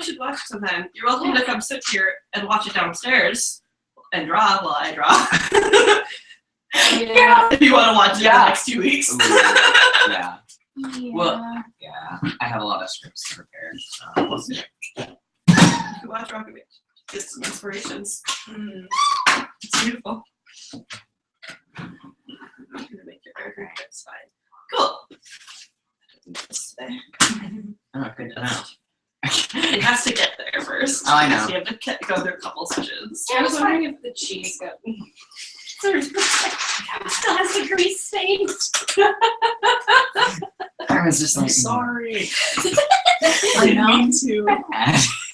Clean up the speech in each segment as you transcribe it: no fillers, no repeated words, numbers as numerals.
should watch it sometime. You're welcome to come sit here and watch it downstairs and draw while I draw. Yeah. If you want to watch it in the next 2 weeks. Ooh, yeah. Well, yeah. I have a lot of scripts to prepare. We'll see. You can watch Rocket Beach. Get some inspirations. It's beautiful. I'm gonna make your air it's fine. Cool. Oh, good to know. It has to get there first. Oh, I know. So you have to go through a couple sessions. I was wondering if the cheese got still has the grease stain. I was just like, Sorry. I didn't know. mean to.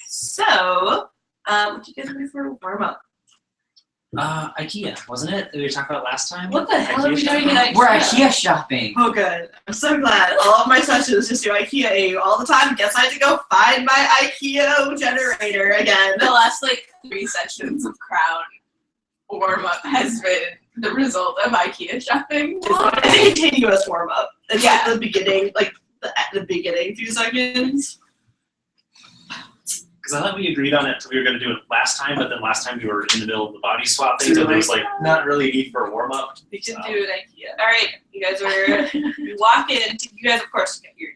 So, what did you guys do for a warm up? IKEA, wasn't it? That we were talking about last time? What the hell are we doing in IKEA? We're IKEA shopping. Oh, good. I'm so glad. All of my sessions just do IKEA all the time. Guess I had to go find my IKEA generator again. The last like 3 sessions of Crown warm up has been the result of IKEA shopping. It's a continuous warm up. It's Yeah. like the beginning, at the beginning few seconds. Because I thought we agreed on it. We were going to do it last time, but then last time we were in the middle of the body swap thing, so there was like not really a need for a warm up. We can do it IKEA. All right, you guys you walk in. You guys, of course, get your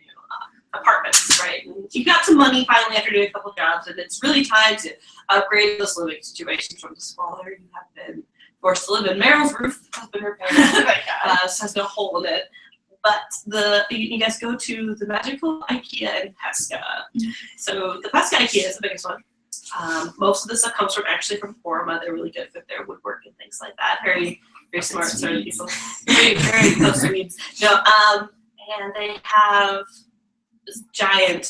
apartments, right? And you've got some money finally after doing a couple jobs, and it's really time to upgrade this living situation from the smaller you have been forced to live in. Meryl's roof has been repaired, so has no hole in it. But you guys go to the magical IKEA in Pesca. So the Pesca IKEA is the biggest one. Most of the stuff comes from Forma. They're really good with their woodwork and things like that. Very, very smart sort of people. Very, very close to needs. No, and they have this giant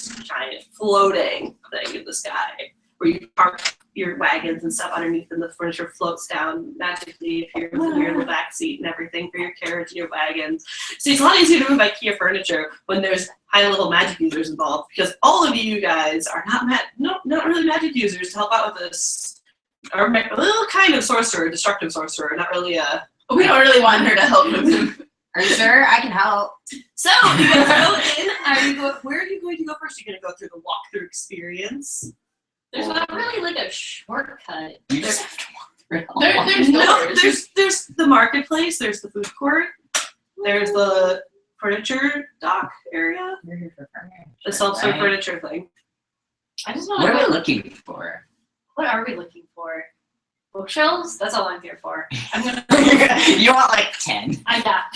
floating thing in the sky where you park your wagons and stuff underneath, and the furniture floats down magically if you're in the back seat and everything for your carriage and your wagons. So it's a lot easier to move IKEA furniture when there's high-level magic users involved, because all of you guys are not really magic users to help out with this. Or a little kind of sorcerer, destructive sorcerer, not really a. We don't really want her to help with him. Are you sure? I can help. So you guys go in. Where are you going to go first? You're going to go through the walkthrough experience. There's not really like a shortcut. You just have to walk through it. There's doors. There's the marketplace. There's the food court. There's the furniture dock area. The self-serve furniture thing. I just want What to are we go. looking for? What are we looking for? Bookshelves? That's all I'm here for. I'm gonna. You want like 10? I got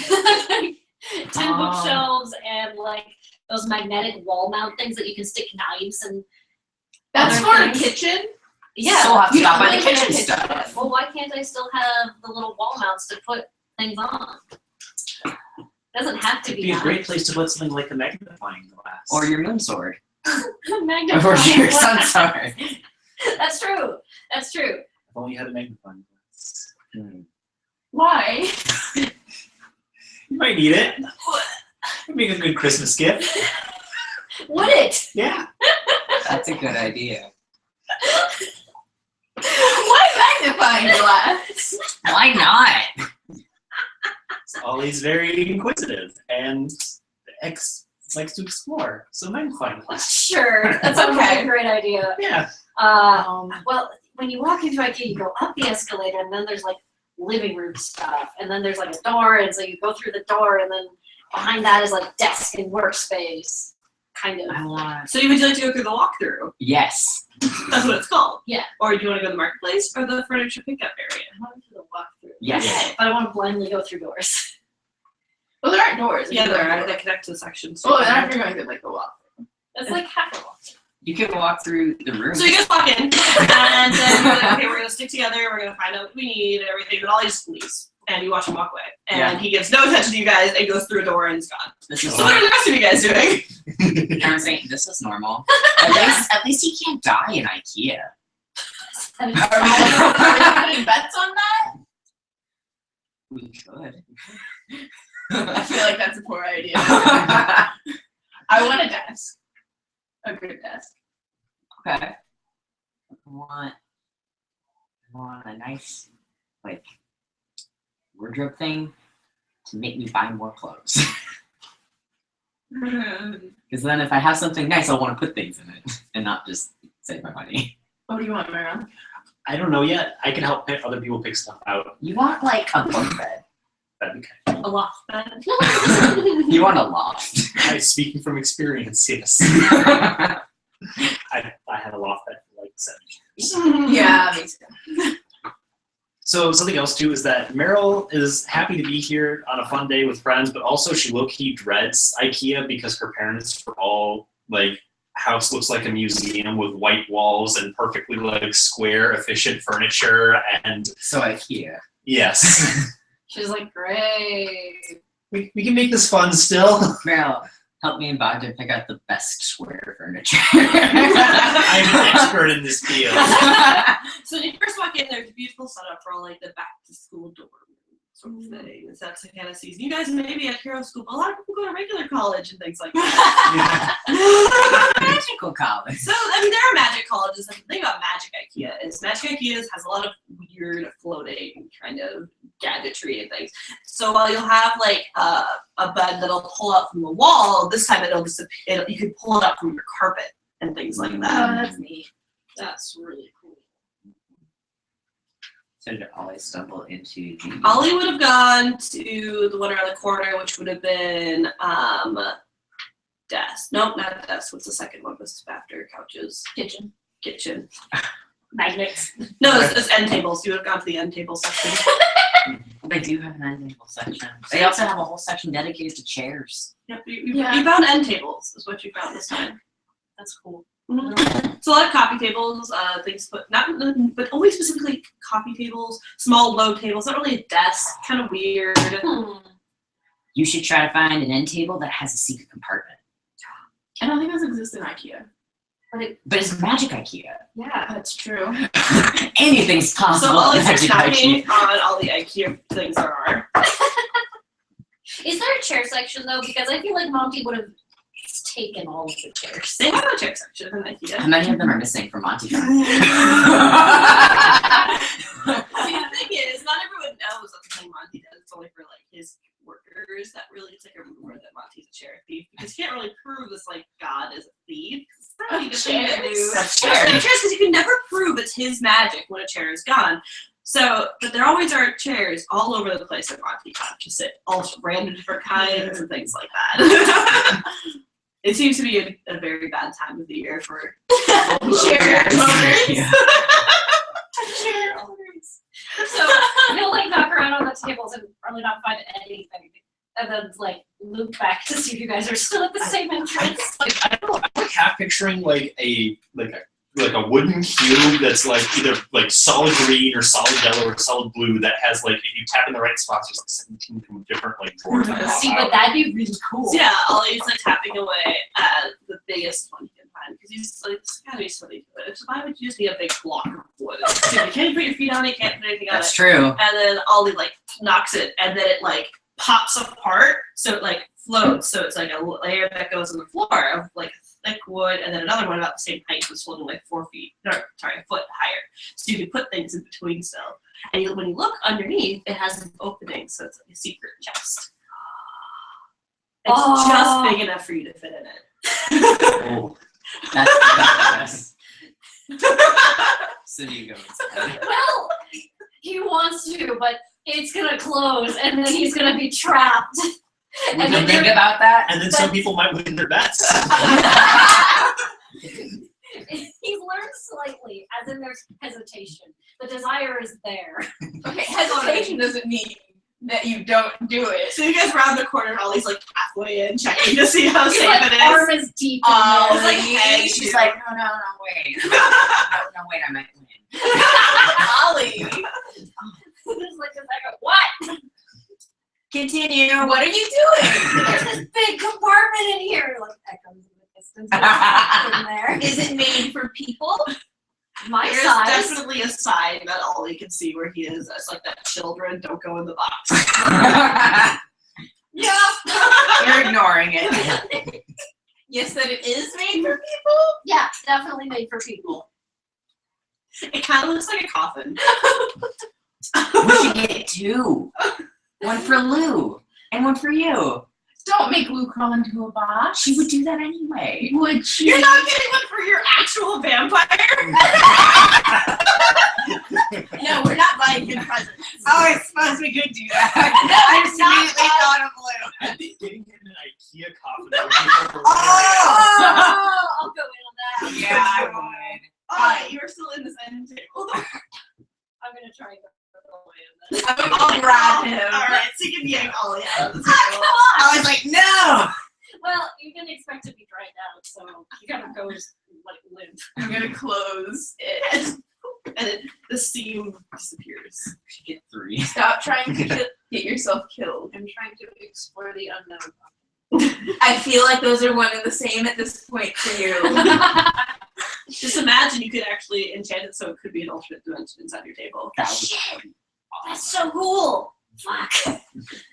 10 bookshelves and like those magnetic wall mount things that you can stick knives and. That's other for a things. kitchen. Yeah. Still have to you stop don't by the really have kitchen a stuff. Well, why can't I still have the little wall mounts to put things on? Doesn't have to It'd be. be a great place to put something like the magnifying glass. Or your moon sword. Magnifying Or your glass. sun sword. That's true. That's true. If only you had a magnifying glass. Why? You might need it. It'd make a good Christmas gift. Would it? Yeah. That's a good idea. Why magnifying glass? Why not? Ollie's very inquisitive and likes to explore. So magnifying glass. Sure. That sounds like a great idea. Yeah. Well, when you walk into IKEA, you go up the escalator, and then there's like living room stuff, and then there's like a door, and so you go through the door, and then behind that is like desk and workspace, kind of. I want. So would you like to go through the walkthrough? Yes. That's what it's called. Yeah. Or do you want to go to the marketplace or the furniture pickup area? I want to do the walkthrough. Yes. Okay, but I want to blindly go through doors. Well, there aren't doors. Yeah, there are. They connect to the sections. Oh, then after going through like the walk. That's like half a walkthrough. You can walk through the room. So you guys walk in, and then we're like, okay, we're gonna stick together. We're gonna find out what we need and everything. And Ollie just leaves, and you watch him walk away, and he gives no attention to you guys, and goes through a door and is gone. This is So what are the rest of you guys doing? I'm saying this is normal. At least he can't die in IKEA. Are we putting bets on that? We could. I feel like that's a poor idea. I want a desk. A good desk. Okay. I want a nice, like, wardrobe thing to make me buy more clothes. Because then if I have something nice, I'll want to put things in it and not just save my money. What do you want, Meryl? I don't know yet. I can help other people pick stuff out. You want like a bunk bed. That'd be kind A loft bed. You want a loft. Speaking from experience, yes. I had a loft bed for like 7 years. Yeah, me too. So something else too is that Meryl is happy to be here on a fun day with friends, but also she low-key dreads IKEA because her parents were all like, house looks like a museum with white walls and perfectly like square, efficient furniture, and So IKEA. yes, She's like, great. we can make this fun still. Meryl, help me and Bogdan pick out the best square furniture. I'm an expert in this field. So when you first walk in, there's a beautiful setup for all like the back to school dorm sort of thing. And so that's the kind of season. You guys may be at Hero School, but a lot of people go to regular college and things like that. Magical college. So I mean, there are magic colleges. And the thing about Magic IKEA is Magic IKEA has a lot of weird floating kind of gadgetry and things. So while you'll have like a bed that'll pull out from the wall, this time it'll disappear. You can pull it out from your carpet and things like that. That's neat. That's really cool. So did Ollie stumble into the Ollie would have gone to the one around the corner, which would have been desk. Nope, not desk. What's the second one? Was after couches, Kitchen. kitchen. Magnets. No, it's end tables. You would have gone to the end table section. They do have an end table section. They also have a whole section dedicated to chairs. Yep, Yeah. you found end tables. Is what you found this time. That's cool. It's a lot of coffee tables, things put but only specifically coffee tables, small low tables, not really a desk, kind of weird. You should try to find an end table that has a secret compartment. I don't think those exist in IKEA. But it's Magic IKEA. Yeah. That's true. Anything's So possible all at these Magic checking IKEA. on all the IKEA things there are. Is there a chair section though? Because I feel like Monty would have taken all of the chairs. They have a chair section in How IKEA. many of them are missing from Monty? See, the thing is, not everyone knows that's the thing Monty does. It's only for like his workers that really it's like a rumor that Monty's a chair thief because he can't really prove this like God is a thief. It's not really a good thing to do. That's Chairs fair. because you can never prove it's his magic when a chair is gone. So, but there always are chairs all over the place at Monty Hut to sit, all random different kinds and things like that. It seems to be a very bad time of the year for Chair owners. Yeah. Chair owners. So he'll like knock around on the tables and probably not find anything. And then like loop back to see if you guys are still at the same entrance. Like I don't know, I'm like half picturing like a wooden cube that's like either like solid green or solid yellow or solid blue that has like if you tap in the right spots there's like 17 different like drawers that pop See, out. but that'd be really cool. So yeah, Ollie's like tapping away at the biggest one he can find because he's like, it's gotta be something to it. So why would you just need a big block of wood? So you can't put your feet on it, you can't put anything on That's it. true. And then Ollie like knocks it and then it like pops apart so it like floats. So it's like a layer that goes on the floor of like thick wood and then another one about the same height was floating like 4 feet, a foot higher. So you can put things in between still. And when you look underneath, it has an opening, so it's like a secret chest. It's just big enough for you to fit in it. Oh, that's so you go inside. Well, he wants to, but it's gonna close and then he's gonna be trapped. We And can then think you're- about that. And then some people might win their bets. He's learned slightly, as in there's hesitation. The desire is there. Okay, hesitation doesn't mean that you don't do it. So you guys round the corner, Ollie's like halfway in, checking to see how He's safe like it is. arm is deep in Oh, there. It's like, really? hey, She's like, no, wait. No, wait, I might win. Ollie, He's like, what? Continue. what are you doing? There's this big compartment in here. Like echoes in the distance. There's in there. Is it made for people? My There's size. definitely a sign that Ollie can see where he is. It's like that children don't go in the box. Yeah. You're ignoring it. Yes, that it is made for people. Yeah, definitely made for people. It kind of looks like a coffin. We should get two. One for Lou and one for you. Don't make Lou crawl into a box. She would do that anyway. Would she? You're not getting one for your actual vampire. No, we're not buying him presents. Oh, I suppose we could do that. I just immediately thought of Blue. I think getting him an IKEA coffin would be for Oh! I'll go in on that. Yeah, I would. Oh, you're still in the end table. I'm gonna try and go away on that. I'll grab him. All right, so you can yank Ollie out of the Ah, table. I was like, no. Well, you can expect to be dried out, so you gotta go like limp. I'm gonna close it. And then the seam disappears. She get 3. Stop trying to get yourself killed. I'm trying to explore the unknown. I feel like those are one and the same at this point for you. Just imagine you could actually enchant it so it could be an alternate dimension inside your table. That was That's so cool. Fuck.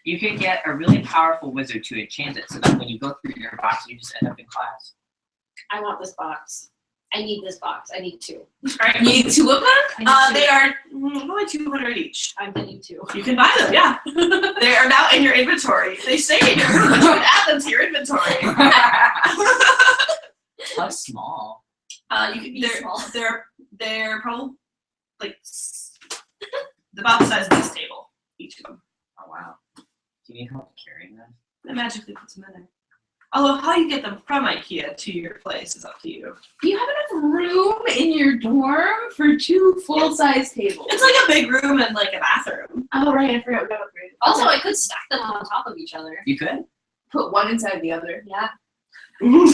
You could get a really powerful wizard to enchant it so that when you go through your box, you just end up in class. I want this box. I need this box. I need 2. All right. You need 2 of them? I need 2. They are only 200 each. I'm getting 2. You can buy them, yeah. They are now in your inventory. They stay in your inventory. You can add them to your inventory. How small? You can, Be they're, small. they're probably like about the size of this table, each of them. Oh wow. Do you need help carrying them? It magically puts them in there. Although how you get them from IKEA to your place is up to you. Do you have enough room in your dorm for 2 full-size tables? It's like a big room and like a bathroom. Oh, right, I forgot about upgrade. Also, I could stack them on top of each other. You could? Put one inside the other. Yeah. You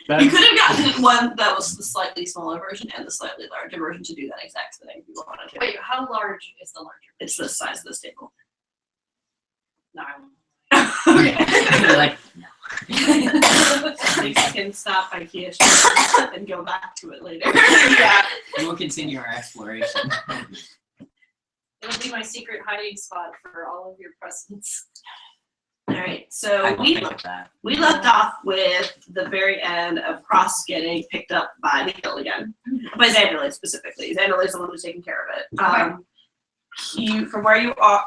That- could have gotten one that was the slightly smaller version and the slightly larger version to do that exact thing if you wanted to. Wait, how large is the larger? It's the size of this table. No, I won't. You're like, They can stop IKEA shit and go back to it later. Yeah. we will continue our exploration. It'll be my secret hiding spot for all of your presents. All right, I so won't we think of that. left off with the very end of Cross getting picked up by the guild again, by Xanderley specifically. Xanderley's the one who's taking care of it. From where you are,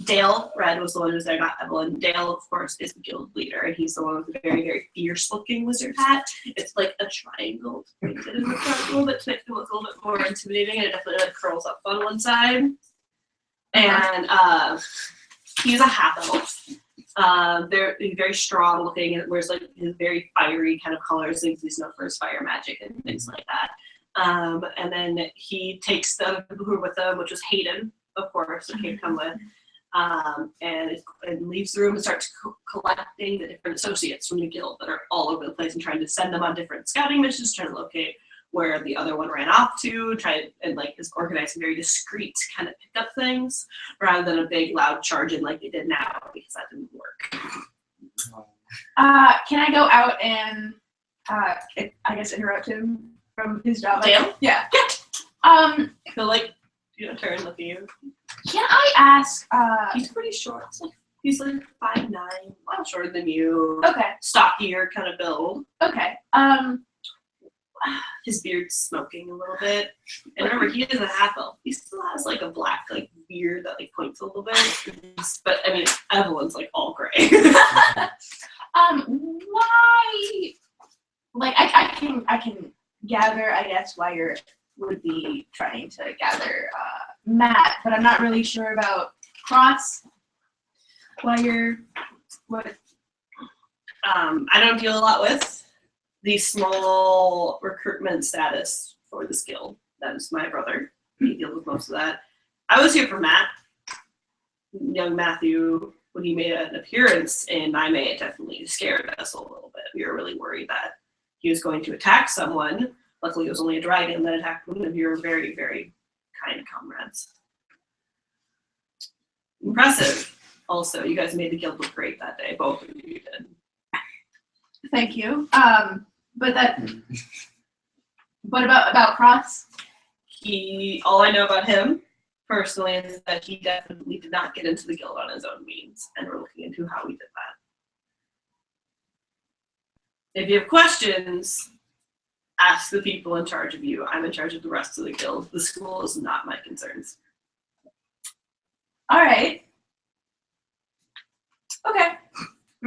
Dale Red was the one who was there, not Evelyn. Dale, of course, is the guild leader, and he's the one with the very, very fierce-looking wizard hat. It's like a triangle painted in the front a little bit to make it look a little bit more intimidating, and it definitely like curls up on one side. And he's a half-elf. He's very strong looking and wears like his very fiery kind of colors, things he's known for his fire magic and things like that. And then he takes the people who are with him, which was Hayden, of course, that came come with, and leaves the room and starts collecting the different associates from the guild that are all over the place and trying to send them on different scouting missions, trying to locate where the other one ran off to, is organizing very discreet kind of pick up things rather than a big loud charge in like they did now, because that didn't work. Can I go out and, I guess, interrupt him from his job? Dale? Yeah. He'll turn, look at you. Can I ask, He's pretty short. He's like 5'9", a lot shorter than you. okay, Stockier kind of build. okay, His beard's smoking a little bit. And remember, he is a half elf. He still has like a black like beard that like points a little bit. But I mean, Evelyn's like all gray. why, like, I can gather, I guess, why you would be trying to gather, Matt, but I'm not really sure about Cross, what, I don't deal a lot with the small recruitment status for this guild. That is my brother. He deals with most of that. I was here for Matt. Young Matthew, when he made an appearance in Nime, it definitely scared us a little bit. We were really worried that he was going to attack someone. Luckily, it was only a dragon that attacked one of your very, very kind comrades. Impressive. Also, you guys made the guild look great that day. Both of you did. thank you, but what about Cross? All I know about him personally is that he definitely did not get into the guild on his own means, and we're looking into how he did that. If you have questions, ask the people in charge of you. I'm in charge of the rest of the guild. The school is not my concerns. All right. Okay.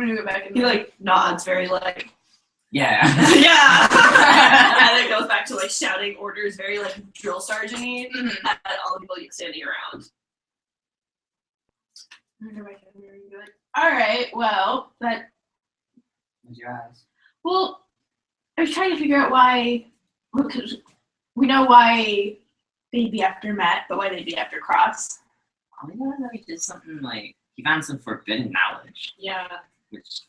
I'm gonna go back and He like nods very like, Yeah. yeah. And then goes back to like shouting orders very like drill sergeant-y at all the people standing around. I'm gonna go back and be like, all right, well, that What'd you ask? well, I was trying to figure out why, because we know why they'd be after Matt, but why they'd be after Cross. I know that he did something like he found some forbidden knowledge, Yeah, which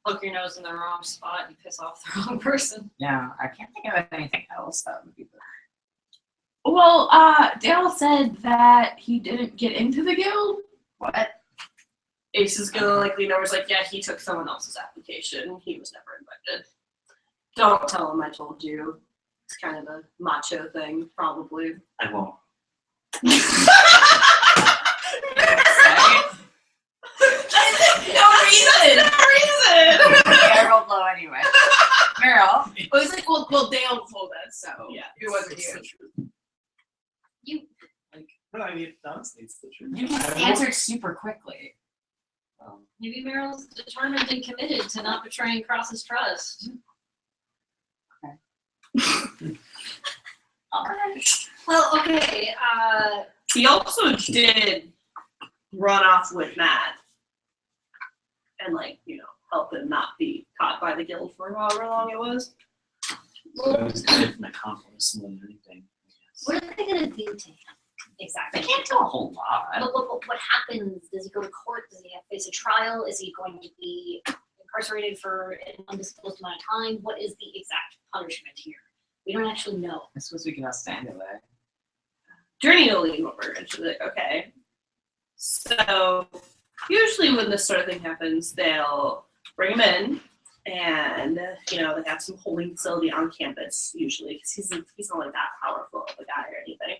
poke your nose in the wrong spot, you piss off the wrong person. yeah, I can't think of anything else that would be the Well, Dale said that he didn't get into the guild. What? Ace is gonna like lean over, is like, yeah, he took someone else's application. He was never invited. Don't tell him I told you. It's kind of a macho thing, probably. I won't. No reason. Meryl blow anyway. Meryl. Well, it's like, well, Dale told us, so Yeah. it wasn't It's you. the truth. No, I mean, honestly, it's the truth. You just answered super quickly. Maybe Meryl's determined and committed to not betraying Cross's trust. Well, okay, He also did run off with Matt and like, help him not be caught by the guild for however long it was. So it was kind of an accomplice more than anything. I guess. what are they gonna do to him? They Exactly. can't do a whole lot. But what happens? Does he go to court? Does he have to face a trial? Is he going to be incarcerated for an undisclosed amount of time? What is the exact punishment here? We don't actually know. I suppose we can ask Dandelion. Journey will lean over and she's like, okay. So usually when this sort of thing happens, they'll bring him in and, they have some holding facility on campus usually because he's not like that powerful of a guy or anything.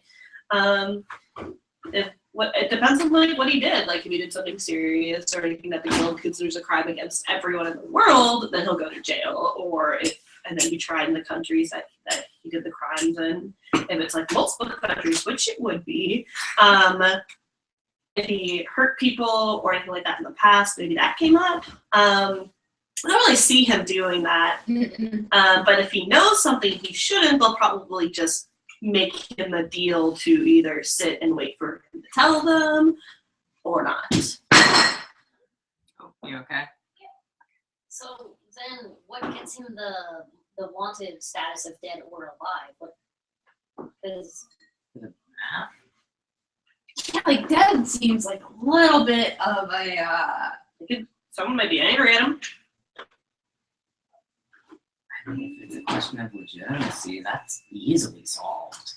It depends on like what he did. Like if he did something serious or anything that the guild considers a crime against everyone in the world, then he'll go to jail. Or and then be tried in the countries that he did the crimes in. If it's like multiple countries, which it would be, if he hurt people or anything like that in the past, maybe that came up. I don't really see him doing that. But if he knows something he shouldn't, they'll probably just make him a deal to either sit and wait for him to tell them or not. Oh, you okay? So then, what gets him the wanted status of dead or alive? What is Yeah, like Dad seems like a little bit of a Someone might be angry at him. I mean, if it's a question of legitimacy, that's easily solved.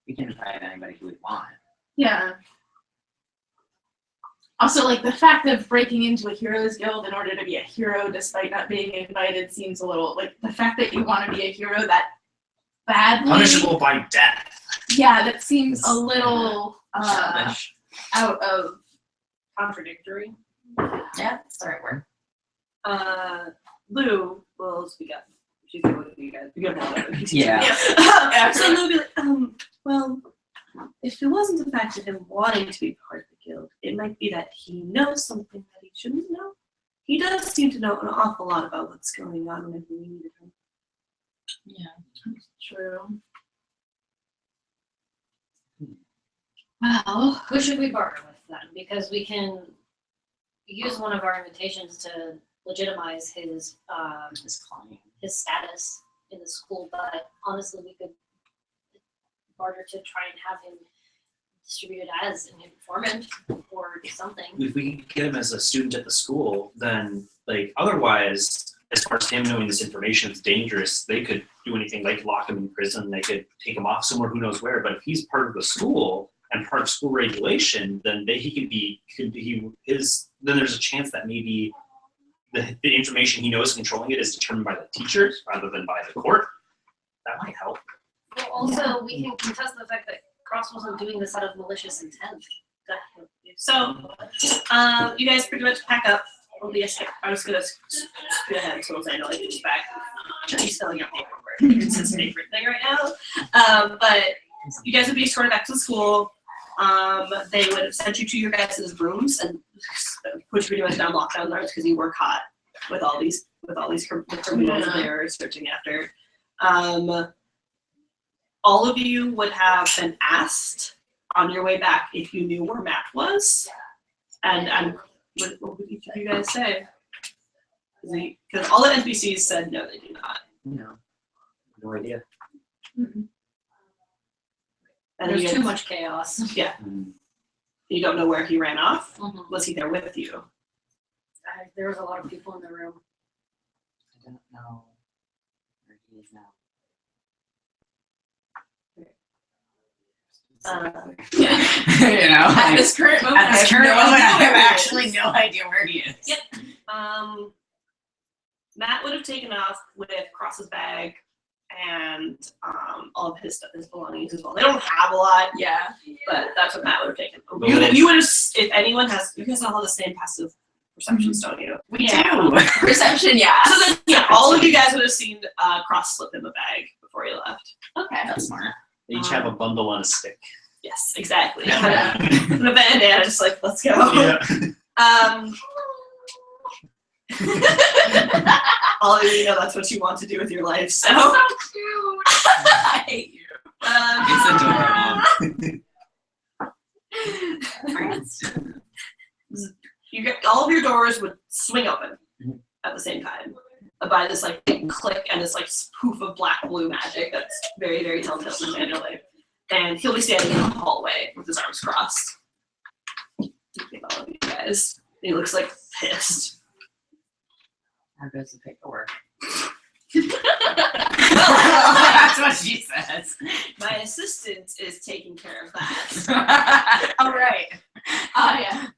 We can invite anybody who we want. yeah. Also, like the fact of breaking into a heroes guild in order to be a hero despite not being invited seems a little like the fact that you want to be a hero that badly. Punishable by death. Yeah, that seems a little Selfish. out of. Contradictory. Yeah, that's the right word. Lou will speak up. She's good with you guys. You guys know that. Yeah. So Lou will be like, well, if it wasn't the fact of him wanting to be part of the guild, it might be that he knows something that he shouldn't know. He does seem to know an awful lot about what's going on whenever we needed him. Yeah. True. Well, who should we barter with then? Because we can use one of our invitations to legitimize his This client. his status in the school, but honestly, we could barter to try and have him distributed as an informant or something. If we could get him as a student at the school, then otherwise, as far as him knowing this information is dangerous, they could do anything. They could lock him in prison. They could take him off somewhere, who knows where. But if he's part of the school and part of school regulation, then then there's a chance that maybe the information he knows controlling it is determined by the teachers rather than by the court. That might help. Well, also, we can contest the fact that Cross wasn't doing this out of malicious intent. So, you guys pretty much pack up. I'm just gonna scoot ahead so I know I can get back. He's filling out paperwork. It's his favorite thing right now. But you guys would be escorted back to the school. they would have sent you to your guys' rooms and put you pretty much down lockdown alerts because you were caught with all these criminals they were searching after. All of you would have been asked on your way back if you knew where Matt was, and what would each of you guys say? Because all the NPCs said no, they do not. No. No idea. And There's you too guys- much chaos. You don't know where he ran off. Mhm. Was he there with you? There was a lot of people in the room. I don't know where he is now. You know, At this current moment, at this I current have no moment, I idea have where he actually is. no idea where he is. Yep. Matt would have taken off with Cross's bag and all of his stuff, his belongings as well. They don't have a lot, Yeah. but that's what Matt would have taken. You would have, if anyone has, you guys all have the same passive perceptions, don't you? We Yeah. do. Perception, yeah. So then, yeah, all of you guys would have seen Cross slip him a bag before he left. Okay. That's smart. They each have a bundle on a stick. Yes, exactly. Yeah. And a bandana, just like, let's go. All of you know that's what you want to do with your life, so. So cute. I hate you. It's adorable. You get all of your doors would swing open Mhm. at the same time by this like big click and this like poof of black blue magic that's very, very telltale from Mandalay. And he'll be standing in the hallway with his arms crossed. Looking at all of you guys. He looks like pissed. How goes the paperwork? Well, That's what she says. my assistant is taking care of that. All right. Oh, yeah.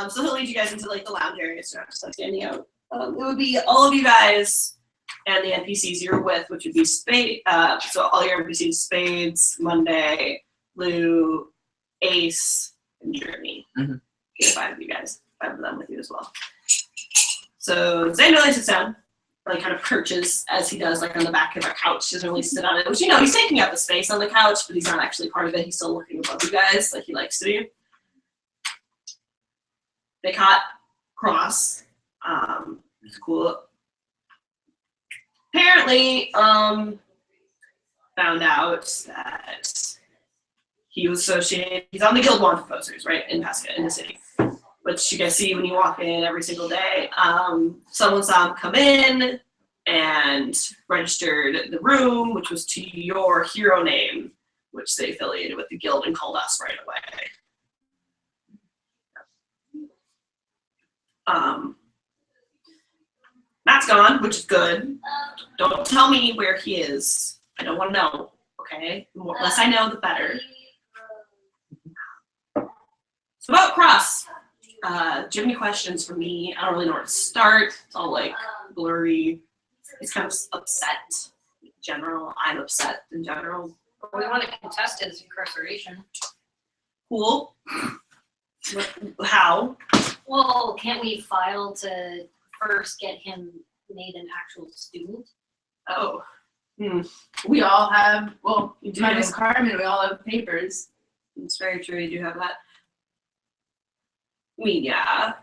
So he'll lead you guys into like the lounge area, so not just like standing out. It would be all of you guys and the NPCs you're with, which would be so all your NPCs: Spades, Monday, Lou, Ace, and Jeremy. Mhm. Okay, 5 of you guys, 5 of them with you as well. So Xander sits down, like kind of perches as he does, like on the back of a couch. He doesn't really sit on it, which he's taking up the space on the couch, but he's not actually part of it. He's still looking above you guys, like he likes to do. They caught Cross. It's cool. Apparently, found out that he was associated. He's on the Guild Wanted posters, right, in Pesca, in the city, which you guys see when you walk in every single day. Someone saw him come in and registered the room, which was to your hero name, which they affiliated with the guild and called us right away. Matt's gone, which is good. Don't tell me where he is. I don't want to know, okay? The less I know, the better. So about Cross, do you have any questions for me? I don't really know where to start. It's all like blurry. He's kind of upset in general. I'm upset in general. We want to contest his incarceration. Cool. How? Well, can't we file to first get him made an actual student? Oh. We all have, well, You do. minus Carmen, we all have papers. It's very true. You do have that. I mean, yeah.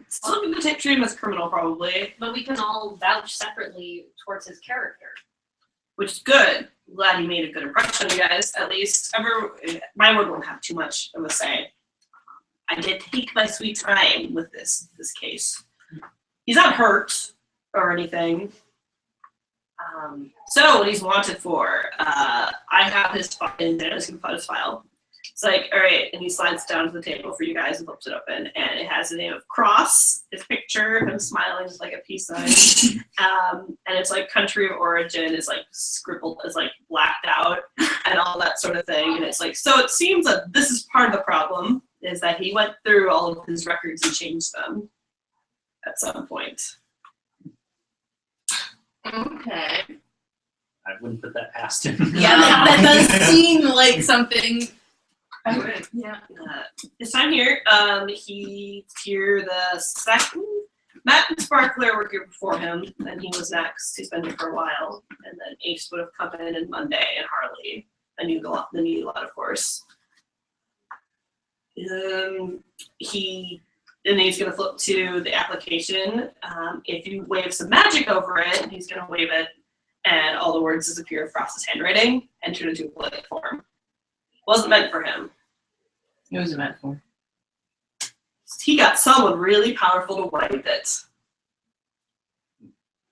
Still going to treat him as criminal, probably, But we can all vouch separately towards his character. which is good. Glad he made a good impression on you guys. At least, my word won't have too much of a say. I did take my sweet time with this case. He's not hurt or anything. So what he's wanted for, I have his file, and Dennis can put his file. It's like, all right, and he slides down to the table for you guys and flips it open, and it has the name of Cross, his picture, him smiling with like a peace sign, and it's like country of origin is like scribbled, is like blacked out, and all that sort of thing, and it's like, so it seems that this is part of the problem, is that he went through all of his records and changed them at some point. Okay. I wouldn't put that past him. Yeah, that does seem like something. I would, yeah. This time here, he's here the second. Matt and Sparkler were here before him, and he was next. He's been here for a while, and then Ace would have come in, and Monday and Harley, the new lot, of course. he's gonna flip to the application. If you wave some magic over it, he's gonna wave it, and all the words disappear in Frost's handwriting and turn into a bullet form. Wasn't meant for him. Who was it meant for? He got someone really powerful to wipe it.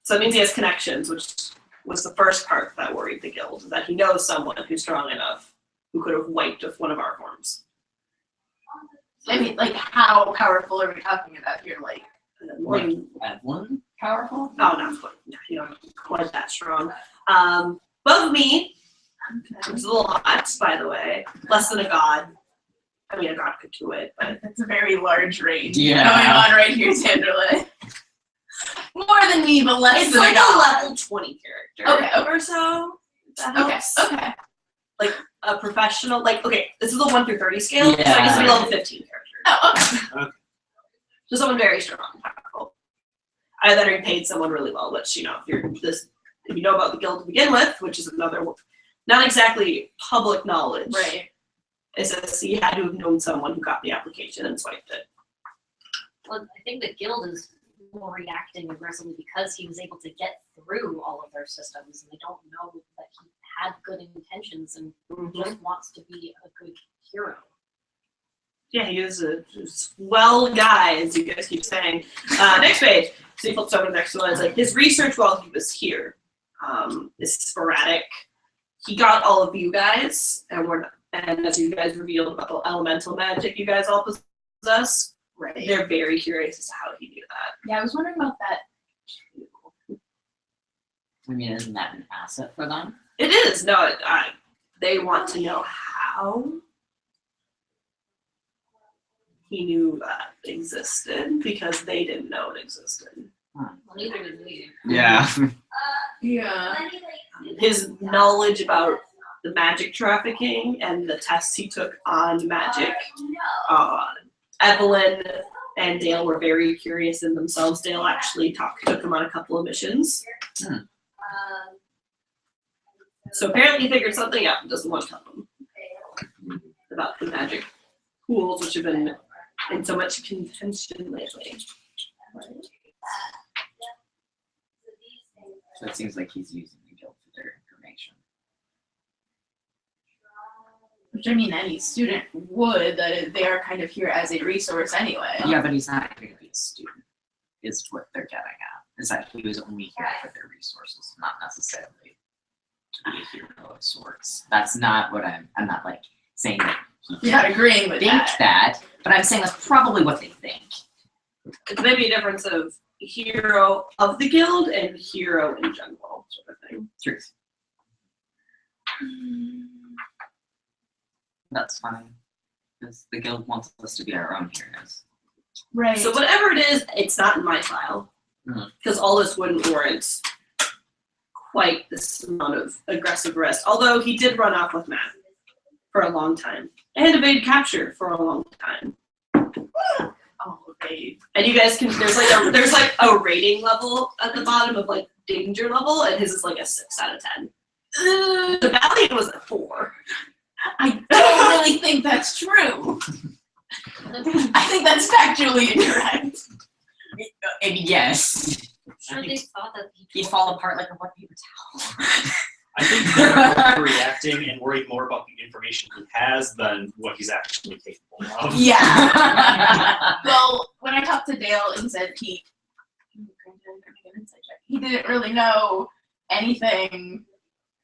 So it means he has connections, which was the first part that worried the guild, that he knows someone who's strong enough who could have wiped with one of our forms. I mean, like, how powerful are we talking about here? Like, More than, Evelyn? Powerful? oh, not quite, you know, quite that strong. Above me, which is a little hot, by the way, less than a god. I mean, a god could do it, but that's a very large range Yeah. going on right here, Sanderley. More than me, but less it's than like a god. a level 20 character. Okay. Or so. That Okay, helps. okay. A professional, like, okay, this is a 1 through 30 scale, so I guess it'd be Yeah. level 15 character. Oh, okay. So someone very strong, powerful. Either he paid someone really well, which, you know, if you know about the guild to begin with, which is another, not exactly public knowledge. Right. It says he had to have known someone who got the application and swiped it. Well, I think the guild is more reacting aggressively because he was able to get through all of their systems, and they don't know that he had good intentions and just wants to be a good hero. Yeah, he is a swell guy, as you guys keep saying. Next page. So he flips over to the next one. It's like his research while he was here is sporadic. He got all of you guys, and as you guys revealed about the elemental magic you guys all possess, Right. they're very curious as to how he knew that. Yeah, I was wondering about that. I mean, isn't that an asset for them? It is. No, they want to know how he knew that existed because they didn't know it existed. Well, neither did we. Yeah. Yeah. His knowledge about the magic trafficking and the tests he took on magic. Evelyn and Dale were very curious in themselves. Dale actually took him on a couple of missions. So apparently he figured something out and doesn't want to tell them about the magic pools, which have been in so much contention lately. So it seems like he's using the guild for their information. Which I mean, any student would. That is, they are kind of here as a resource anyway. Yeah, but he's not going to be a student, is what they're getting at. Is that he was only here for their resources, not necessarily to be a hero of sorts. That's not what I'm not like saying that he You're not agreeing with think that, but I'm saying that's probably what they think. It's maybe a difference of hero of the guild and hero in general, sort of thing. Truth. That's fine. Because the guild wants us to be our own heroes. Right. So whatever it is, it's not in my file. Mhm. Because all this wouldn't warrant quite this amount of aggressive arrest. Although he did run off with Matt for a long time. And evade capture for a long time. Oh, okay. And you guys can there's like a rating level at the bottom of like danger level, and his is like a 6 out of 10. The Valiant was a 4. I don't really think that's true. I think that's factually incorrect. I mean, yes. Sure, they thought that He'd fall apart like a wet paper towel. I think they're overreacting and worried more about the information he has than what he's actually capable of. Yeah. Well, when I talked to Dale, he said he didn't really know anything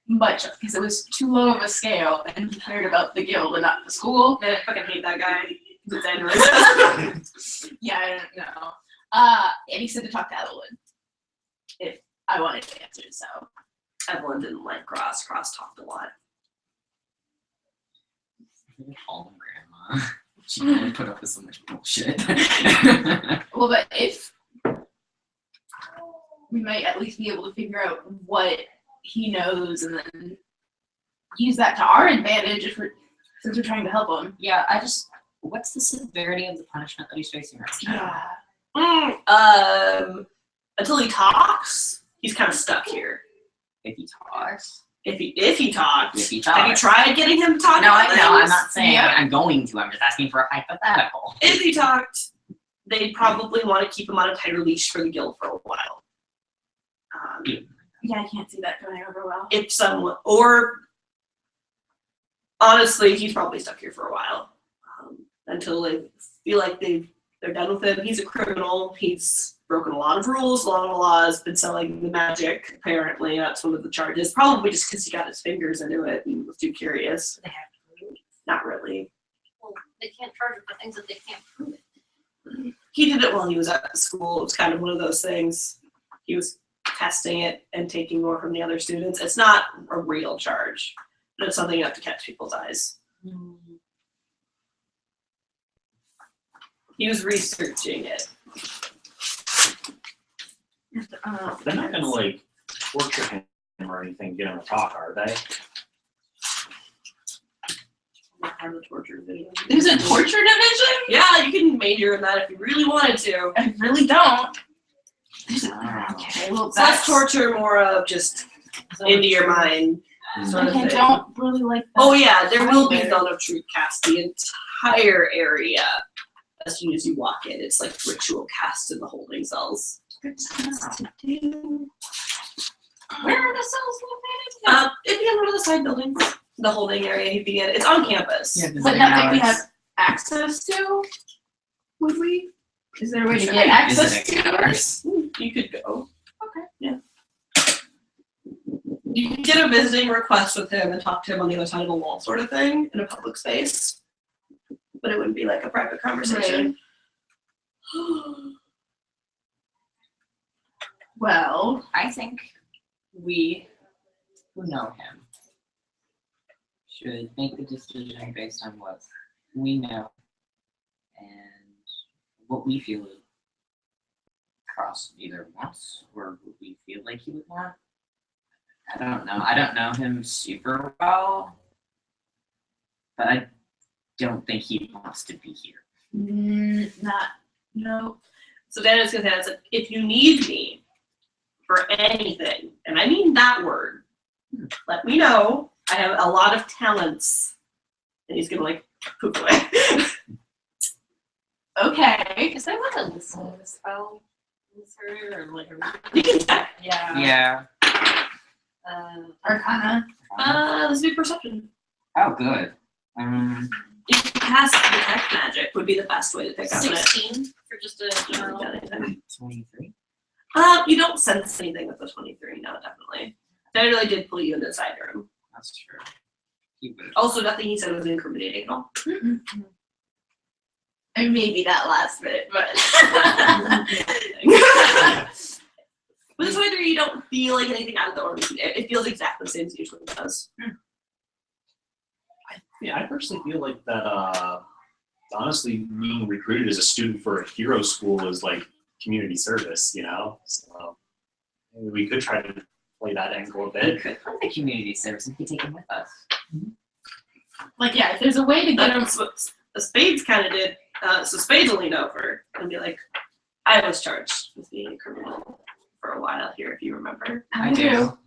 much because it was too low of a scale, and he cared about the guild and not the school. Man, I fucking hate that guy. It's Android. Yeah, I don't know. And he said to talk to Evelyn if I wanted to answer. So Evelyn didn't like Cross. Cross talked a lot. Call him grandma. She only put up with so much bullshit. well, but if we might at least be able to figure out what he knows and then use that to our advantage since we're trying to help him. Yeah, what's the severity of the punishment that he's facing right now? Until he talks, he's kind of stuck here. If he talks. If he talked. If he Have you talks. tried getting him to talk No, about I know. I'm things? not saying Yeah. I'm going to. I'm just asking for a hypothetical. If he talked, they'd probably want to keep him on a tighter leash for the guild for a while. Yeah, I can't see that going over well. If someone, or honestly, he's probably stuck here for a while until they feel like they're done with him. He's a criminal. He's broken a lot of rules, a lot of laws, been selling the magic. Apparently, that's one of the charges. Probably just because he got his fingers into it and was too curious. They have to prove it. Not really. Well, they can't charge him for things that they can't prove it. He did it while he was at school. It was kind of one of those things. He was testing it and taking more from the other students. It's not a real charge, but it's something enough to catch people's eyes. He was researching it. They're not gonna like torture him or anything, get him to talk, are they? Not part of the torture video. There's a torture division? Yeah, you can major in that if you really wanted to. I really don't. Oh. Okay, well, It's less that's torture, more of just into your mind sort of I thing. don't really like that. Oh yeah, there will be either. Zone of Truth cast the entire area as soon as you walk in. It's like ritual cast in the holding cells. Good stuff to do. Where are the cells located? It'd be on one of the side buildings. The holding area you'd be in. It's on campus. Yeah, But visiting nothing we hours. have access to? Would we? Is there a way to Sure. get access Visiting to hours. You could go. Okay. Yeah. You can get a visiting request with him and talk to him on the other side of the wall, sort of thing, in a public space. But it wouldn't be like a private conversation. Well, I think we who know him should make the decision based on what we know and what we feel Cross either wants or what we feel like he would want. I don't know. I don't know him super well, but I don't think he wants to be here. no. So Dana's gonna say, like, if you need me for anything, and I mean that word, let me know. I have a lot of talents. And he's gonna like poof away. Okay. Is there like a listen spell insert or like a You can check. yeah. Yeah. Arcana. This would be perception. Oh, good. If you cast detect magic would be the best way to pick up on it. 16 for just a You general. haven't done anything. 23. You don't sense anything with the 23, no, definitely. That really did pull you into the side room. That's true. He would. Also, nothing he said was incriminating at all. And maybe that last bit, but. With the 23, you don't feel like anything out of the ordinary. It feels exactly the same as usually it does. Yeah, I personally feel like that. Honestly, being recruited as a student for a hero school is like community service, you know. So maybe we could try to play that angle a We bit. could play the community service and he could take him with us. Like, yeah, if there's a way to get him. That's what the Spades kind of did. So Spades will lean over and be like, I was charged with being a criminal for a while here, if you remember. I do.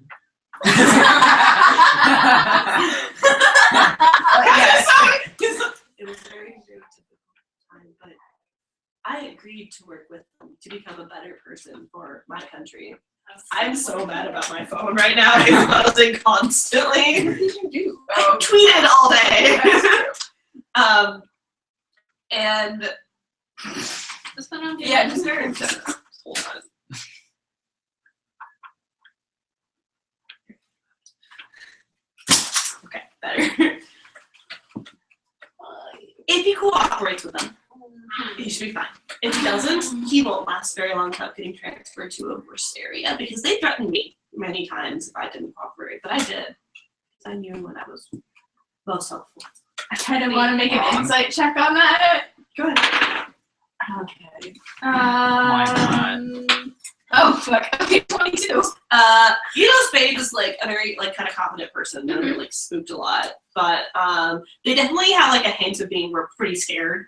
It was very, very difficult time, but I agreed to work with them to become a better person for my country. I'm so mad about my phone right now. It's buzzing constantly. What did you do? I tweeted all day. And Just put it on Yeah, just hold on. Okay, better. If he cooperates with them, he should be fine. If he doesn't, he won't last very long without getting transferred to a worse area because they threatened me many times if I didn't cooperate, but I did. I knew when I was most helpful. I kind of want to make an insight check on that. Go ahead. Okay. not? Oh, fuck. Okay, 22. You know, Spade is like a very like kind of confident person. They're like spooked a lot, but they definitely have like a hint of being pretty scared.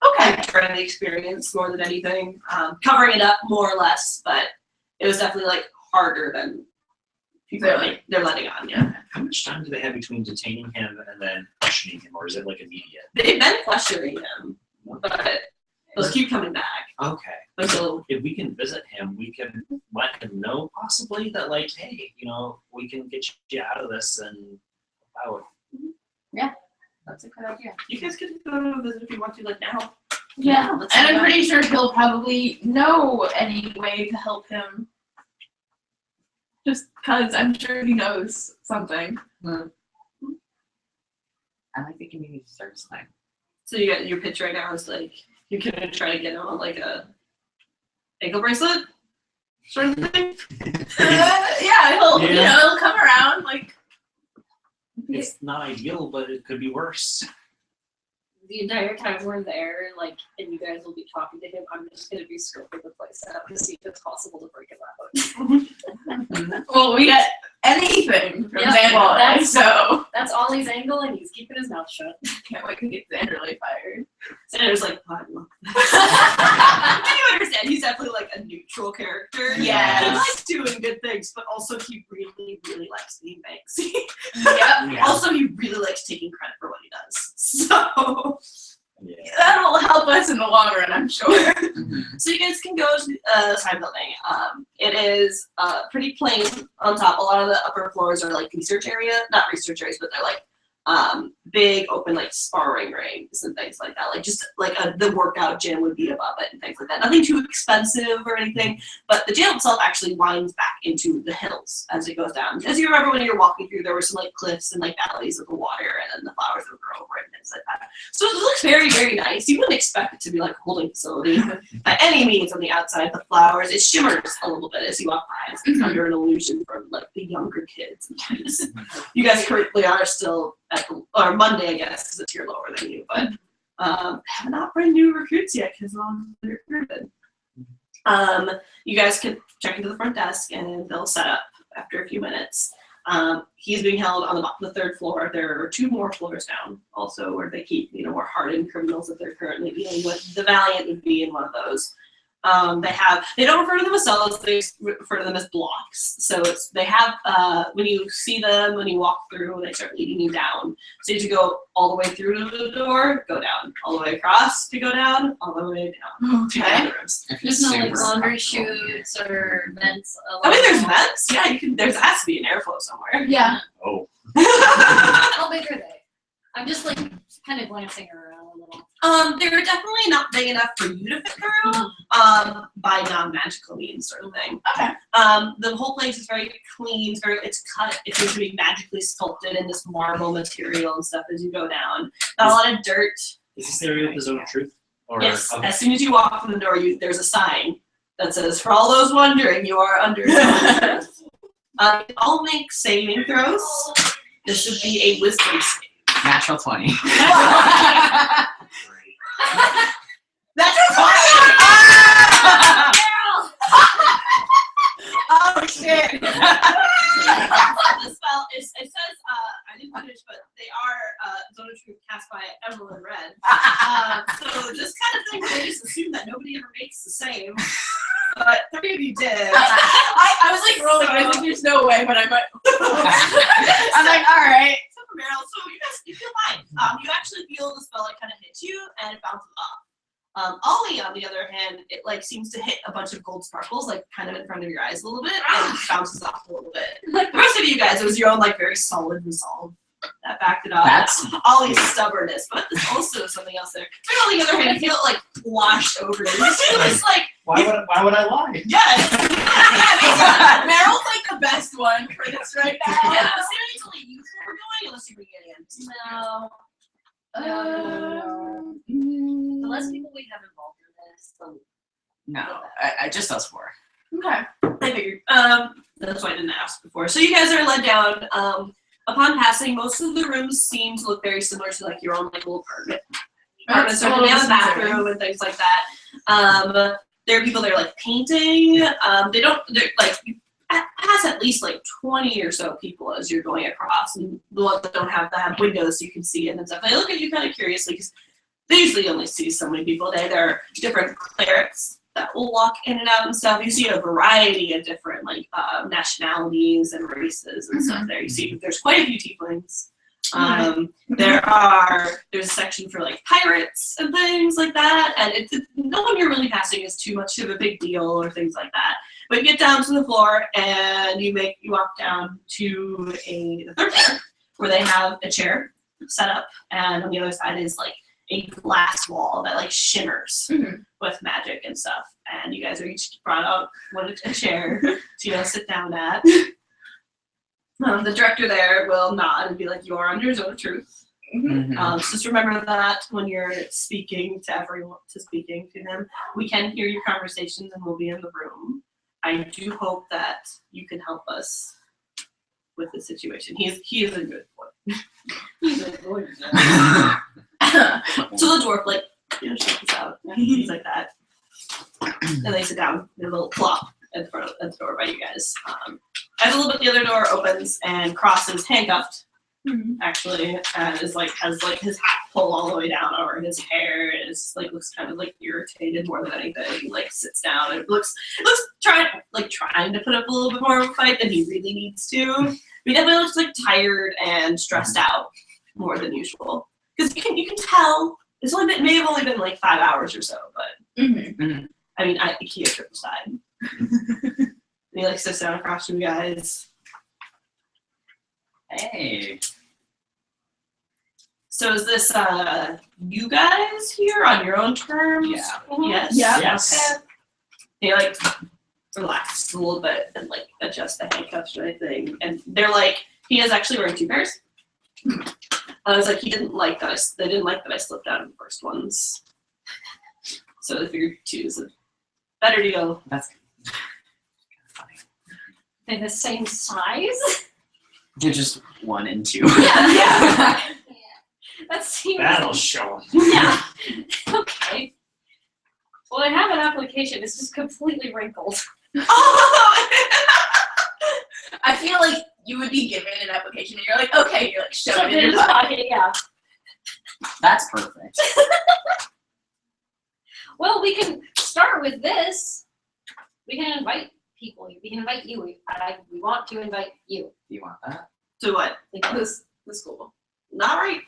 Okay. During the experience more than anything, covering it up more or less, but it was definitely like harder than People are like, they're letting on, yeah. How much time do they have between detaining him and then questioning him, or is it like immediate? They've been questioning him, but they'll keep coming back Okay. until If we can visit him, we can let him know possibly that, like, hey, we can get you out of this and out. That's a good idea. you guys can go visit if you want to, like now. Yeah, let's and do I'm that. pretty sure he'll probably know any way to help him. Just cause I'm sure he knows something. I like the community service thing. So you got your pitch right now is like you're gonna try to get him on like a ankle bracelet sort of thing. Yeah, he'll come around like. It's not ideal, but it could be worse. The entire time we're there, like, and you guys will be talking to him, I'm just gonna be scoping the place out to see if it's possible to break him out. Well, we got anything from Yeah, Xander, that's- so That's Ollie's angle, and he's keeping his mouth shut. can't wait to get Xanderly fired. Sandra's like, can you understand? He's definitely like a neutral character. Yes. He likes doing good things, but also he really, really likes being Banksy. Yep. Yeah. Also, he really likes taking credit for what he does. So. Yeah. That'll help us in the long run, I'm sure. So you guys can go to the sign building. It is pretty plain on top. A lot of the upper floors are like research area, not research areas, but they're like big open like sparring rings and things like that. Like just like the workout gym would be above it and things like that. Nothing too expensive or anything, but the jail itself actually winds back into the hills as it goes down. As you remember when you were walking through, there were some like cliffs and like valleys of the water and then the flowers that would grow over it and things like that. So it looks very, very nice. You wouldn't expect it to be like a holding facility by any means on the outside. The flowers, it shimmers a little bit as you walk by. It's under an illusion from like the younger kids and things. You guys currently are still at or Monday, I guess, because it's here lower than you, but have not bring new recruits yet because they're recruited. You guys can check into the front desk and they'll set up after a few minutes. He's being held on the third floor. There are 2 more floors down, also where they keep more hardened criminals that they're currently dealing with. The Valiant would be in one of those. They don't refer to them as cells, they refer to them as blocks. So they have, when you see them, when you walk through, they start leading you down. So you have to go all the way through to the door, go down, all the way across to go down, all the way down to the other rooms. If There's he's no like super laundry comfortable. chutes or vents. I mean, there's vents. Yeah, you can. There has to be an airflow somewhere. Yeah. Oh. How big are they? I'm just like kind of glancing around a little. They're definitely not big enough for you to fit through. By non-magical means, sort of thing. Okay. The whole place is very clean. It's cut. It seems to be magically sculpted in this marble material and stuff as you go down. Not a lot of dirt. Is this the area with the zone of truth? Or Yes. okay. As soon as you walk through the door, there's a sign that says, "For all those wondering, you are under." I'll make saving throws. This would be a wisdom save. Natural 20. That's a Oh shit! The spell is, it says, I didn't finish, but they are Zone of Truth cast by Evelyn Red. So just kind of thing where they just assume that nobody ever makes the same. But 3 of you did. I was like rolling. I was like, there's no way, but I might. I'm like, all right. So for Meryl, so you feel fine. You actually feel the spell like kind of hits you and it bounces off. Ollie, on the other hand, it like seems to hit a bunch of gold sparkles like kind of in front of your eyes a little bit and bounces off a little bit. The rest of you guys, it was your own like very solid resolve that backed it up. That's Ollie's stubbornness, but there's also something else there. But on the other hand, you feel it like washed over you. You feel this like Why would I lie? yes. Meryl's like the best one for this right Yeah, now. seriously, you were going unless you bring it in. No. The less people we have involved in this, the no, I just us 4. Okay. I figured. That's why I didn't ask before. So you guys are led down. Upon passing, most of the rooms seem to look very similar to like your own like little apartment. Apartments are have a bathroom and things like that. There are people that are like painting. They're like you pass at least like 20 or so people as you're going across, and the ones that don't have windows so you can see it and stuff. They look at you kind of curiously because they usually only see so many people a day. There are different clerics that will walk in and out and stuff. You see a variety of different like nationalities and races and stuff there. You see there's quite a few tieflings. There's a section for like pirates and things like that, and no one you're really passing is too much of a big deal or things like that. But you get down to the floor and you walk down to the third floor where they have a chair set up, and on the other side is like a glass wall that like shimmers with magic and stuff. And you guys are each brought out a chair to sit down at. The director there will nod and be like, "You are under a zone of truth." So just remember that when you're speaking to everyone, speaking to them. We can hear your conversations and we'll be in the room. I do hope that you can help us with the situation. He is a good boy. He's a good boy. So the dwarf check this out. Things like that. And they sit down in a little plop at the front of the door by you guys. As a little bit, the other door opens and Cross is handcuffed, actually, and has his hat pulled all the way down over his hair, and it's looks kind of irritated more than anything. He sits down and looks trying to put up a little bit more of a fight than he really needs to. But he definitely looks tired and stressed out more than usual. Because you can tell it's may have only been 5 hours or so, but I mean IKEA triple side. And he sits down across from you guys. Hey. So is this you guys here on your own terms? Yeah. Yes. Yeah. Yes. They relax a little bit and adjust the handcuffs or anything. And they're he is actually wearing 2 pairs. I was he didn't like that. They didn't like that I slipped out of the first ones. So they figured 2 is a better deal. That's funny. They're the same size? You're just 1 and 2. Yeah. That seems. That'll show 'em. Yeah. Okay. Well, I have an application. It's just completely wrinkled. I feel like you would be given an application and you're okay, you're shove Shoved it in your pocket. Yeah. That's perfect. Well, we can start with this. We can invite people. We can invite you. We want to invite you. Do you want that? So what? The school. Not right.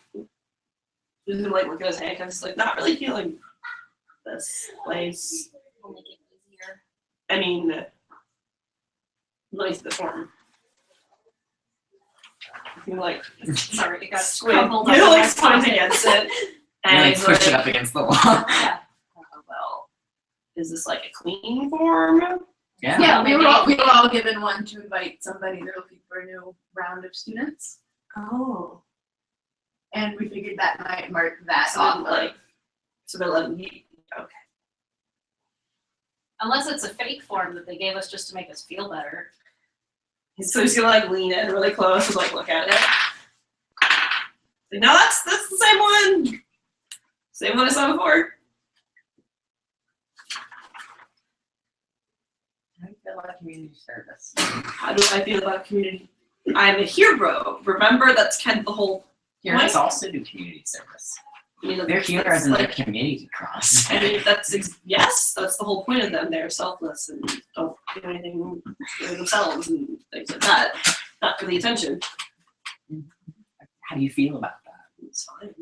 He's gonna look at his handcuffs, not really feeling this place. We'll make it easier. I mean, let me see the form. You Sorry, it got squid. crumpled You up in my squint pocket. against it, You and he's push it up against the wall. Yeah. well, is this a clean form? Yeah. Yeah, we were all given one to invite somebody. They're looking for a new round of students. Oh. And we figured that might mark that So off. they're letting you. Okay. Unless it's a fake form that they gave us just to make us feel better. So he's gonna lean in really close and look at it. No, that's the same one. Same one I saw before. How do you feel about community service? How do I feel about community? I'm a hero. Remember, that's kind of the whole. Heroes also do community service. They're heroes in their community, Cross. I mean, yes, that's the whole point of them. They're selfless and don't do anything for themselves and things like that. Not for the attention. How do you feel about that? It's fine.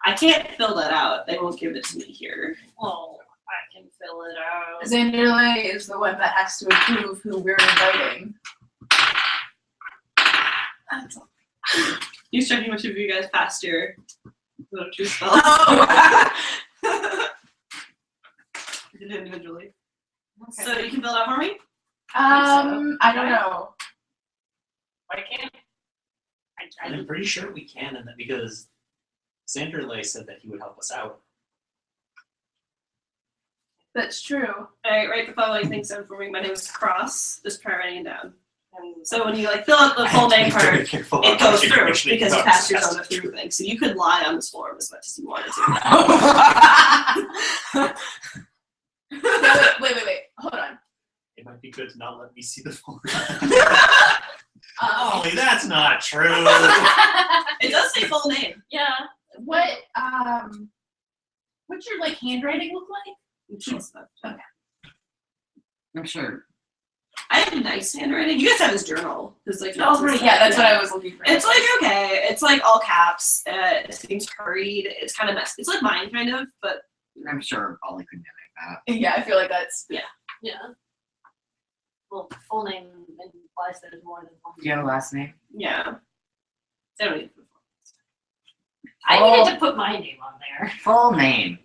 I can't fill that out. They won't give it to me here. Oh, I can fill it out. Xanderley is the one that has to approve who we're inviting. That's all. He's checking which of you guys passed your true spell. Oh. Individually. Okay. So you can fill it out for me? I don't know. I can't. I'm pretty sure we can, and that because Sanderley said that he would help us out. That's true. Alright, write the following things down for me. My name is Cross. Just try writing it down. And so when you fill out the full name part, it goes through because you passed your zone of through thing. So you could lie on this form as much as you wanted to. Wait. Hold on. It might be good to not let me see the form. Um, Ollie, that's not true. It does say full name. Yeah. what's your handwriting look like? She's- I'm sure. I have nice handwriting. You guys have his journal. His like. Yeah, that's what I was looking for. It's like okay. It's like all caps. It seems hurried. It's kind of messy. It's like mine, kind of, but I'm sure Ollie could mimic that. Yeah, I feel like that's. Yeah. Well, full name implies there's more than one. Do you have a last name? yeah. I don't need I Oh. needed to put my name on there. Full name.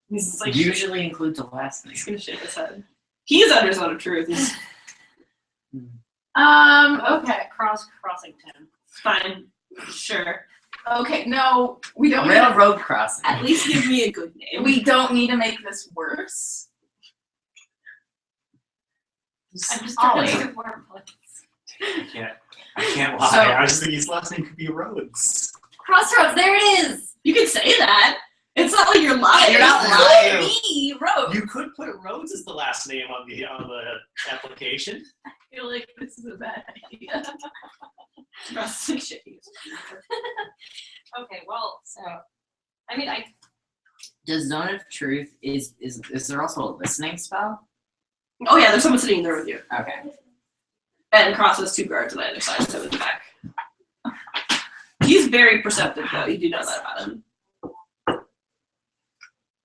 He's like Usually includes a last name. he's gonna shake his head. He's under zone of truth. He's Okay. Crossington. fine. Sure. Okay. No, we don't. Need Railroad crossing. At least give me a good name. we don't need to make this worse. I'm just Ollie. trying to do more points. I can't lie. So- I was thinking his last name could be Rhodes. Crossroads, there it is! You can say that. It's not like you're lying. You're not lying. Me, Rose. You could put Rhodes as the last name on the application. I feel like this is a bad idea. Like shit. Okay, well, so, I mean, Does Zone of Truth is there also a listening spell? Oh yeah, there's someone sitting there with you. Okay. And Cross has 2 guards on either side, so in the back. He's very perceptive though, you do know that about him.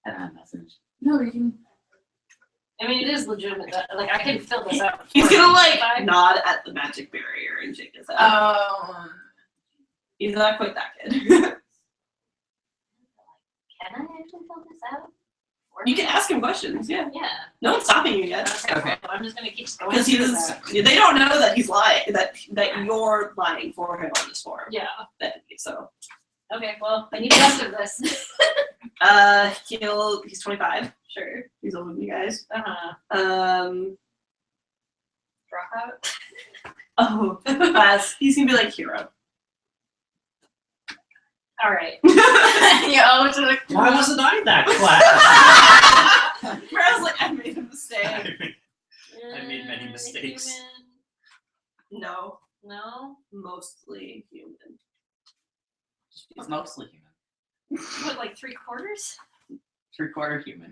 And that message. No, you can. I mean, it is legitimate, that, like, I can fill this out. He's for gonna you, like but I- nod at the magic barrier and shake his head. He's not quite that good. Can I actually fill this out? Or- You can ask him questions, yeah. Yeah. No one's stopping you yet. Okay. well, I'm just gonna keep going. Because he through doesn't that. they don't know that he's lying that you're lying for him on this form. Yeah, So okay, well, I need the rest of this. he's 25, sure. He's older than you guys. Uh-huh. Dropout? Oh, class. He's gonna be like hero. Alright. Yeah, which is like. Why wasn't I in that class? Where I was like, I made a mistake. I made many mistakes. Human. No, No? mostly human. It's mostly human. What, like 3/4? 3/4 human.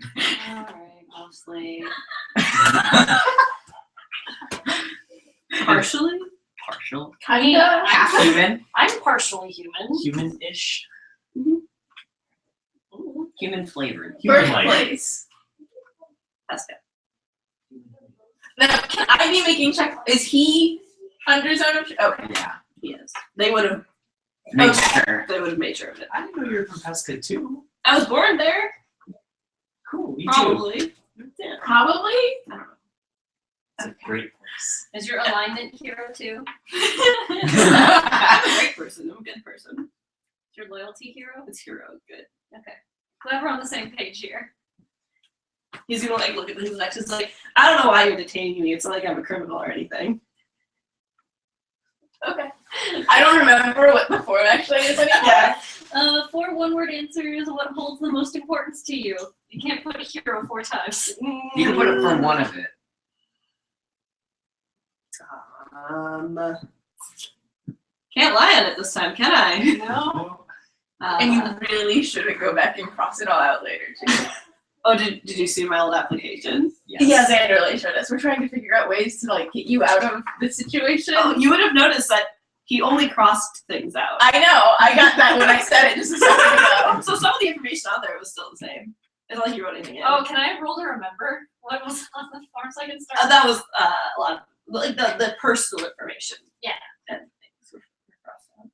Alright, mostly. Partially? Partial. Kinda. Half human. I'm partially human. Human-ish. Ooh. Human flavored. Human-like. Birthplace. That's good. Now, can I be making check? Is he under zone of? Okay. Yeah. He is. They would have Make sure. made sure of it. I didn't know you were from Pesca too. I was born there, Cool, me too. probably. Yeah. Probably. I don't know. It's a great place. Is your alignment hero too? I'm a great person. I'm a good person. Is your loyalty hero? It's hero. Good. Okay. Glad we're on the same page here. He's gonna like look at his next. It's like, I don't know why you're detaining me. It's not like I'm a criminal or anything. Okay. I don't remember what the form actually is anymore. Yeah. 4 one-word answers. What holds the most importance to you? You can't put a hero 4 times. You can put it for one of it. Can't lie on it this time, can I? No. And you really shouldn't go back and cross it all out later too. Oh, did you see my old application? Yes. Yeah, Xander really showed us. We're trying to figure out ways to like get you out of the situation. Oh, you would have noticed that he only crossed things out. I know. I got that when I said it just a second ago. So some of the information on there was still the same. It's not like you wrote anything in. Oh, can I roll to remember what was on the form so I can start? That was a lot of like the personal information. Yeah. And things were crossed out.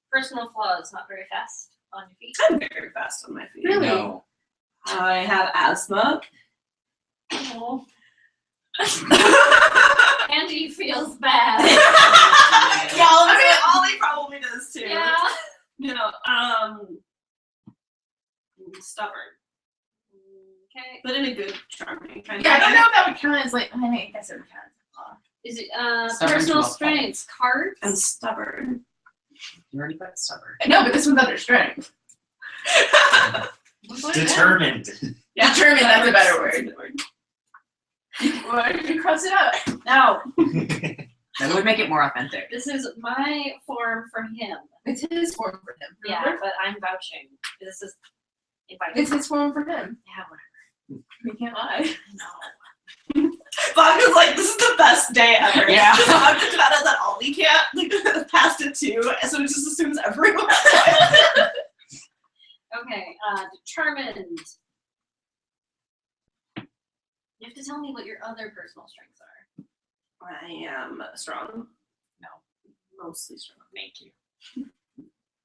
Personal flaws, not very fast on your feet. I'm very fast on my feet. Really? No. I have asthma. Oh. Andy feels bad. Yeah, I mean, Ollie probably does too. Yeah. You know, stubborn, Okay. but in a good, charming kind Yeah, I of don't way. know if that would count as like. I mean, I guess it would count as a flaw. Is it Stubborn personal to a fault. strengths? Cards? I'm stubborn. You already put stubborn. No, but this one's under strength. Determined. Yeah, Determined, that's a better works. word. That's a good word. Why did you cross it out? No. That would make it more authentic. This is my form for him. It's his form for him. Yeah, remember? but I'm vouching. This is Invite It's his phone for him. Yeah, whatever. We can't lie. Bobby was like, this is the best day ever. Yeah. So I'm just mad at that Ollie can't like passed it too, so it just assumes everyone. Okay, determined. You have to tell me what your other personal strengths are. I am strong. No. Mostly strong. Thank you.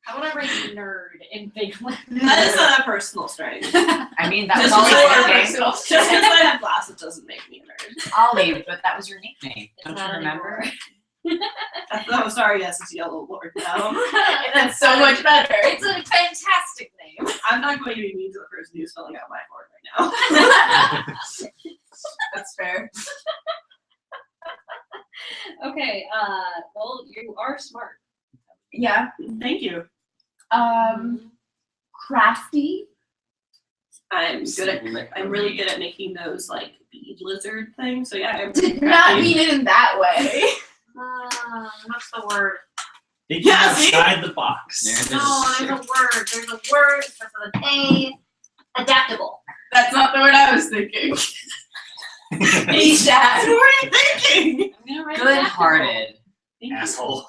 How about I write nerd in big letters? That is not a personal strength. I mean, that was Just always because your I have nickname. just because I have glasses doesn't make me a nerd. Ollie, but that was your nickname. It's Don't not you remember? Oh, sorry, yes, it's Yellow Lord now. That's so much better. It's a fantastic name. I'm not going to be mean to the person who's filling out my form right now. That's fair. Okay, well, you are smart. Yeah. Thank you. Crafty. I'm really good at making those like bead lizard things. So yeah, I'm Did not mean it in that way. What's the word? Thinking Yeah, see? outside the box. There it No, is. there's a word. There's a word. Starts with an A. Adaptable. That's not the word I was thinking. Hey, Dad, what are you thinking? I'm gonna write Good-hearted. Asshole.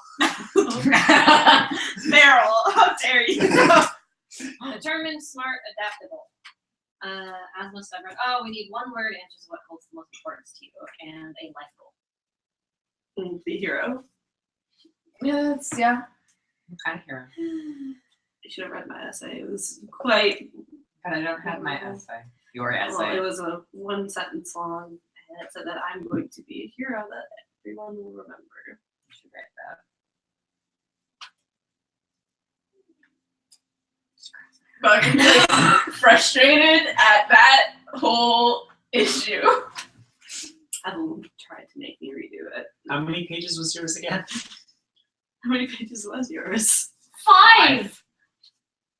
Meryl, how dare you? adaptable. Determined, smart, adaptable. Asthma, stubborn. Oh, we need one word answers what holds the most importance to you and a life goal. The hero. Yeah. What kind of hero? I should have read my essay. It was quite. But I don't have my essay. Your Well, essay. it was a one sentence long, and it said that I'm going to be a hero that everyone will remember. You should write that. But I'm really frustrated at that whole issue. Evelyn tried to make me redo it. How many pages was yours again? How many pages was yours? 5!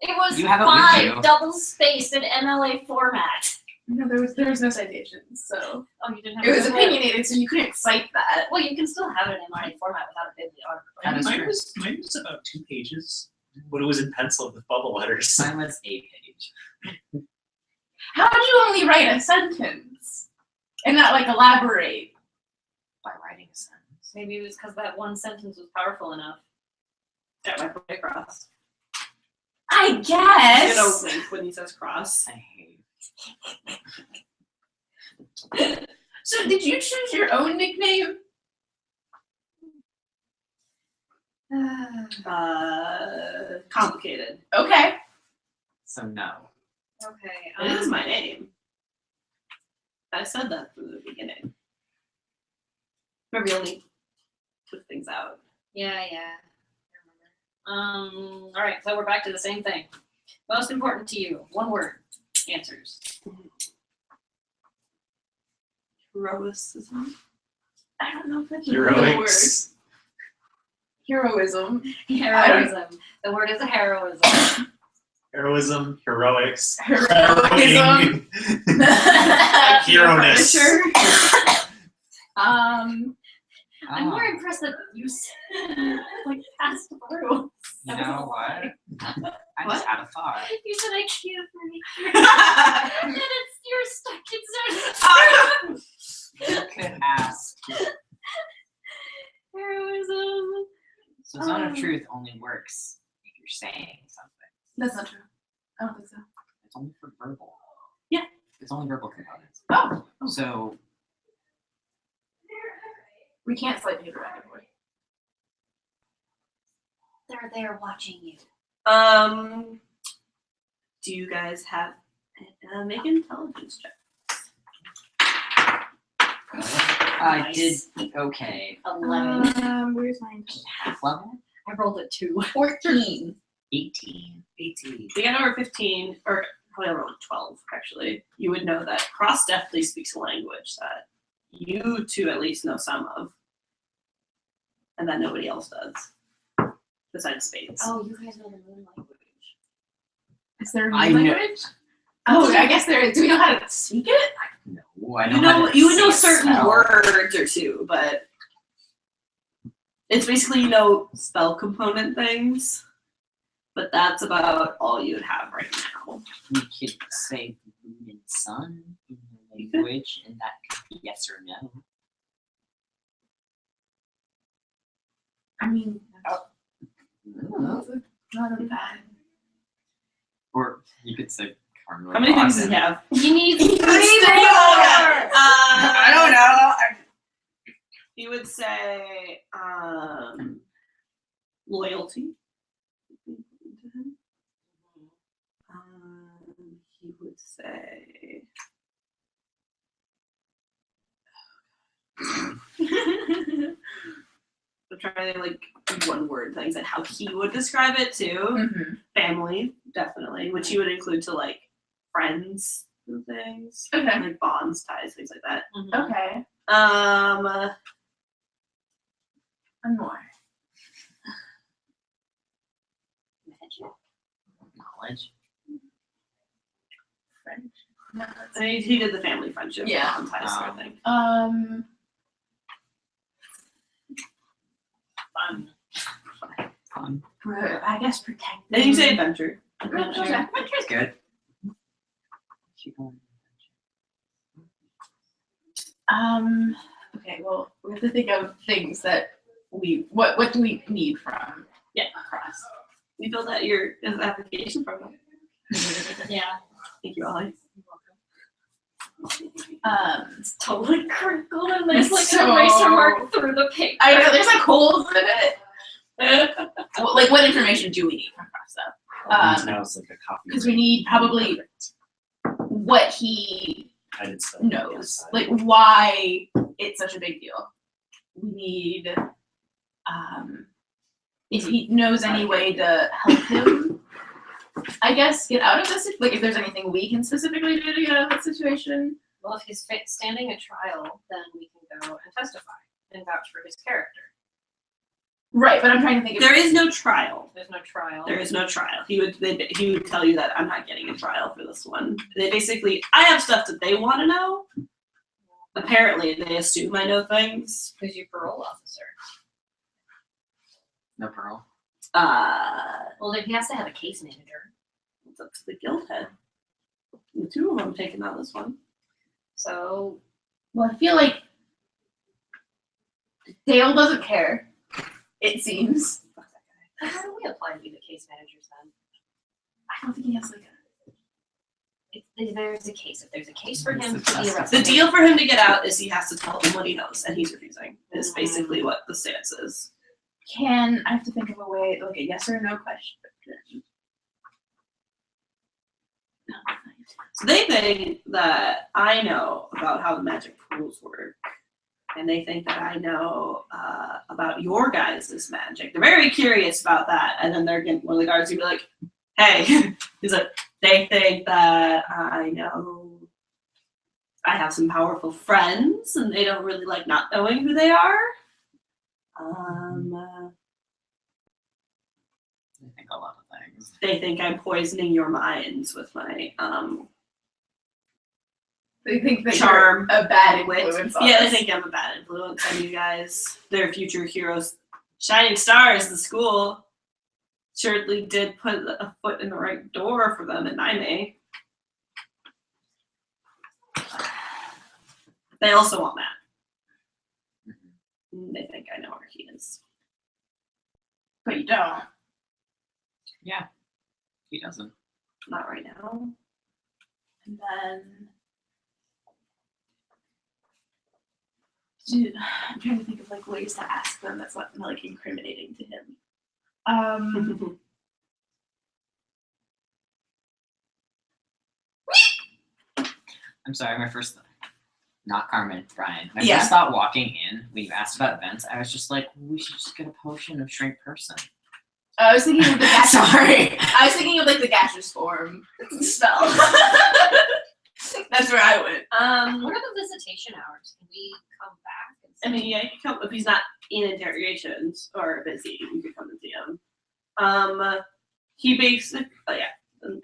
It was You have it with 5 you. double spaced in MLA format. No, there was no citations, so Oh, you didn't have it was a opinionated, so you couldn't cite that. Well, you can still have it in MLA format without a bibliography. That is true. Mine was about 2 pages, but it was in pencil with bubble letters. Mine was a page. How did you only write a sentence and not like elaborate? By writing a sentence. Maybe it was because that one sentence was powerful enough. Got my point across. I You know, guess. wink when he says cross. I hate. So did you choose your own nickname? Complicated. Okay. So no. Okay. It is my name. I said that from the beginning. Remember, you only took things out. Yeah. I remember. All right. So we're back to the same thing. Most important to you. One word. Answers. Heroicism. I don't know if that's a real word. Heroics. Heroism. Heroism. The word is a heroism. Heroism, heroics, Heroism. hero-ness. I'm Ah, more impressed that you said like passed through. you know what? I just had a thought. You said IKEA for me. And it's you're stuck in You could ask. heroism. So zone of truth only works if you're saying something. That's not true. I don't think so. It's only for verbal. Yeah. It's only verbal components. Oh, So we can't slide paper back and forth. They're there watching you. Do you guys have make intelligence check? I Nice. did okay. 11. Where's mine? Half level? I rolled a 2. 14. 18. 18. If you get over 15, or probably around 12, actually, you would know that Cross definitely speaks a language that you two at least know some of, and that nobody else does, besides Spades. Oh, you guys know the moon language. Is there a I new know- language? Oh, I guess there is. Do we know how to speak it? No, I You know. how know, to you would know say certain spell. words or two, but it's basically spell component things. but that's about all you would have right now. We could say moon and sun in the You could. language, and that could be yes or no. I mean, Oh. not a bad. Or you could say Carmen. How many things does he have? You need three more. I don't know. He would say loyalty. He would say I'm trying to like one word things and how he would describe it too. Mm-hmm. Family, definitely, which he would include to like friends and things. Okay. Like bonds, ties, things like that. Okay. And more. Knowledge. French. No, that's- he did the family friendship, Yeah. bond ties sort of thing. Fun. I guess protect. And you say adventure. Okay. Adventure's good. Okay, well, we have to think of things that what do we need from Cross? We filled out your application from him. Yeah. Thank you, Ollie. It's totally crinkled and there's like So- an eraser mark through the paper. I know there's like holes in it. Like what information do we need from Cross though? All we need to know is like a copy. Because we need probably what he I did stuff. knows, like why it's such a big deal. We need if he knows any way to help him, I guess, get out of this. Like if there's anything we can specifically do to get out of that situation. Well, if he's standing a trial, then we can go and testify and vouch for his character. Right, but I'm trying to think of There is no trial. There's no trial. There is no trial. He would tell you that I'm not getting a trial for this one. They basically, I have stuff that they want to know. Apparently, they assume I know things. Who's your parole officer? No pearl. Well, then he has to have a case manager. It's up to the guild head. The two of them taking out this one. So well, I feel like Dale doesn't care. It seems. how do we apply to be the case managers then? I don't think he has like a If there's a case, if there's a case for It's him the to be justice. arrested. The deal for him to get out is he has to tell them what he knows, and he's refusing. Is basically what the stance is. I have to think of a way, like a yes or no question. So they think that I know about how the magic rules work, and they think that I know about your guys' magic. They're very curious about that, and then they're getting one of the guards to be like, "Hey," he's like, "They think that I know. I have some powerful friends, and they don't really like not knowing who they are." I think a lot of things. They think I'm poisoning your minds with my They think that charm. you're a bad wit. influence on Yeah, they us. think I'm a bad influence on you guys. They're future heroes, shining stars. The school surely did put a foot in the right door for them, and I may. They also want Matt. They think I know where he is. But you don't. He doesn't. Not right now. And then I'm trying to think of like ways to ask them that's not like incriminating to him. I'm sorry, my first not Carmen, Brian. My Yeah. first thought walking in, when you asked about events, I was just like, we should just get a potion of shrink person. I was thinking of the gaseous. Sorry. I was thinking of like the gaseous form spell. That's where I went. What are the visitation hours? Can we come back? And I mean, yeah, you can come if he's not in interrogations or busy. You could come and see him. He basically,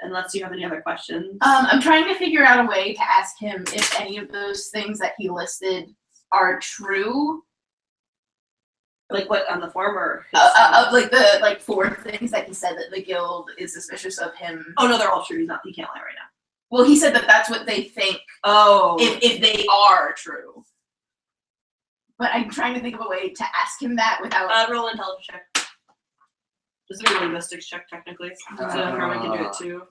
unless you have any other questions. I'm trying to figure out a way to ask him if any of those things that he listed are true. Like what on the former? Of like the 4 things that he said that the guild is suspicious of him. Oh no, they're all true. He can't lie right now. Well, he said that that's what they think Oh. if they are true. But I'm trying to think of a way to ask him that without. Roll intelligence check. This is a linguistics check technically. So Herman can do it too.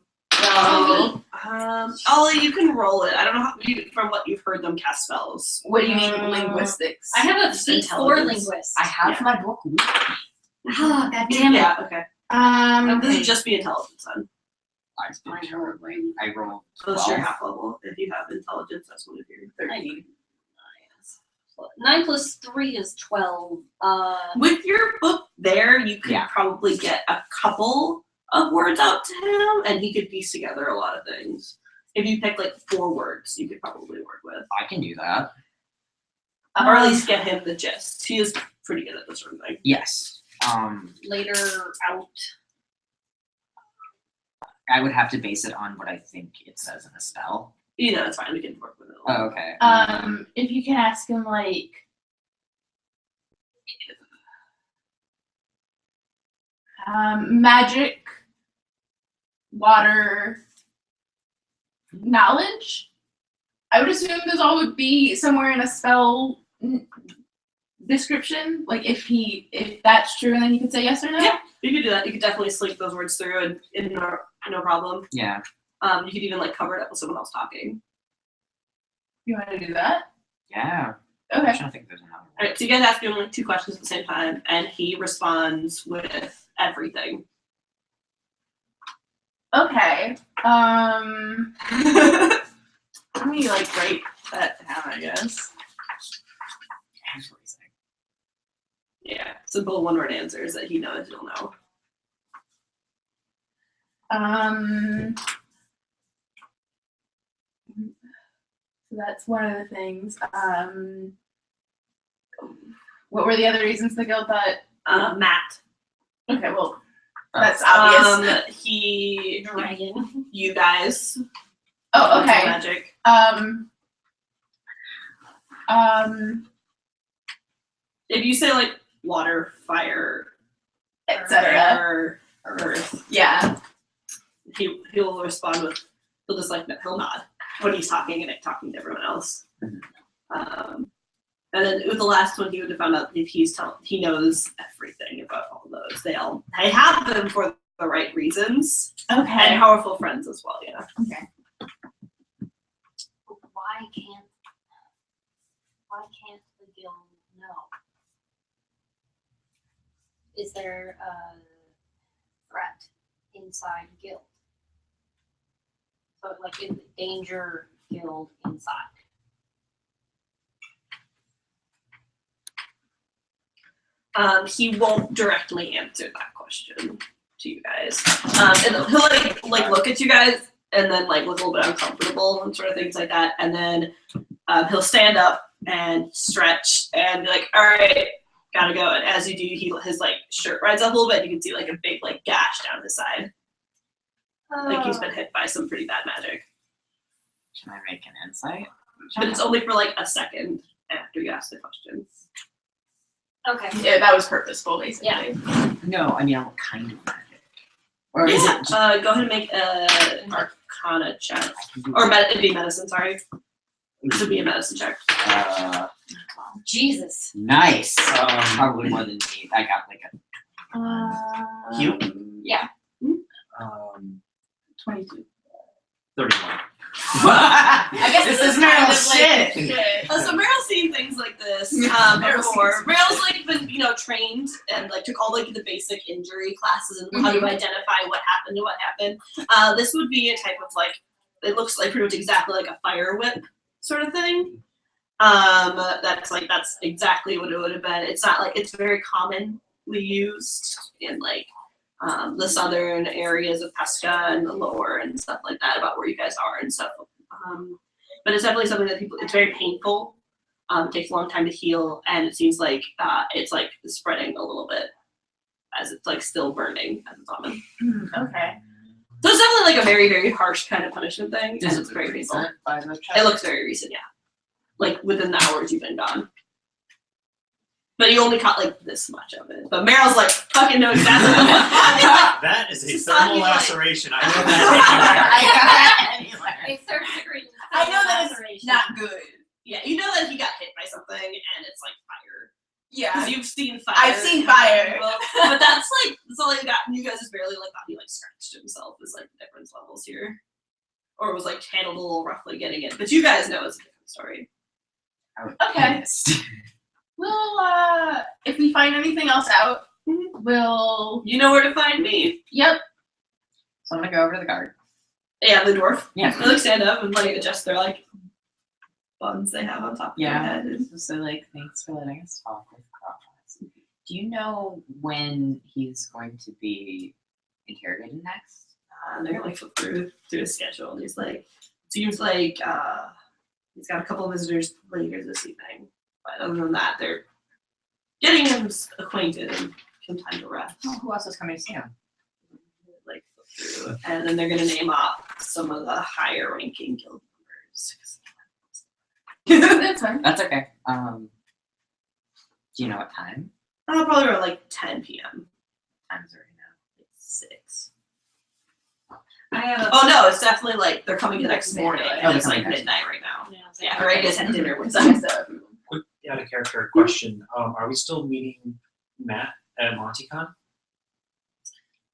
Ollie, you can roll it. I don't know how from what you've heard them cast spells. What do you mean linguistics? I have a Just feat for intelligence. linguists. I have my book with me. Oh, god damn it. Yeah, okay. This Okay. would just be intelligence then. I did terribly. I rolled So it's your 12. half level. If you have intelligence, that's one of your 13. 9 plus 3 is 12. With your book there, you could Yeah. probably get a couple of words out to him, and he could piece together a lot of things. If you pick like 4 words, you could probably work with, I can do that. or at least get him the gist. He is pretty good at this sort of thing. Yes. Later out. I would have to base it on what I think it says in the spell. You know, it's fine. We can work with it. Oh, okay. If you can ask him like magic, water, knowledge. I would assume those all would be somewhere in a spell description. Like if that's true, and then you could say yes or no. Yeah. You could do that. You could definitely slink those words through, and no problem. Yeah. You could even like cover it up with someone else talking. You want to do that? Yeah. I'm Okay. trying to think if there's another one. All right, so you guys ask him like 2 questions at the same time, and he responds with everything. Okay. Let me like write that down, I guess. Everything. Yeah, simple one-word answers that he knows you'll know. So that's one of the things. What were the other reasons the guild thought? Matt. Okay, well, that's obvious. He, Dragon. you guys. Oh, okay. Magic. If you say like water, fire, etc. air, earth, Yeah. he'll respond with, he'll just like, he'll nod when he's talking and talking to everyone else. And then with the last one, he would have found out if he knows everything about all those. They have them for the right reasons and Okay. powerful friends as well. Yeah. Okay. Why can't the guild know? Is there a threat inside guild? So like is the danger guild inside? He won't directly answer that question to you guys. And he'll like look at you guys and then like look a little bit uncomfortable and sort of things like that. And then he'll stand up and stretch and be like, all right, gotta go. And as you do, his like shirt rides up a little bit. And you can see like a big like gash down his side. Like he's been hit by some pretty bad magic. Can I make an insight? But it's only for like a second after you ask the question. Okay. Yeah, that was purposeful, basically. Yeah. No, I mean, what kind of magic? Or is it just, Go ahead and make a Arcana check. I can do Or it'd be medicine, sorry. This would be a medicine check. Jesus. Nice. Probably more than me. I got like a Heal? Yeah. 22. 31. I guess This this is is kind Meryl's of like shit. So Meryl's seen things like this Meryl's before. seen- Meryl's like been, trained and like took all like the basic injury classes and how to identify what happened to what happened. This would be a type of like, it looks like pretty much exactly like a fire whip sort of thing. That's exactly what it would have been. It's not like, it's very commonly used in like the southern areas of Pesca and the lower and stuff like that, about where you guys are and stuff. But it's definitely something that it's very painful. It takes a long time to heal, and it seems like it's like spreading a little bit as it's like still burning as it's on. Okay. So it's definitely like a very, very harsh kind of punishment thing. Does And it it's very painful. recent by the It looks very recent, yeah. Like within the hours you've been gone. But you only caught like this much of it. But Meryl's like fucking knows exactly what happened. That is a Just thought thermal you, like- laceration. I know that. I got that anywhere. A third degree. I know that it's laceration. not good. Yeah, you know that he got hit by something and it's like fire. Yeah. Because you've seen fire. I've seen fire. Well, but that's all you got. You guys just barely like thought he like scratched himself is like the difference levels here. Or it was like handled a little roughly getting it. But you guys know it's a different story. Okay. We'll if we find anything else out, we'll You know where to find me. yep. So I'm gonna go over to the guard. Yeah, the dwarf. Yeah. They like stand up and like adjust their like buns they have on top of their Yeah. head. And So like, thanks for letting us talk with Cross. Do you know when he's going to be interrogated next? they're gonna like flip through his schedule and he's like seems like he's got a couple of visitors later this evening. But other than that, they're getting him acquainted and some time to rest. Oh, who else is coming to see him? Like flip through, and then they're gonna name off some of the higher ranking guild members. That's fine. That's okay. Do you know what time? Probably around like 10 p.m. Time's right now. Like 6. I have a. Oh no, it's definitely like they're coming the next morning, Oh, and they're it's coming like next midnight right now. Yeah, it's Yeah, like- Greg has had dinner with them. Quick out of character question. Are we still meeting Matt at MontyCon?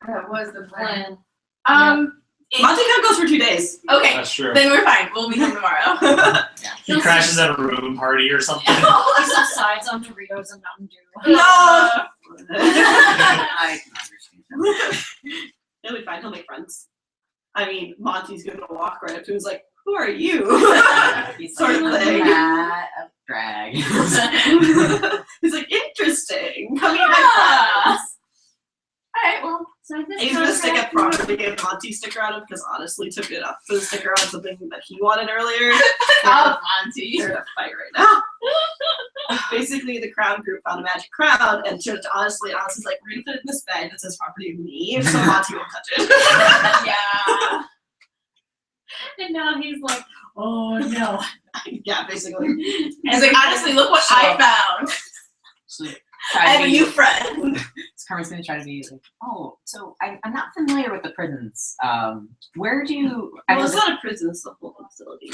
That was the plan. Plan. MontyCon goes for 2 days. Okay. That's true. Then we're fine. We'll meet him tomorrow. He crashes at a room party or something. He some sides on Doritos and Mountain Dew. No. I can understand. He'll be fine. He'll make friends. I mean, Monty's gonna walk right up to him. He's like, "Who are you?" He's Sort of like, thing. Matt of drag. He's like, "Interesting. Come meet Yeah. my friends." Alright, well, So this And he's gonna stick a contract- property and Monty sticker on him because honestly took it up for the sticker on something that he wanted earlier. oh, Monty. They're in a fight right now. Basically, the crown group found a magic crown and showed it to honestly is like, we're gonna put it in this bag that says property of me, so Monty won't touch it. Yeah. And now he's like, oh no. Yeah, basically. He's like, honestly, look what I found. So, I have a new friend. Carmen's gonna try to be like, oh, so I'm not familiar with the prisons. Where do I Well, know it's that- not a prison, it's a whole facility.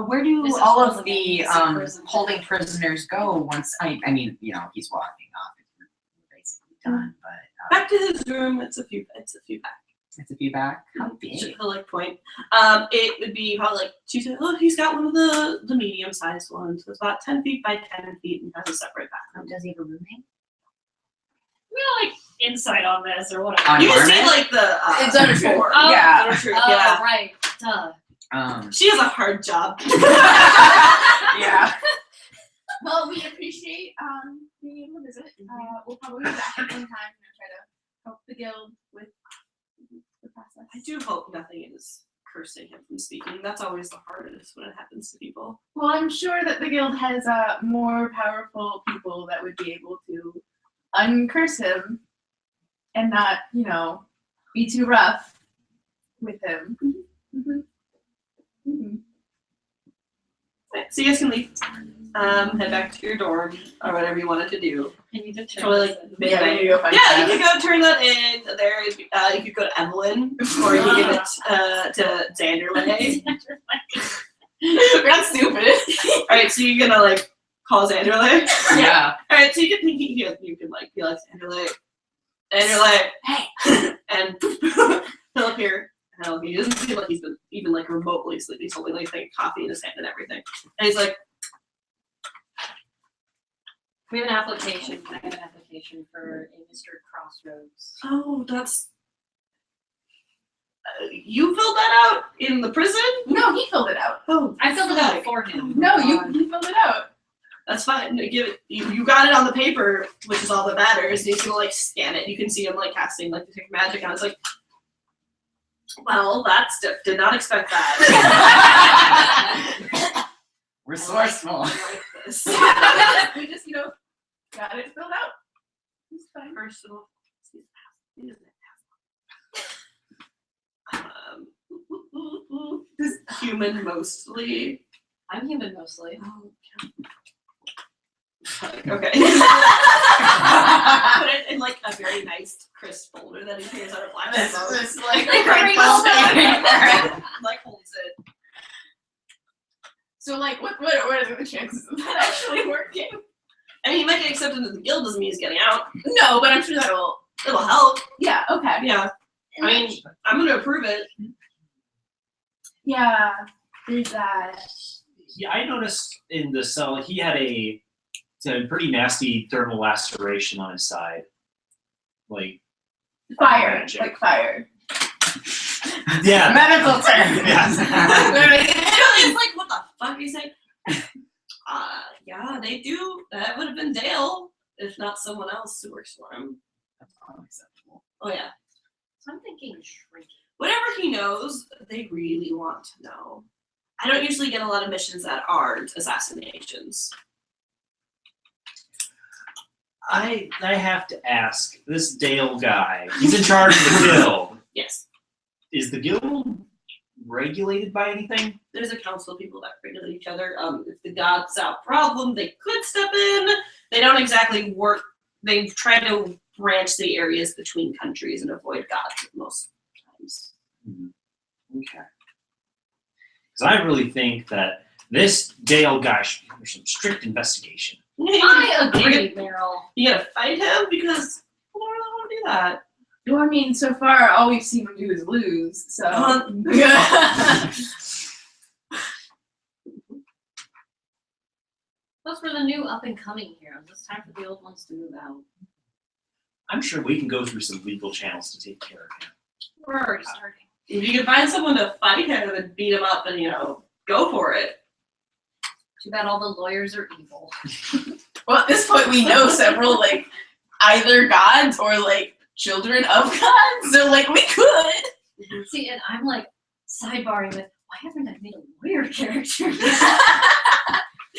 where do This is all one of of the the prison. holding prisoners go once I mean, you know, he's walking off, we're basically done, but Back to his room, it's a few back. it's a few back. How big? He'll like point. It would be probably like he's got one of the medium sized ones. So it's about 10 feet by 10 feet and has a separate bathroom. Does he have a roommate? We're like insight on this or whatever. On You can see Barnet? like the It's Undertrue. floor. Oh, Yeah. Undertrue, Oh, yeah. right. Duh. She has a hard job. Yeah. Well, we appreciate being able to visit. We'll probably be back in time and try to help the guild with the process. I do hope nothing is cursing him from speaking. That's always the hardest when it happens to people. Well, I'm sure that the guild has more powerful people that would be able to uncurse him and not, you know, be too rough with him. Mm-hmm. Mm-hmm. Right, so you guys can leave. Head back to your dorm or whatever you wanted to do. I need to turn Probably this like in. midnight. Yeah, we need to go find Yeah, that. you could go turn that in. There, you could go to Evelyn, or you could give it to Xanderley. That's stupid. All right, so you're gonna like call Xanderley. Yeah. All right, so you can like be like Xanderley, and you're like, hey, and he'll appear. And he doesn't seem like he's been even like remotely sleepy. He's holding like coffee in his hand and everything. And he's like, We have an application. I have an application for a Mr. Crossroads. oh, that's. You filled that out in the prison? No, he filled it out. Oh, I filled it out fuck. for him. No, you filled it out. That's fine. Give it. You got it on the paper, which is all that matters. He's gonna like scan it. You can see him like casting like detect magic, and I was like, well, that's did not expect that. Resourceful. I like this. We just, you know, got it filled out. It's fine. Personal. This human mostly. I'm human mostly. Oh, Okay. Put it in like a very nice, crisp folder that he carries on a black envelope. This like Like right a plus real there. Like holds it. So like what are the chances of that actually working? I mean, he might get accepted into the guild, doesn't mean he's getting out. No, but I'm sure that'll It'll help. yeah, okay. Yeah. I mean, I'm gonna approve it. Yeah, there's that. Yeah, I noticed in the cell he had a pretty nasty thermal laceration on his side. Like Fire, Magic. like fire. yeah. Medical term. It's like, what the fuck are you saying? Yeah, they do. That would have been Dale, if not someone else who works for him. That's unacceptable. Oh yeah. So I'm thinking shrinking. Whatever he knows, they really want to know. I don't usually get a lot of missions that aren't assassinations. I have to ask, this Dale guy, he's in charge of the guild. Yes. Is the guild regulated by anything? There's a council of people that regulate each other. If the gods have a problem, they could step in. They don't exactly work. They try to branch the areas between countries and avoid gods most times. Okay. Because I really think that this Dale guy should be under some strict investigation. I agree, Meryl. You gotta fight him because people don't really want to do that. Well, I mean, so far all we've seen him do is lose. So Those were the new up and coming heroes. It's time for the old ones to move out. I'm sure we can go through some legal channels to take care of him. We're already starting. If you can find someone to fight him and beat him up and, go for it. Too bad all the lawyers are evil. well, at this point we know several like either gods or like children of gods. So like we could. See, and I'm like sidebarring with, why haven't I made a lawyer character?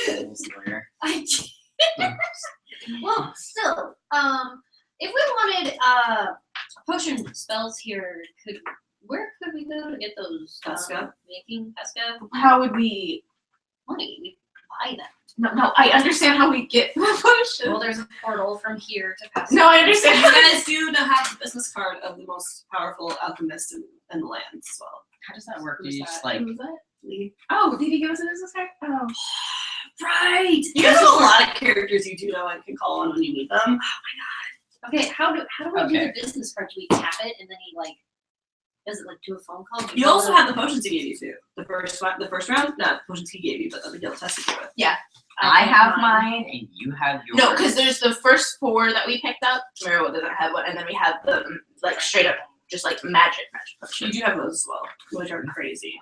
Devil's lawyer. Well, still, if we wanted potion spells here, where could we go to get those? Pesca. Making Pesca How would we? money. We buy them. No, I understand how we get the potion. Well, there's a portal from here to Pesca. No, I understand. You guys do have the business card of the most powerful alchemist in the lands as well. How does that work? Do Who's you that? just like Who was that? Lee. Oh, did he give us a business card? Oh. Right! You guys have a lot of characters you do know and can call on when you need them. Okay, how do we do Okay. the business card? Do we tap it and then he does it do a phone call? Do You call also it? have the potions he gave you too. The first round, not the potions he gave you, but the guild tested you with. I have mine and you have yours? No, because there's the first 4 that we picked up. Meryl doesn't have one, and then we have the like straight up just like magic You potion. do have those as well, which are crazy.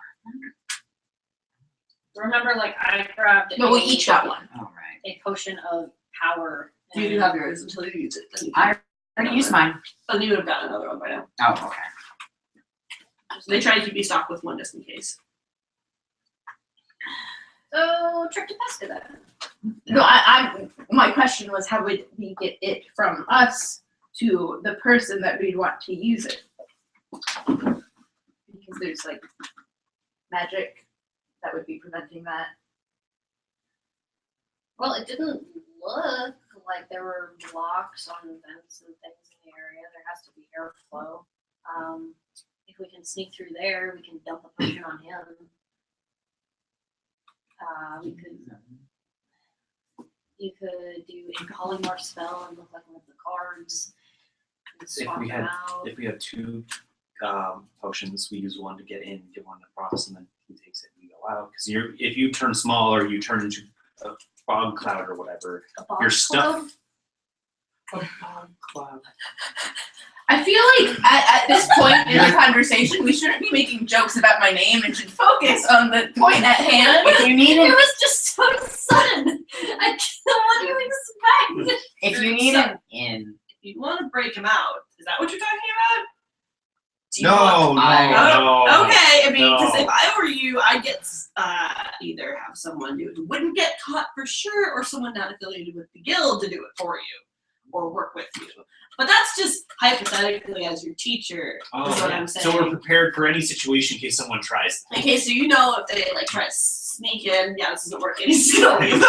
Remember, I grabbed But we each got one. All right. a potion of power. You do have yours until you use it. Then you I already used mine. But you would have gotten another one by now. Oh, okay. They try to keep you stocked with one just in case. So trip to Pesca then. No, my question was how would we get it from us to the person that we'd want to use it? Because there's like magic that would be preventing that. Well, it didn't look like there were blocks on vents and things in the area. There has to be airflow. If we can sneak through there, we can dump a potion on him. You could do a polymorph spell and look like one of the cards. And swap we them had- out. If we have 2 potions, we use one to get in, get one to cross, and then he takes it and we go out. Because if you turn smaller, you turn into a fog cloud or whatever. A box Your club? stuff. A fog cloud. I feel like at this point in the conversation, we shouldn't be making jokes about my name and should focus on the point at hand. If you need It an was just so sudden. What do you expect? if you need an in, If you want to break him out, is that what you're talking about? Do you No, want- no. Okay, I mean, because No. if I were you, I'd get either have someone do it who wouldn't get caught for sure, or someone not affiliated with the guild to do it for you, or work with you. But that's just hypothetically as your teacher, is what I'm saying. So we're prepared for any situation in case someone tries. Okay, so you know if they try to sneak in, yeah, this isn't working. He's gonna leave.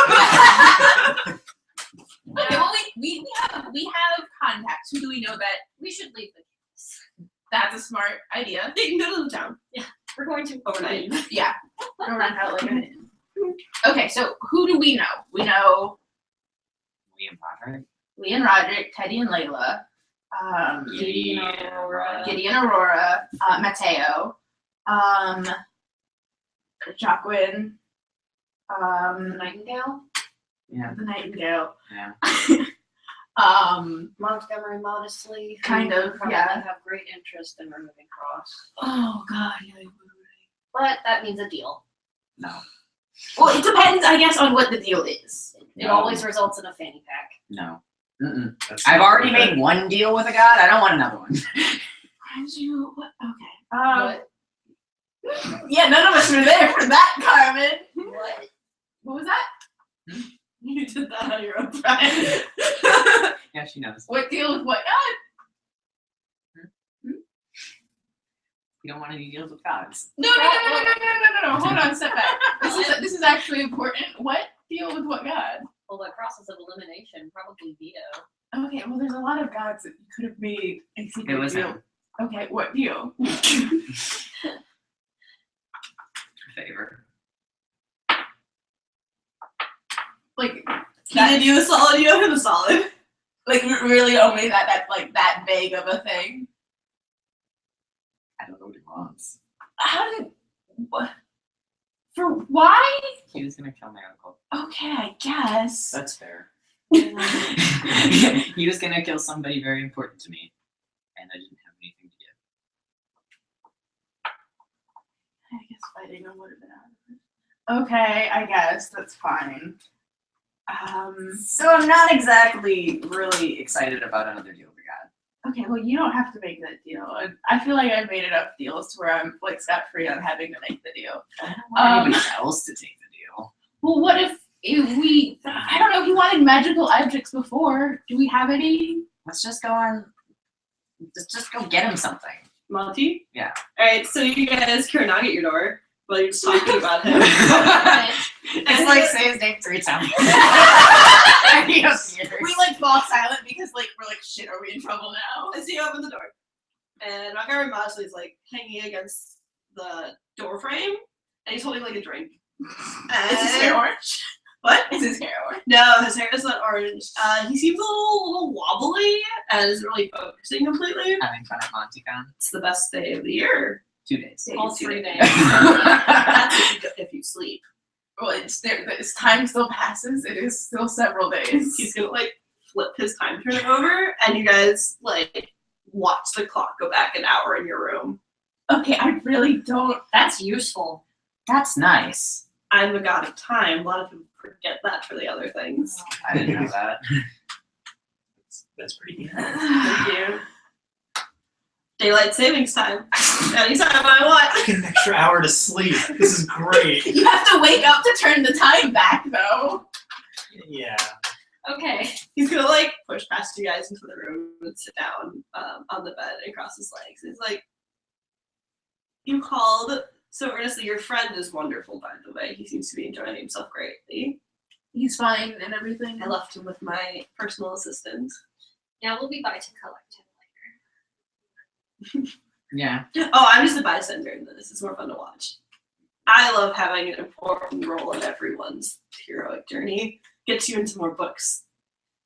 Okay, well we have contacts. Who do we know that We should leave the campus. that's a smart idea? They can go to the town We're going to overnight. Yeah. Go rent out like an Okay, so who do we know? We know We and Roderick. Lee and Roderick, Teddy and Layla, Giddy. Giddy and Aurora, Mateo, Jacqueline, Nightingale, Yeah. the Nightingale. Yeah. Montgomery Modestly. who Kind of, probably yeah. have great interest in removing Cross. Oh God, yeah. But that means a deal. No. Well, it depends, I guess, on what the deal is. It No. always results in a fanny pack. No. Mm-mm. That's I've not already worth it. made one deal with a god. I don't want another one. Why did you? What? Okay. What? Yeah, none of us were there for that, Carmen. What? What was that? You did that on your own, Brian. Yeah, she knows. What deal with what God? You don't want any deals with gods. No. Hold on, step back. This is actually important. What deal with what God? Well, the process of elimination, probably veto. Okay, well, there's a lot of gods that you could have made a secret It was deal. him. Okay, what deal? Favor. Like, He did you a solid, you owe him a solid. like really only that vague of a thing. I don't know what he wants. How did? What? For why? He was gonna kill my uncle. Okay, I guess. That's fair. He was gonna kill somebody very important to me, and I didn't have anything to give. I guess fighting him would have been out of it. Okay, I guess that's fine. So I'm not exactly really excited about another deal with God. Okay, well, you don't have to make that deal. I feel like I've made enough deals to where I'm like scot free on having to make the deal. I don't want anybody else to take the deal. Well, what if we? I don't know. He wanted magical objects before. Do we have any? Let's just go on. Just go get him something. Monty? Yeah. Alright, so you guys hear a knock at your door while you're just talking about him. It's like say his name 3 times. He appears. We like fall silent because like we're like shit. Are we in trouble now? And so you open the door. And Montgomery Mosley is like hanging against the door frame and he's holding like a drink. Is his hair orange? What? Is his hair orange? No, his hair is not orange. He seems a little wobbly and isn't really focusing completely. Having fun at MontyCon. It's the best day of the year. 2 days. All 3 days. That's if you sleep. Well, it's there. As time still passes, it is still several days. He's gonna like flip his time turner over and you guys like watch the clock go back an hour in your room. Okay, I really don't. That's useful. That's nice. I'm a god of time. A lot of people forget that for the other things. I didn't know that. That's pretty good. Thank you. Daylight savings time. Anytime I want. Get an extra hour to sleep. This is great. You have to wake up to turn the time back, though. Yeah. Okay. He's gonna like push past you guys into the room and sit down on the bed and cross his legs. He's like, "You called so earnestly. Your friend is wonderful, by the way. He seems to be enjoying himself greatly. He's fine and everything. I left him with my personal assistant. Now we'll be by to collect him later. Yeah. Oh, I'm just a bystander in this. It's more fun to watch. I love having an important role in everyone's heroic journey. Gets you into more books.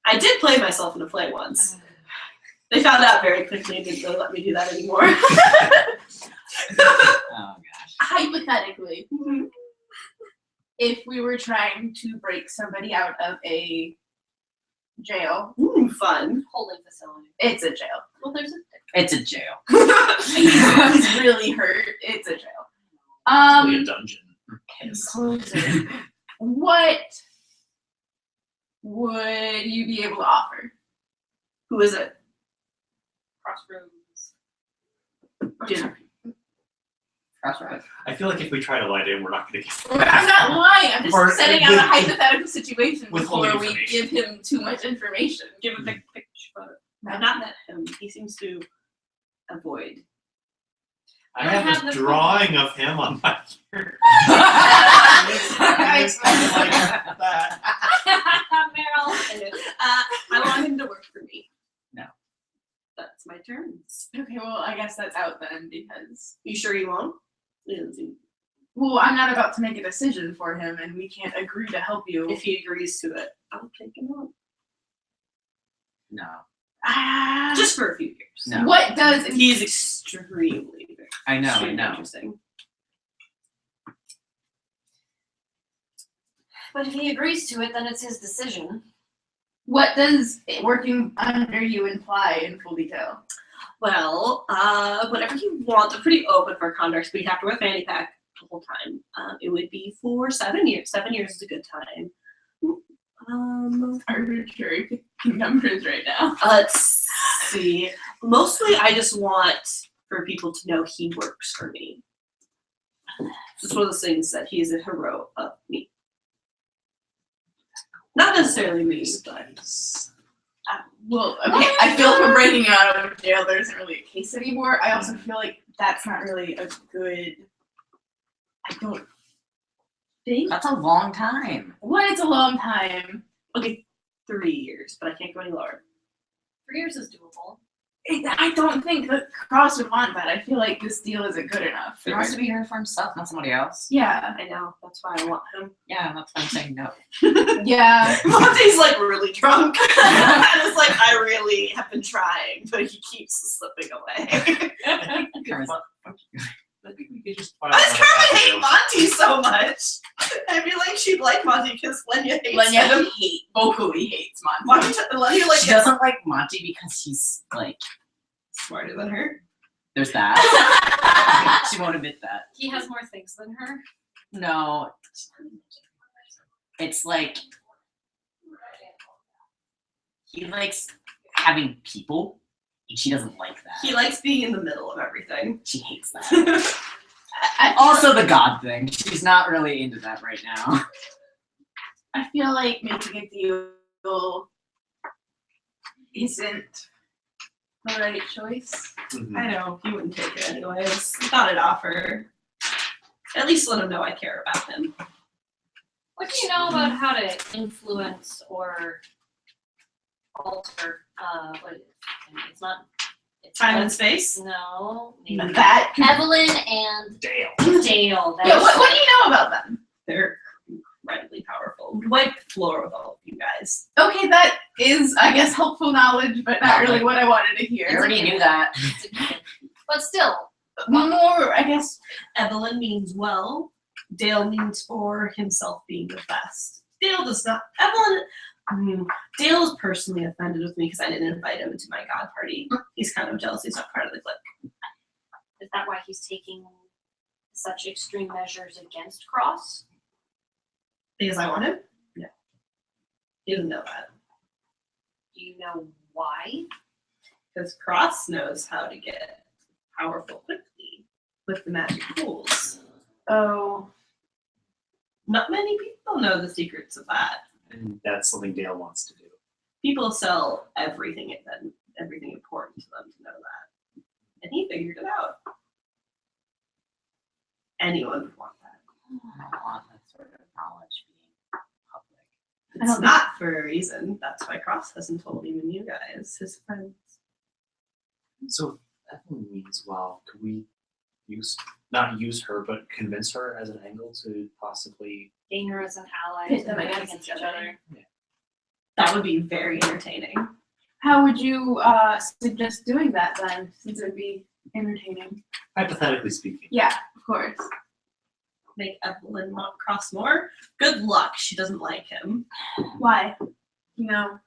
I did play myself in a play once. They found out very quickly and didn't really let me do that anymore. Oh gosh. Hypothetically, if we were trying to break somebody out of a jail, Ooh, fun. Holding facility. it's a jail. Well, there's a It's a jail. He's really hurt. It's a jail. Probably a dungeon. Closer. What would you be able to offer? Who is it? crossroads. Dinner. Crossroads. I feel like if we try to lie to him, we're not going to get. I'm not lying. I'm just Or setting out a with- hypothetical situation withholding before we information. give him too much information. Give a big picture. I've not met him. He seems to avoid. I I have have a the- drawing of him on my computer. I Like that. Meryl. I want him to work for me. No. That's my terms. Okay, well, I guess that's out then because, You sure you won't? Lindsay? well, I'm not about to make a decision for him and we can't agree to help you. If he agrees to it, I'll take him on. No. Ah, Just for a few years. No. what does, He's extremely, I know, I extremely know. interesting. But if he agrees to it, then it's his decision. what does working under you imply in full detail? Well, whatever you want, they're pretty open for contracts, but you have to wear a fanny pack the whole time. It would be for 7 years. 7 years is a good time. Arbitrary picking numbers right now. Let's see. Mostly, I just want for people to know he works for me. It's one of those things that he's a hero of me. Not necessarily me, but Well, okay, I feel like we're breaking out of jail. There isn't really a case anymore. I also feel like that's not really a good. I don't think. That's a long time. What? It's a long time. okay, 3 years, but I can't go any lower. 3 years is doable. I don't think that Cross would want that. I feel like this deal isn't good enough. He wants to be here for himself, not somebody else. Yeah. I know, that's why I want him. Yeah, that's why I'm saying no. Yeah. Monty's like really drunk. And it's like, I really have been trying, but he keeps slipping away. I think we could just. I just kind of hate Monty so much. I feel like she'd like Monty because Lenya hates him. vocally hates Monty. Lenya like She doesn't like Monty because he's like, smarter than her. there's that. She won't admit that. He has more things than her. No. It's like, he likes having people, and she doesn't like that. He likes being in the middle of everything. She hates that. Also the God thing. She's not really into that right now. I feel like making a deal isn't the right choice. Mhm. I know, he wouldn't take it anyways. Thought I'd offer. At least let him know I care about him. What do you know about how to influence or alter? It's not. It's Time not- and space. No. maybe. That. Evelyn and Dale. Dale. Yeah, what do you know about them? They're incredibly powerful. Wipe the floor with all of you guys. Okay, that is, I guess, helpful knowledge, but not really what I wanted to I hear. already knew that. But still, More, I guess. Evelyn means well. Dale means for himself being the best. Dale does not. Dale is personally offended with me because I didn't invite him to my god party. He's kind of jealous he's not part of the clique. is that why he's taking such extreme measures against Cross? Because I want him? No. He doesn't know that. Do you know why? Because Cross knows how to get powerful quickly with the magic tools. Oh. Not many people know the secrets of that. And that's something Dale wants to do. People sell everything important to them to know that. And he figured it out. Anyone would want that. I don't want that sort of knowledge being public. It's not for a reason. That's why Cross hasn't told even you guys, his friends. So Evelyn means well, could we not use her, but convince her as an angle to possibly. Gain her as an ally. Pit to them fight against each other. That would be very entertaining. How would you suggest doing that then, since it would be entertaining? Hypothetically speaking. Yeah, of course. Make Evelyn want Cross more. Good luck. She doesn't like him. Why? You know.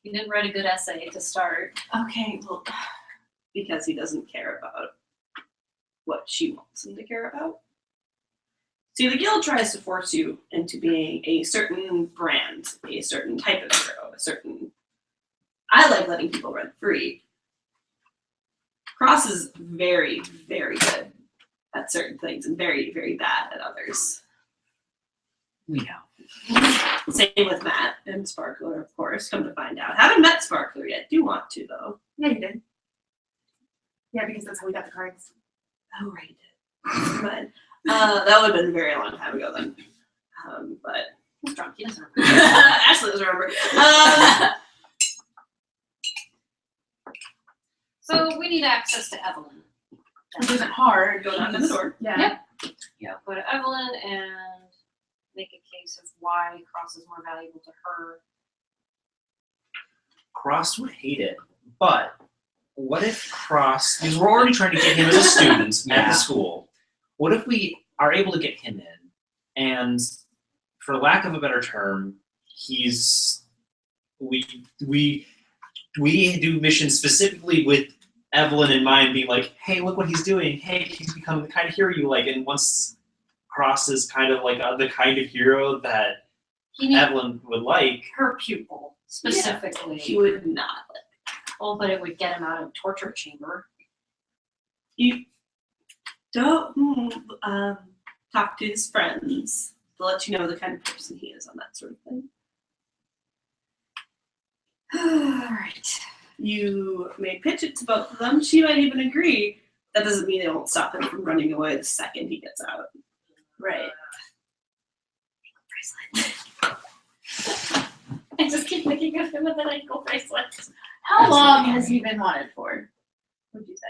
You didn't write a good essay to start. Okay, well, Because he doesn't care about what she wants him to care about. See, the guild tries to force you into being a certain brand, a certain type of hero, a certain. I like letting people run free. Cross is very, very good at certain things and very, very bad at others. We know. Same with Matt and Sparkler, of course, come to find out. Haven't met Sparkler yet. Do want to, though. yeah, you did. Yeah, because that's how we got the cards. Oh, right, you did. But that would have been a very long time ago then. But He's drunk. He doesn't remember. Ashley doesn't remember. So we need access to Evelyn. Which isn't hard. Go knock on the door. Yeah. Go to Evelyn and make a case of why Cross is more valuable to her. Cross would hate it, but what if Cross, because we're already trying to get him as a student at Yeah. the school, what if we are able to get him in, and for lack of a better term, we do missions specifically with Evelyn in mind, being like, hey, look what he's doing, hey, he's becoming the kind of hero you like, and once Cross is kind of like the kind of hero that He needs Evelyn would like, her pupil specifically. He would not. Well, but it would get him out of torture chamber. You don't talk to his friends to let you know the kind of person he is on that sort of thing. Alright. You may pitch it to both of them. She might even agree. That doesn't mean it won't stop him from running away the second he gets out. Right. I just keep thinking of him with an ankle bracelet. How long has he been wanted for? Would you say?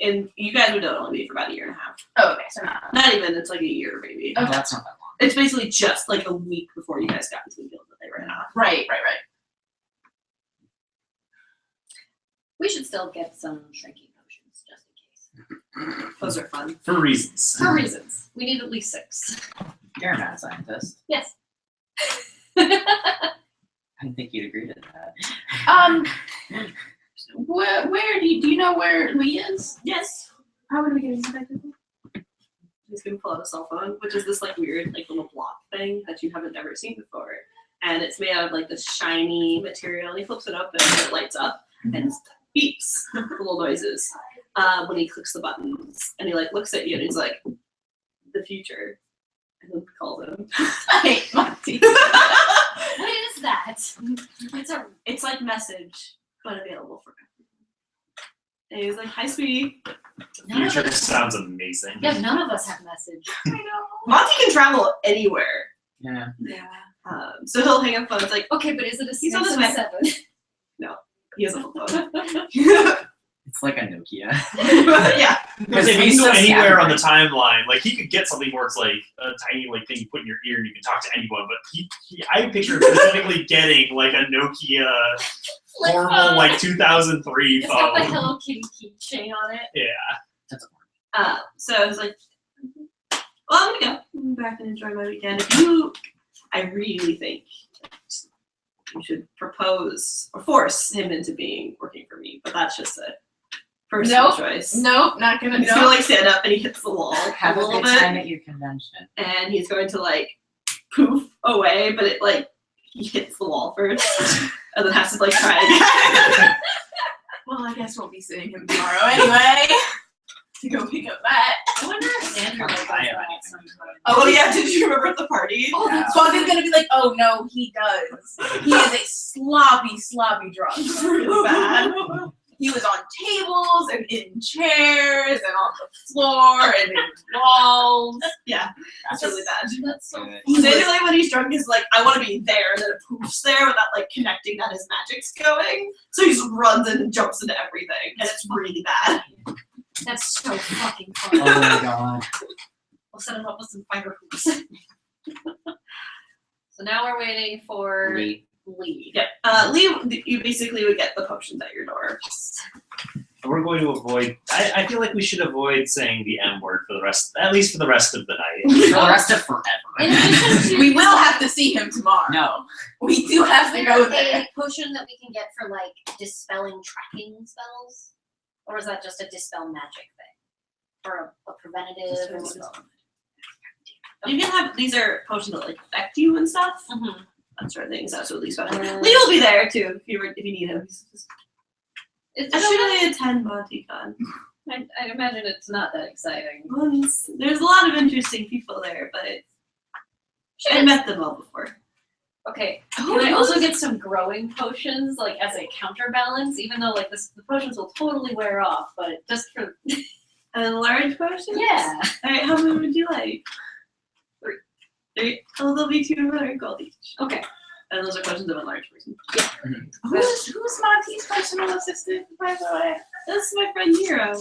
And you guys would know it only be for about a year and a half. Oh, okay, so not. Not even. It's like a year, maybe. Okay. That's not that long. It's basically just like a week before you guys got into the guild that they ran off. Right. We should still get some shrinking potions just in case. Those are fun. for reasons. For reasons. We need at least 6. You're a mad scientist. Yes. I didn't think you'd agree to that. Where do you know where Lee is? Yes. How would we get into that? He's gonna pull out a cell phone, which is this like weird like little block thing that you haven't ever seen before. And it's made out of like this shiny material. He flips it up and it lights up and beeps the little noises when he clicks the buttons. And he like looks at you and he's like, the future. And then calls him. Hey, Monty. What is that? It's like message, but available for everyone. And he's like, hi sweetie. None of Future us, sounds amazing. yeah, none of us have message. I know. Monty can travel anywhere. Yeah. Yeah. So he'll hang up phone. It's like, Okay, but is it a He's on his Samsung way. 7? he has a flip phone. It's like a Nokia. Yeah. Because if He's he can go so anywhere on the scattered. timeline, like he could get something where it's like a tiny like thing you put in your ear and you can talk to anyone. But I picture him specifically getting like a Nokia Flip formal phone. like 2003 It's got the phone. Hello Kitty keychain on it. Yeah. So I was like, well, I'm gonna go back and enjoy my weekend. I really think you should propose or force him into working for me, but that's just a personal Nope. choice. Nope, not gonna. He's gonna like stand up and he hits the wall Have a a little good bit, time at your convention. and he's going to like poof away, but it like he hits the wall first, and then has to like try again. Well, I guess we'll be seeing him tomorrow anyway. To go pick up that. I wonder if Xander like does I have that anything. sometime. Oh yeah, did you remember at the party? Oh, Yeah. that's Bobby's gonna be like, oh no, he does. He is a sloppy drunk. Really bad. He was on tables and in chairs and on the floor and in walls. Yeah, it's really bad. That's so Good. Xander, when he's drunk, is like, I want to be there, and then it poofs there without like connecting that his magic's going. So he just runs in and jumps into everything, and it's really bad. That's so fucking funny. Oh my god. We'll set him up with some fire hoops. So now we're waiting for Lee. Lee. Yeah, Lee, you basically would get the potions at your door. We're going to avoid. I feel like we should avoid saying the M word for the rest, at least for the rest of the night. For the rest of In forever. addition to We will have to see him tomorrow. No. We do have to go there there. a potion that we can get for like dispelling tracking spells? Or is that just a dispel magic thing? Or a preventative? or what? You can have these are potions that like affect you and stuff. Mhm. That sort of things. That's what Lee's about. Lee will be there too if you need him. He's just, It's I just should really attend MontyCon. I imagine it's not that exciting. There's a lot of interesting people there, but I met them all before. Okay, can I also get some growing potions, like as a counterbalance, even though like the potions will totally wear off, but just for A large potion? yeah. Alright, how many would you like? 3. There'll be 200 gold each. Okay. And those are questions of a large person. Who's Monty's personal assistant, by the way? This is my friend Nero.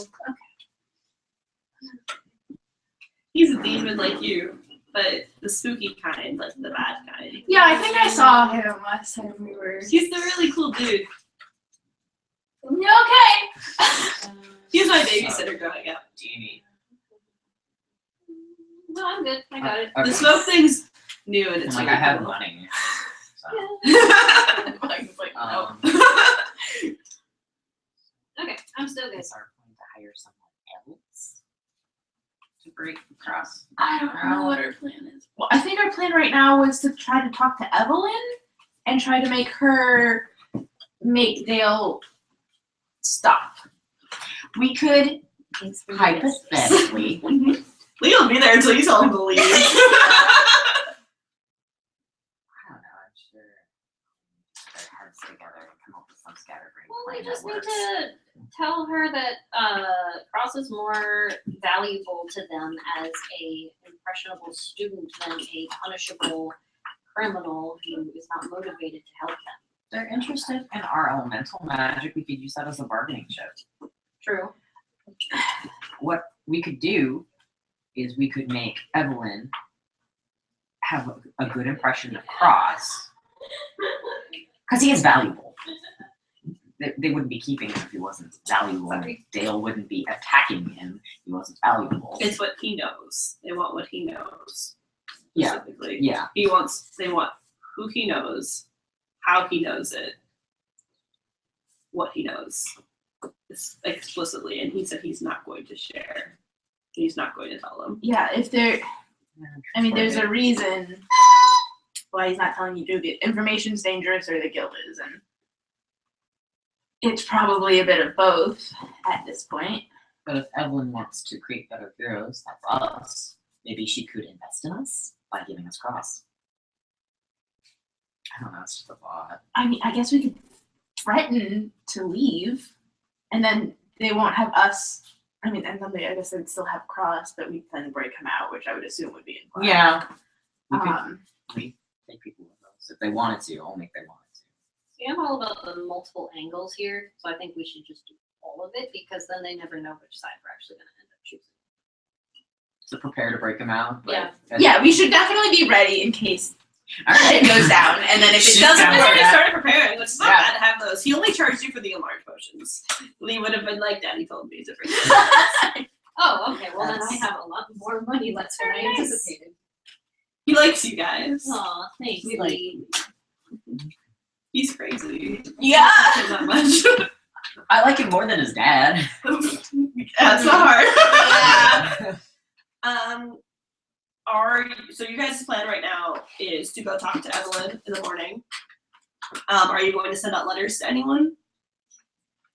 He's a demon like you, but the spooky kind, like the bad kind. Yeah, I think I saw him last time we were. He's the really cool dude. Okay. He was my babysitter growing up. Genie. No, I'm good. I got it. Okay. The smoke thing's new and it's Like really I have cool. money. So, Mike's like, no. Okay, I'm still good. is our plan to hire someone else to break across? I don't know what our plan is. Well, I think our plan right now was to try to talk to Evelyn and try to make Dale stop. We could Hypothetically, Leo will be there until you tell him to leave. I don't know. I'm sure their heads together and come up with some scatterbrained Well, we plan just that need works. to tell her that Cross is more valuable to them as a impressionable student than a punishable criminal who is not motivated to help them. They're interested in our elemental magic. We could use that as a bargaining chip. True. What we could do is we could make Evelyn have a good impression of Cross, because he is valuable. They wouldn't be keeping him if he wasn't valuable. Sorry. Dale wouldn't be attacking him if he wasn't valuable. It's what he knows. They want what he knows. Yeah. Specifically. Yeah. They want who he knows, how he knows it, what he knows explicitly, and he said he's not going to share. He's not going to tell them. Yeah, if there, I mean, there's a reason why he's not telling you to. The information's dangerous or the guild is, and it's probably a bit of both at this point. But if Evelyn wants to create better heroes, that's us. Maybe she could invest in us by giving us Cross. I don't know, it's just a thought. I mean, I guess we could threaten to leave, and then they won't have us. I mean, and then I guess they'd still have Cross, but we'd then break him out, which I would assume would be in plan. Yeah. We could take people with us. If they wanted to, only if they wanted to. See, I'm all about the multiple angles here, so I think we should just do all of it because then they never know which side we're actually going to end up choosing. So prepare to break them out. but- Yeah. Yeah, we should definitely be ready in case All shit right. goes down, and then if it Shit doesn't down. He's work, already started preparing, which is not Yeah. bad to have those. He only charged you for the enlarged potions. Lee would have been like, Daddy told me to bring it. Oh, okay. Well, then I That's- have a lot more money left than I Very nice. anticipated. He likes you guys. Aw, thanks, We like- Lee. He's crazy. yeah. Not much. I like him more than his dad. That's not hard. So you guys' plan right now is to go talk to Evelyn in the morning. Are you going to send out letters to anyone?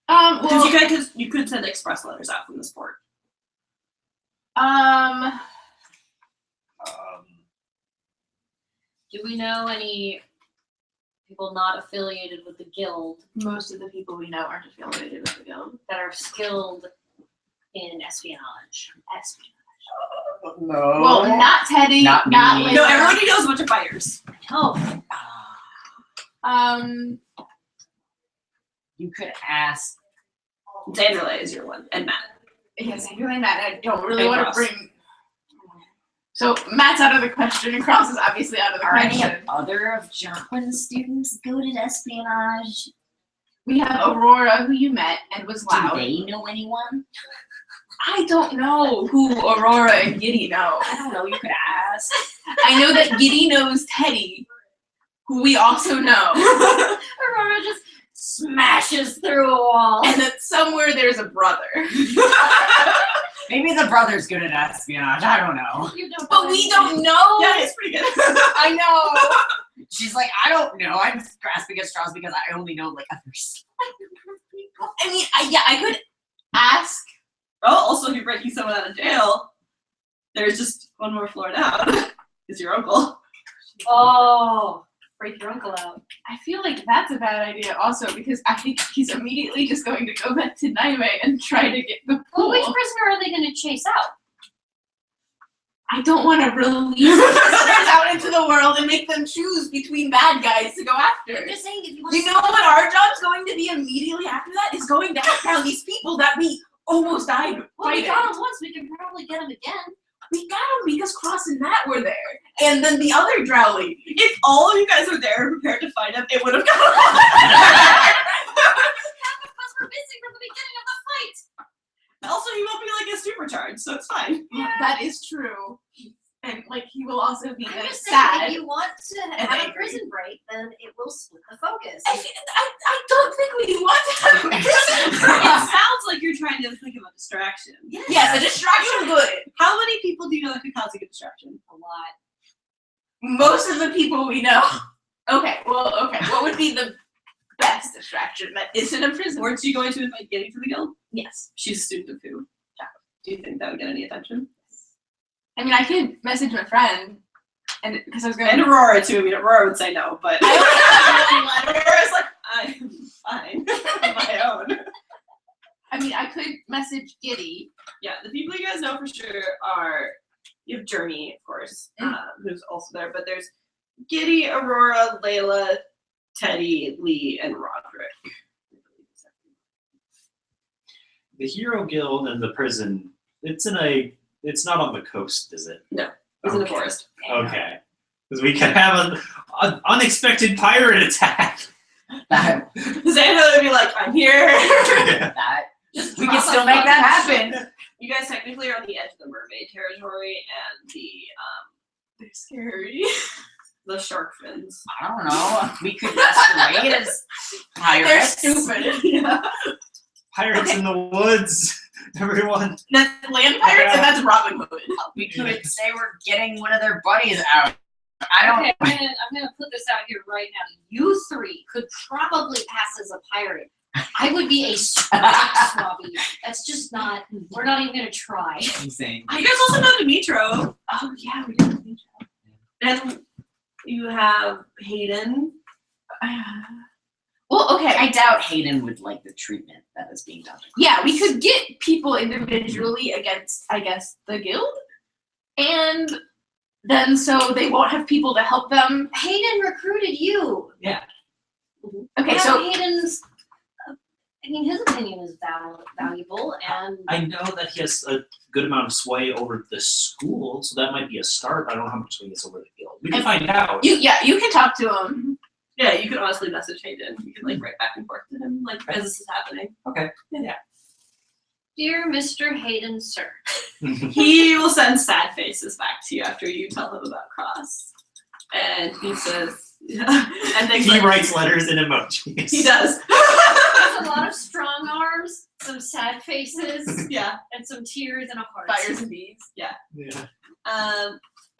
Because Well, you could send express letters out from this port. Do we know any people not affiliated with the guild most of the people we know aren't affiliated with the guild. that are skilled in espionage? No. Well, not Teddy, Not me. Liz. No, everybody knows a bunch of fighters. Oh, You could ask. Danderley is your one, and Matt. Yes, I really Matt. I don't really And want to Cross. bring. So Matt's out of the question, and Cross is obviously out of the Are any question. other of Joplin's students good at espionage? We have Aurora, who you met and was Do loud. they know anyone? I don't know who Aurora and Giddy know. I don't know. You could ask. I know that Giddy knows Teddy, who we also know, Aurora just smashes through a wall. and that somewhere there's a brother. Maybe the brother's good at espionage. I don't know. You don't But know we anything. don't know. Yeah, he's pretty good. I know. She's like, I don't know. I'm grasping at straws because I only know like others. I mean, I could ask. Oh, also, if you're breaking someone out of jail, there's just one more floor down. Is your uncle. Oh, break your uncle out. I feel like that's a bad idea also because I think he's immediately just going to go back to Naime and try to get the Well, pool. which prisoner are they going to chase out? I don't want to release prisoners out into the world and make them choose between bad guys to go after. I'm just saying, if you want You know what our job's going to be immediately after that is going to hunt down these people that we almost died well, we fighting. got him once, we can probably get him again. We got them because Cross and Matt were there, and then the other Drowley. If all of you guys were there prepared to fight him, it would have gone. Half of us were missing from the beginning of the fight. Also, he won't be like a supercharged, so it's fine. That is true, and like he will also be I'm like just saying, sad. if you want to and have a angry. prison break, then it will split the focus. I don't think we want to have a prison It break. sounds like you're trying to think of a distraction. Yes, a distraction good. How many people do you know that could cause a good distraction? A lot. Most of the people we know. Okay, well, okay. What would be the best distraction that isn't a prison? Weren't you going to invite Giddy to the guild? Yes. She's a student of who? Do you think that would get any attention? I mean, I could message my friend, and because I was going. And Aurora too. I mean, Aurora would say no, but Aurora's like, I'm fine on my own. I mean, I could message Giddy. Yeah, the people you guys know for sure are, you have Journey, of course, who's also there, but there's Giddy, Aurora, Layla, Teddy, Lee, and Roderick. The Hero Guild and the prison, it's not on the coast, is it? It's in the Okay. forest. Okay. Because we could have an unexpected pirate attack. That, Xander would be like, I'm here. that, Just we drop can still a make that fucking- happen. You guys technically are on the edge of the mermaid territory and They're scary. the shark fins. I don't know. We could masquerade as They're pirates. stupid. Yeah. Pirates in the woods. Everyone. That's land pirates, and that's Robin Hood. We could say we're getting one of their buddies out. I don't. Okay, I'm gonna put this out here right now. You three could probably pass as a pirate. I would be a swabby. That's just not. We're not even gonna try. Insane. You guys also know Dimitro. Oh yeah, we did. And you have Hayden. Well, okay. I doubt Hayden would like the treatment that is being done. Yeah, we could get people individually against, I guess, the guild, and then so they won't have people to help them. Hayden recruited you. Okay, Yeah, so Hayden's. I mean, his opinion is valuable, and I know that he has a good amount of sway over the school, so that might be a start. I don't know how much sway he has over the guild. We can find out. you can talk to him. Yeah, you could honestly message Hayden. You can like write back and forth to him, like as this is happening. dear Mr. Hayden, sir. He will send sad faces back to you after you tell him about Cross. And he says, yeah. And things He like, writes letters in emojis. He does. There's a lot of strong arms, some sad faces, Yeah. and some tears and a heart. Fires and beads. Yeah.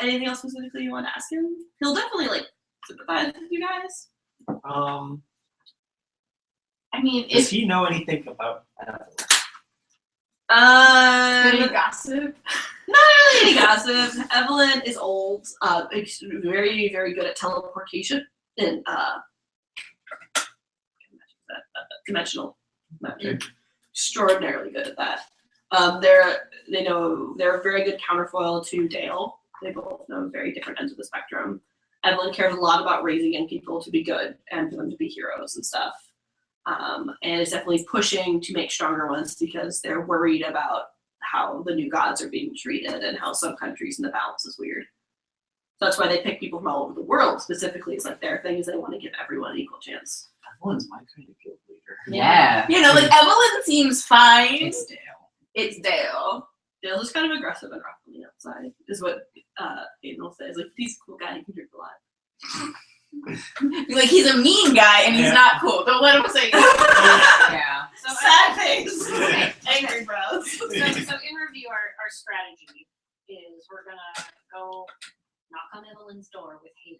Anything else specifically you want to ask him? He'll definitely like sympathize with you guys. I mean, Does if he know anything about? any Um, gossip. Not really any gossip. Evelyn is old, very, very good at teleportation and dimensional magic. Extraordinarily good at that. They're very good counterfoil to Dale. They both know very different ends of the spectrum. Evelyn cares a lot about raising young people to be good and for them to be heroes and stuff. And is definitely pushing to make stronger ones because they're worried about how the new gods are being treated and how some countries in the balance is weird. So that's why they pick people from all over the world specifically. It's like their thing is they want to give everyone an equal chance. Evelyn's my kind of guild leader. Yeah. You know, like Evelyn seems fine. It's Dale. It's Dale. Dale's just kind of aggressive and rough on the outside, is what Aiden will say. Is like, he's a cool guy, he can drink a lot. Like he's a mean guy and he's Yeah. not cool. Don't let him say that. Yeah. So, Sad face! Angry bros. so in review, our strategy is we're gonna go knock on Evelyn's door with Hayden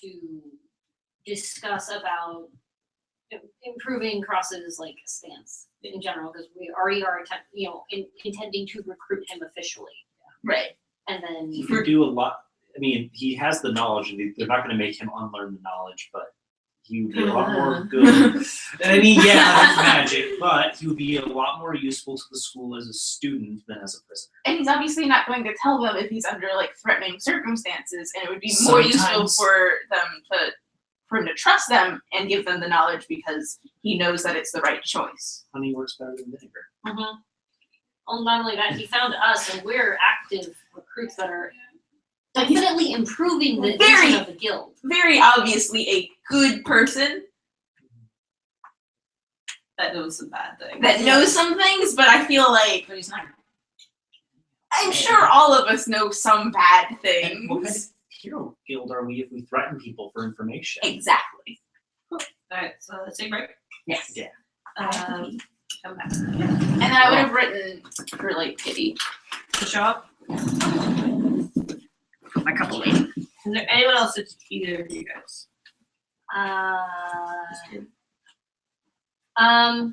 to discuss about improving Cross's like stance in general, because we already are intending to recruit him officially, Right. and then He could do a lot. I mean, he has the knowledge, and they're not going to make him unlearn the knowledge, but He would be a lot more good. I mean, yeah, that's magic, but he would be a lot more useful to the school as a student than as a prisoner. And he's obviously not going to tell them if he's under like threatening circumstances, and it would be more useful Sometimes- for him to trust them and give them the knowledge because he knows that it's the right choice. Honey works better than vinegar. Mm-hmm. Well, not only that, he found us, and we're active recruits that are Like he's definitely improving the Very- vision of the guild. very obviously a good person That knows some bad things. that knows some things, but I feel like But he's not. I'm sure all of us know some bad And what kind of things. hero guild are we if we threaten people for information? Exactly. Alright, so let's take a break. Yes. Yeah. Come back. And then I would have written for like Kitty. To show up. My couple late. Is there anyone else that's either of you guys? I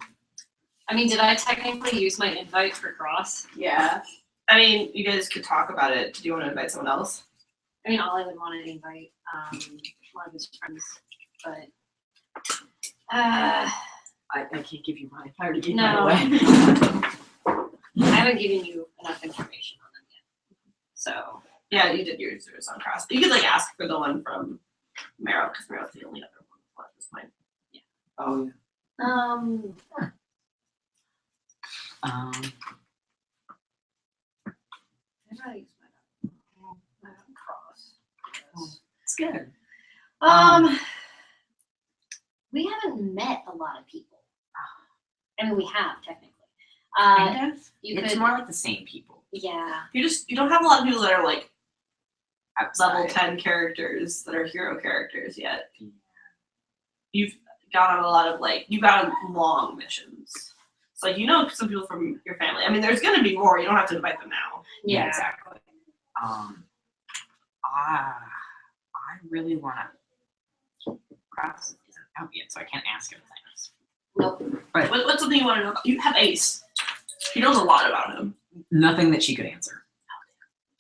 mean, did I technically use my invite for Cross? Yeah. I mean, you guys could talk about it. Do you want to invite someone else? I mean, all I would want to invite one of his friends, but I can't give you mine. I already gave No. mine away. I haven't given you enough information on them yet. So Yeah, you did yours on Cross. You could like ask for the one from Meryl because Meryl's the only other one at this point. Oh, yeah. Where did I use my Cross? It's good. We haven't met a lot of people. I mean, we have technically. Kind of. You It's could, more like the same people. yeah. You don't have a lot of people that are like level Outside. 10 characters that are hero characters yet. You've got on a lot of like you got on long missions. So like you know some people from your family. I mean there's gonna be more, you don't have to invite them now. Yeah, exactly. I really want to. Cross isn't out yet, so I can't ask him things. Nope. What's something you want to know about? You have Ace. He knows a lot about him. Nothing that she could answer.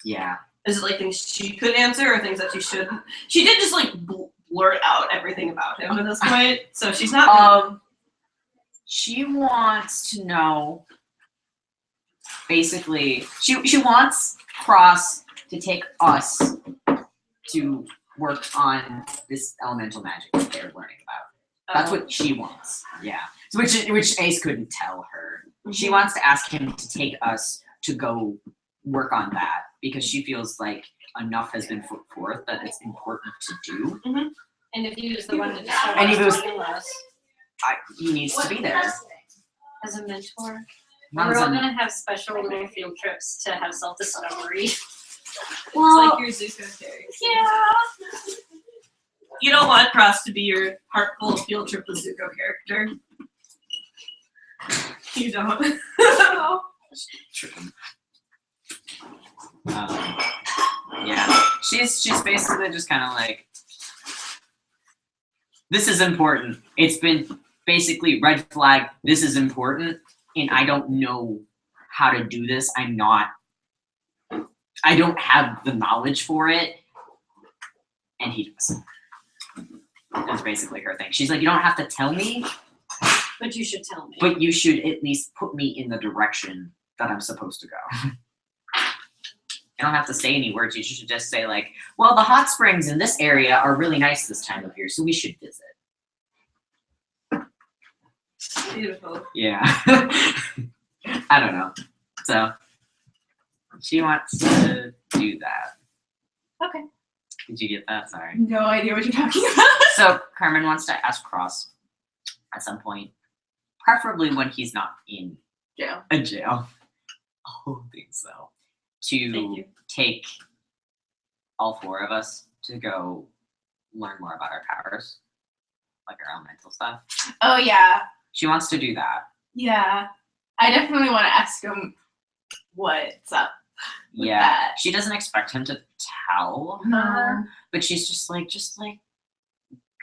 Yeah. Is it like things she could answer or things that she shouldn't? She did just like blurt out everything about him at this point, so she's not. She wants to know. Basically, she wants Cross to take us to work on this elemental magic that they're learning about. That's what she wants. Yeah. So which Ace couldn't tell her. She wants to ask him to take us to go work on that because she feels like enough has been put forth that it's important to do. And if you was the one to show And if it was- us He needs to be there. as a mentor, Not we're as all a- gonna have special little field trips to have self-discovery. It's like your Zuko character. Yeah. You don't want Cross to be your heartful field trip with Zuko character. You don't. True. Yeah, she's basically just kind of like, this is important. It's been basically red flag. This is important, and I don't know how to do this. I don't have the knowledge for it, and he does. That's basically her thing. She's like, you don't have to tell me, But you should tell me. but you should at least put me in the direction that I'm supposed to go. You don't have to say any words. You should just say like, well, the hot springs in this area are really nice this time of year, so we should visit. Beautiful. Yeah. I don't know. So she wants to do that. Okay. Did you get that? Sorry. No idea what you're talking about. So Carmen wants to ask Cross at some point, preferably when he's not in Jail. a jail. Holding cell. Thank To you. take all four of us to go learn more about our powers, like our elemental stuff. Oh yeah. She wants to do that. Yeah. I definitely want to ask him what's up. With Yeah. that. She doesn't expect him to tell No. her, but she's just like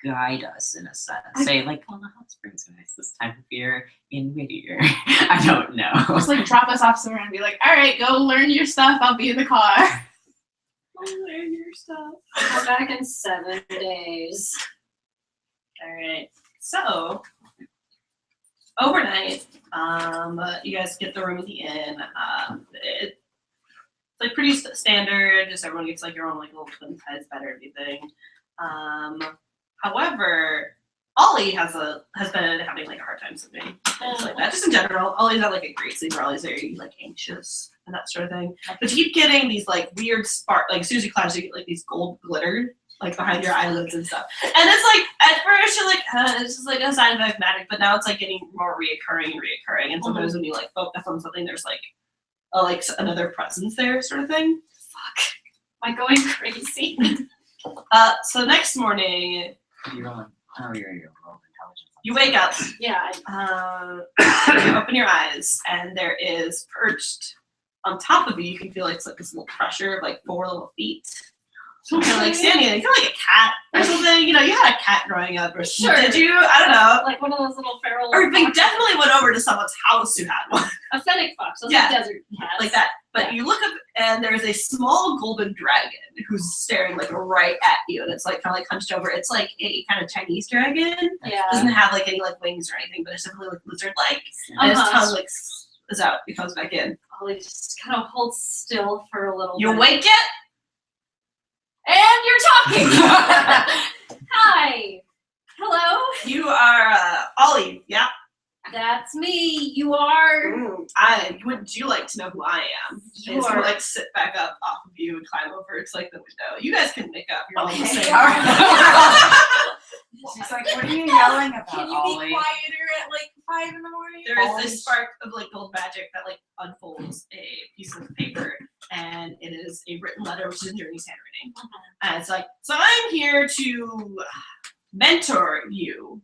guide us in a sense. Say like, well, the hot springs are nice this time of year in Whittier. I don't know. Just like drop us off somewhere and be like, all right, go learn your stuff. I'll be in the car. Oh, learn your stuff. I'll come back in 7 days. All right. So overnight, you guys get the room at the inn. It's like pretty standard. Just everyone gets like your own like little twin size bed or everything. However, Ollie has been having like a hard time sleeping. Things like that. Just in general, Ollie's not like a great sleeper. Ollie's very like anxious and that sort of thing. But you keep getting these like weird spark, like as soon as you close, you get like these gold glitter like behind your eyelids and stuff. And it's like at first you're like, it's just like a sign of magic, but now it's like getting more reoccurring. And sometimes when you like focus on something, there's like another presence there, sort of thing. Am I going crazy? So next morning, You're on. Oh, you're roll intelligence. you wake up. Yeah. You open your eyes, and there is perched on top of you. You can feel like it's like this little pressure of like 4 little feet. Kind of like standing there, kind of like a cat or something. You know, you had a cat growing up, or Sure. did you? I don't know. Like one of those little feral. Or they foxes. definitely went over to someone's house who had one A fennec fox. Those Yeah. are desert cats. like that. But you look up, and there's a small golden dragon who's staring like right at you, and it's like kind of like hunched over. It's like a kind of Chinese dragon. It Yeah. doesn't have like any like wings or anything, but it's definitely like lizard-like. And his Uh-huh. tongue like is out. He comes back in. Ollie just kind of holds still for a little You bit. awake yet? And you're talking! Hi! Hello? You are Ollie. Yeah. That's me. You are. Would you like to know who I am? You I just are. wanna, like sit back up off of you and climb over to like the window. You guys can make up. You're all the Okay. same. She's like, what are you yelling about, Can you Ollie? be quieter at like 5 in the morning? There is Ollie. this spark of like gold magic that like unfolds a piece of paper, and it is a written letter, which is in Journey's handwriting. And it's like, so I'm here to mentor you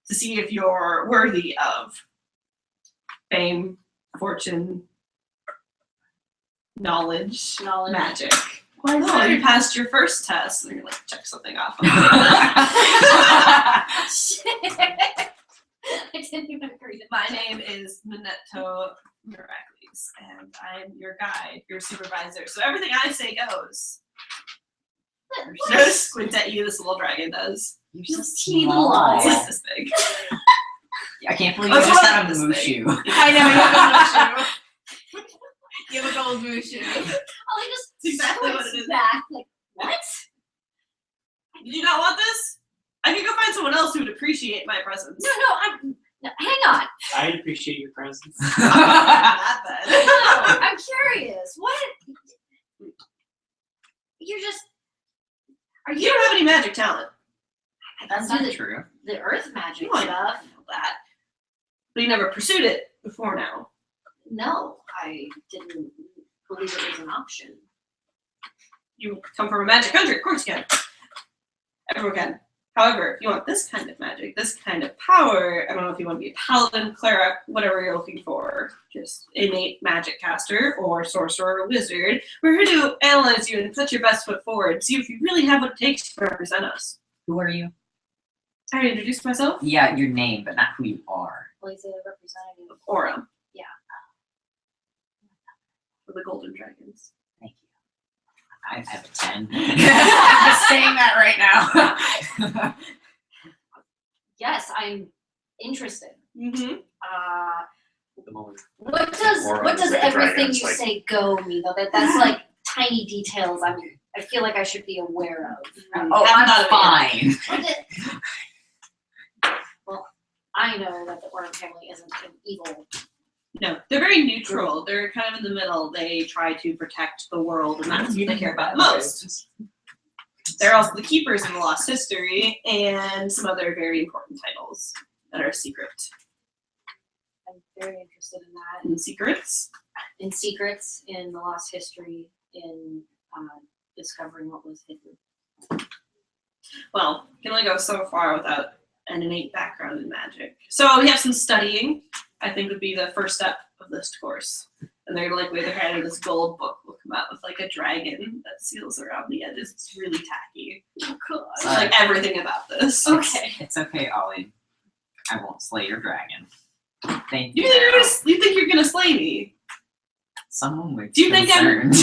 to see if you're worthy of fame, fortune, knowledge, magic. Oh, you passed your first test, and you're like, check something off. Shit. I didn't even agree to My name is Minetto Miracles, and I'm your guide, your supervisor. So everything I say goes. Just squint at you, this little dragon does. You're You so teeny little small. eyes. It's like this big. I can't believe Oh, you it's just one got a of this Mushu. I know, you have a gold shoe. You have a gold Mushu. Ollie just It's exactly what squints it is. back, like, what? Did you not want this? I could go find someone else who would appreciate my presence. No, hang on. I appreciate your presence. Not bad. No, I'm curious. What? You're just. Are You you don't have any magic talent. That's do not the, true. the earth magic You might stuff? know that. But you never pursued it before now. No, I didn't believe it was an option. You come from a magic country, of course you can. Everyone can. However, if you want this kind of magic, this kind of power, I don't know if you want to be a paladin, cleric, whatever you're looking for, just innate magic caster or sorcerer or wizard, we're here to analyze you and put your best foot forward, see if you really have what it takes to represent us. Who are you? I already introduced myself. Yeah, your name, but not who you are. Well, he's a representative. Aura. Yeah. For the Golden Dragons. Thank you. I have a 10. I'm just saying that right now. Yes, I'm interested. Mm-hmm. At the moment. What does Or what does like a everything dragon, you it's like- say go me though? That's like tiny details. I feel like I should be aware of. Oh, Haven't I'm thought of it fine. What did- well, I know that the Orm family isn't an evil. No, they're very neutral. They're kind of in the middle. They try to protect the world, and that's what they care about most. They're also the keepers of the lost history and some other very important titles that are secret. I'm very interested in that. And secrets? In secrets, in the lost history, in discovering what was hidden. Well, you can only go so far without an innate background in magic. So we have some studying, I think would be the first step of this course. And they're like, way they're handing this gold book will come out with like a dragon that seals around the edges. It's really tacky. Oh, cool. It's like everything about this. Okay. It's okay, Ollie. I won't slay your dragon. Thank You you. think, Meryl. you think you're gonna slay me? Someone would Do you think I'm- concerned.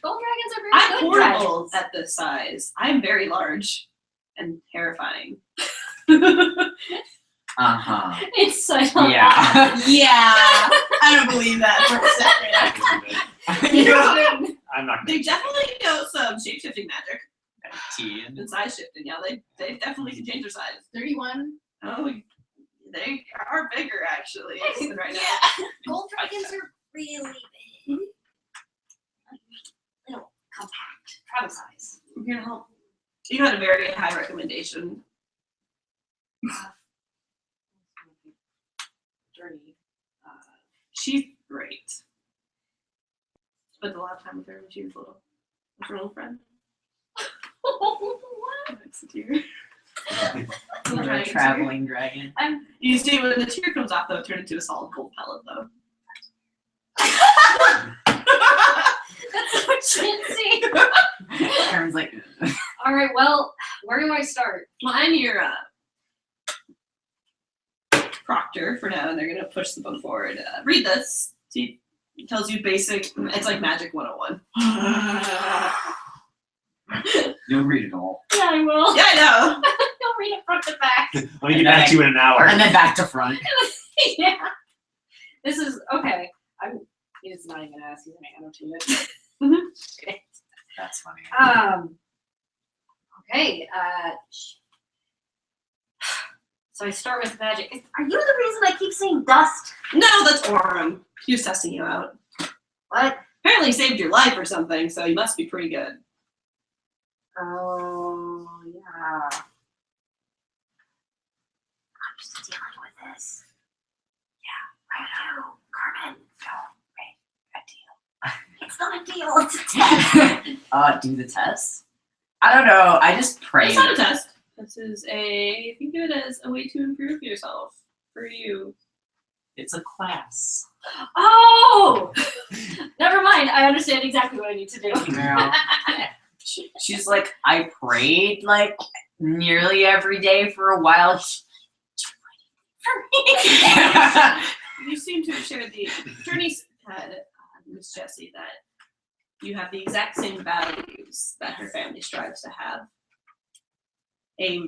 Gold dragons are very I'm good portable dragons. at this size. I'm very large. and terrifying. Uh-huh. It's such a Yeah. Yeah, I don't believe that for a second. You know, I'm not they gonna. definitely know some shape-shifting magic Tea and and size shifting. Yeah, they definitely can change their size. 31. Oh, they are bigger actually than right now. Yeah. Gold dragons are really big. Little compact, travel size. I'm here to help. You had a very high recommendation. Journey. She's great. Spent a lot of time with her when she was little. Was her little friend. What? That's a tear. You're a traveling dragon. You see, when the tear comes off, though, it turns into a solid gold pellet, though. That's so chintzy. Karen's like, All right, well, where do I start? Well, I'm your proctor for now, and they're gonna push the book forward. Read this. See, it tells you basic. It's like Magic 101. you'll read it all. Yeah, I will. Yeah, I know. I'll read it front to back. Let me get back to you in an hour. And then back to front. Yeah. This is okay. He's not even gonna ask you to annotate it. That's funny. Okay. So I start with magic. Are you the reason I keep seeing dust? No, that's Orem. He was testing you out. What? Apparently, he saved your life or something, so you must be pretty good. Oh yeah. I'm just dealing with this. Yeah, I know, Carmen. No, right, a deal. It's not a deal. It's a test. Do the test? I don't know. I just pray. It's not a test. This is a. Think of it as a way to improve yourself for you. It's a class. Oh, never mind. I understand exactly what I need to do. Girl. She's like, I prayed like nearly every day for a while. You seem to have shared the journey's had Miss Jessie that you have the exact same values that her family strives to have. A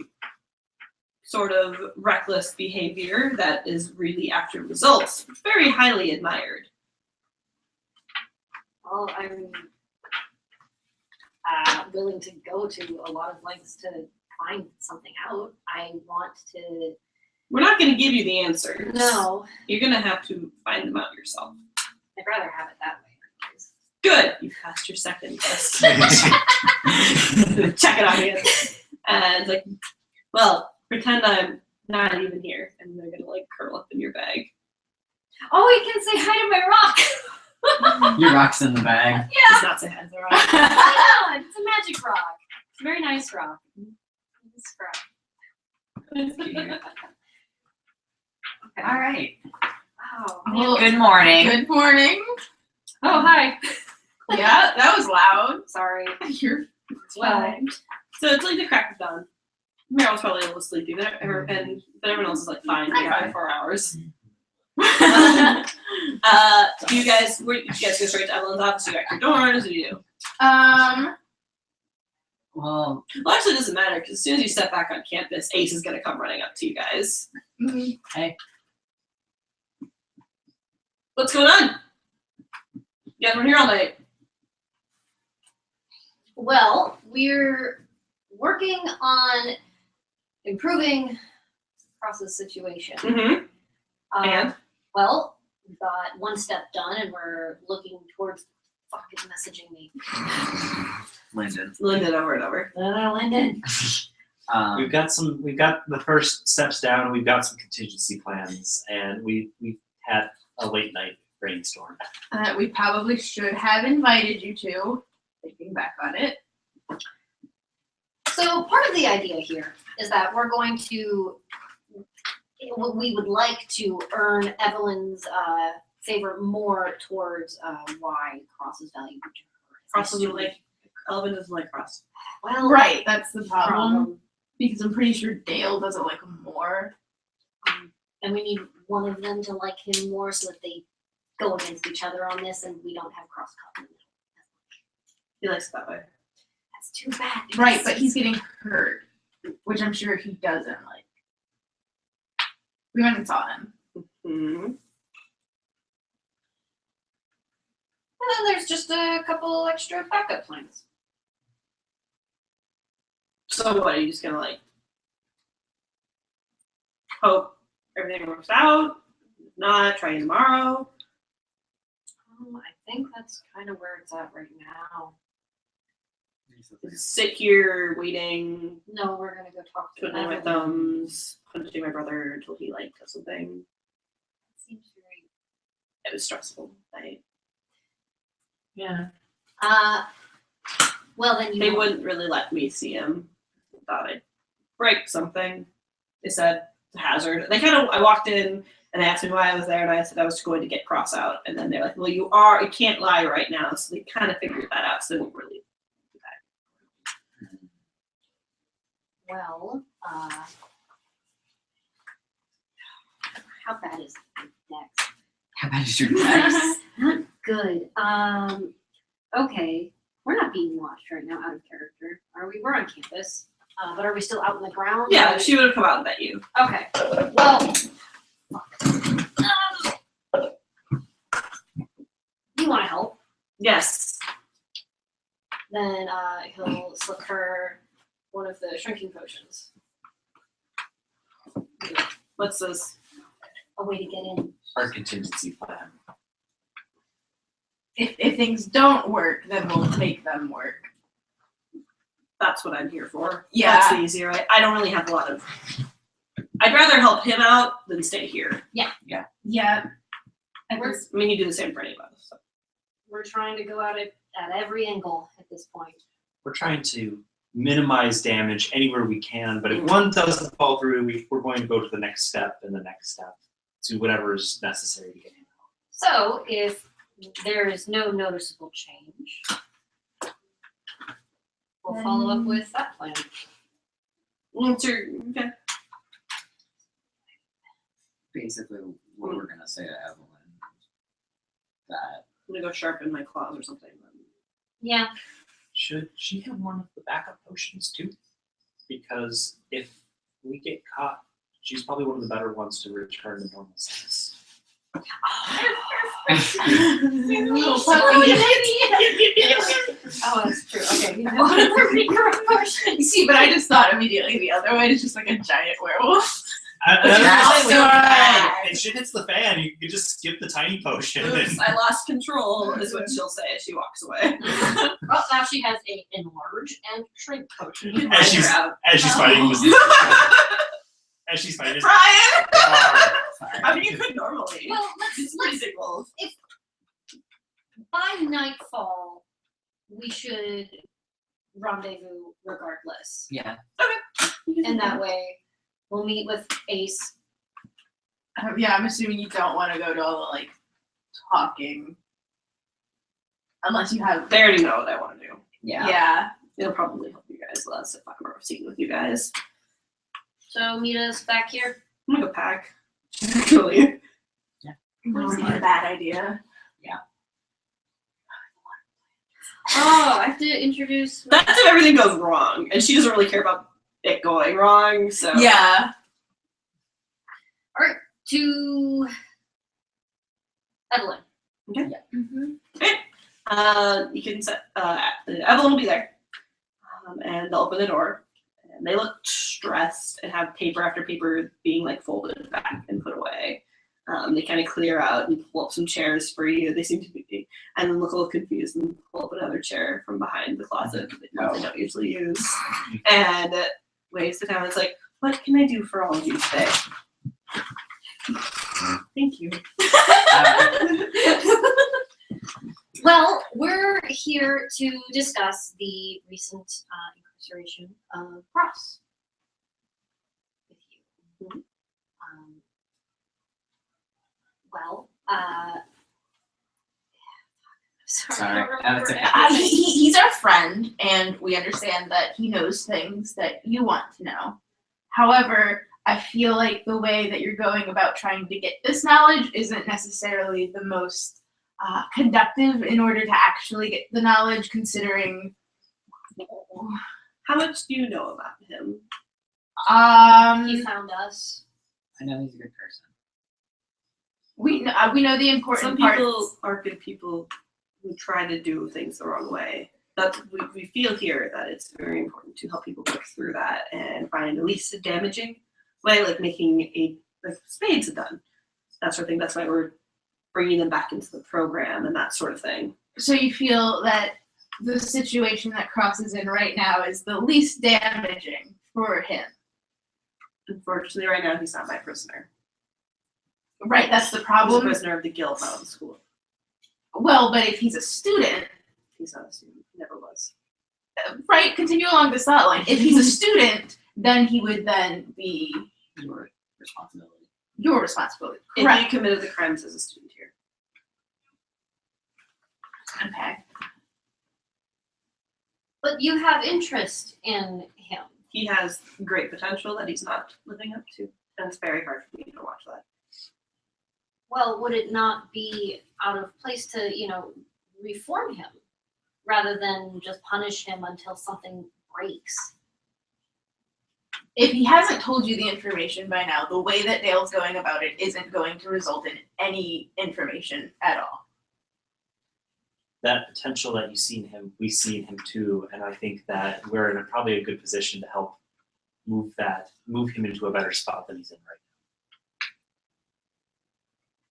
sort of reckless behavior that is really after results, very highly admired. Well, I'm willing to go to a lot of lengths to find something out. I want to. We're not going to give you the answers. No, You're going to have to find them out yourself. I'd rather have it that way. Anyways. Good. You passed your second test. Check it out again. And it's like, well, pretend I'm not even here, and they're gonna like curl up in your bag. Oh, you can say hi to my rock. Your rock's in the bag. Does not say hi to the rock. Yeah, it's a magic rock. It's a very nice rock. It's rock. That's cute. Okay. All right. Wow. Well, Good morning. good morning. Oh, hi. Yeah, that was loud. Sorry. You're Well, fine. So it's like the crack of dawn. Meryl's probably a little sleepy, but everyone else is like fine. I'm You're fine fine. 4 hours. Do you guys go straight to Evelyn's office? You got your dorms? What do you do? Well, Well, actually, it doesn't matter because as soon as you step back on campus, Ace is gonna come running up to you guys. mm, What's going on? You guys were here all night. well, we're working on improving process situation. Mm-hmm. And? Well, we've got one step done, and we're looking towards fucking messaging me. Lyndon. Lyndon over and over. Lyndon. We've got the first steps down, and we've got some contingency plans, and we've had a late night brainstorm. we probably should have invited you to. Thinking back on it. So part of the idea here is that we're going to, we would like to earn Evelyn's favor more towards why Cross is valuable to her. Cross doesn't like Elvin doesn't like Cross. Well, Right, that's the problem. Because I'm pretty sure Dale doesn't like him more. And we need one of them to like him more so that they go against each other on this, and we don't have cross covenant. He likes it that way. That's too bad. Right, but he's getting hurt. which I'm sure he doesn't like. We went and saw him. Hmm. And then there's just a couple extra backup plans. So what, are you just gonna like hope everything works out? If not, try tomorrow. I think that's kind of where it's at right now. Sit here waiting, No, we're gonna go talk to twiddling my Evelyn. thumbs, punching my brother until he like does something. Seems very. It was stressful. Yeah. Well then you. They won't. wouldn't really let me see him. Thought I'd break something. They said it's a hazard. They kind of. I walked in and they asked me why I was there, and I said I was going to get cross out. And then they're like, "Well, you can't lie right now." So they kind of figured that out. So they won't really. Well, how bad is the dex? How about your next? Not good. Okay. We're not being watched right now, out of character. Are we? We're on campus. But are we still out in the ground? Yeah, she would have come out and met you. Okay. Well. You want to help? Yes. Then he'll slip her one of the shrinking potions. What's this? A way to get in. Our contingency plan. If things don't work, then we'll make them work. That's what I'm here for. Yeah. That's the easier way. I don't really have a lot of. I'd rather help him out than stay here. Yeah. I We're, just, I mean, you do the same for any of us. So. we're trying to go at it at every angle at this point. We're trying to minimize damage anywhere we can, but if one doesn't fall through, we're going to go to the next step and the next step to whatever is necessary to get him out. So if there is no noticeable change, we'll follow up with that plan. Okay. Basically, what we're gonna say to Evelyn that I'm gonna go sharpen my claws or something. Yeah. Should she have one of the backup potions too? Because if we get caught, she's probably one of the better ones to return to normal status. Little Oh, that's true. Okay. What are the recurring potions? You see, but I just thought immediately the other way is just like a giant werewolf. That's so so bad. If shit hits the fan, you could just skip the tiny potion. Oops, I lost control, is what she'll say as she walks away. Well, now she has a enlarge and shrink potion. As she's out. as she's fighting this. As she's fighting. Brian! sorry. I mean, you could normally. Well, It's let's freezing wolf. by nightfall we should rendezvous regardless. Yeah. And that way we'll meet with Ace. Yeah, I'm assuming you don't want to go to all the like talking, unless you have. They already know what I want to do. Yeah. Yeah. It'll probably help you guys less if I'm seen with you guys. So meet us back here. I'm gonna go pack. Actually. Would be a bad idea. Oh, I have to introduce. That's if everything goes wrong, and she doesn't really care about it going wrong. So Yeah. To Evelyn. Mm-hmm. you can set. Evelyn will be there, and they'll open the door. And they look stressed and have paper after paper being like folded back and put away. They kind of clear out and pull up some chairs for you. They seem to be, and then look a little confused and pull up another chair from behind the closet that they probably don't usually use. And waves it down. It's like, what can I do for all of you today? Thank you. Well, we're here to discuss the recent incarceration of Ross with you. Well, sorry, I don't Sorry, that's remember okay. everything. He's our friend, and we understand that he knows things that you want to know. However, I feel like the way that you're going about trying to get this knowledge isn't necessarily the most conductive in order to actually get the knowledge, considering. How much do you know about him? He found us. I know he's a good person. we know the important Some parts. people are good people who try to do things the wrong way. That's we feel here that it's very important to help people work through that and find at least a damaging way, like making like spades are done, that sort of thing. That's why we're bringing them back into the program and that sort of thing. So you feel that the situation that Cross is in right now is the least damaging for him. Unfortunately, right now he's not my prisoner. Right, that's the He's a problem. prisoner of the guild, not of the school. Well, but if he's a student, He's not a student. He never was. right, continue along this thought line. If he's a student, then he would then be Your responsibility. your responsibility. If Correct. he committed the crimes as a student here. Okay. But you have interest in him. He has great potential that he's not living up to, and it's very hard for me to watch that. Well, would it not be out of place to, reform him rather than just punish him until something breaks? If he hasn't told you the information by now, the way that Dale's going about it isn't going to result in any information at all. That potential that you see in him, we see in him too, and I think that we're in probably a good position to help move him into a better spot than he's in right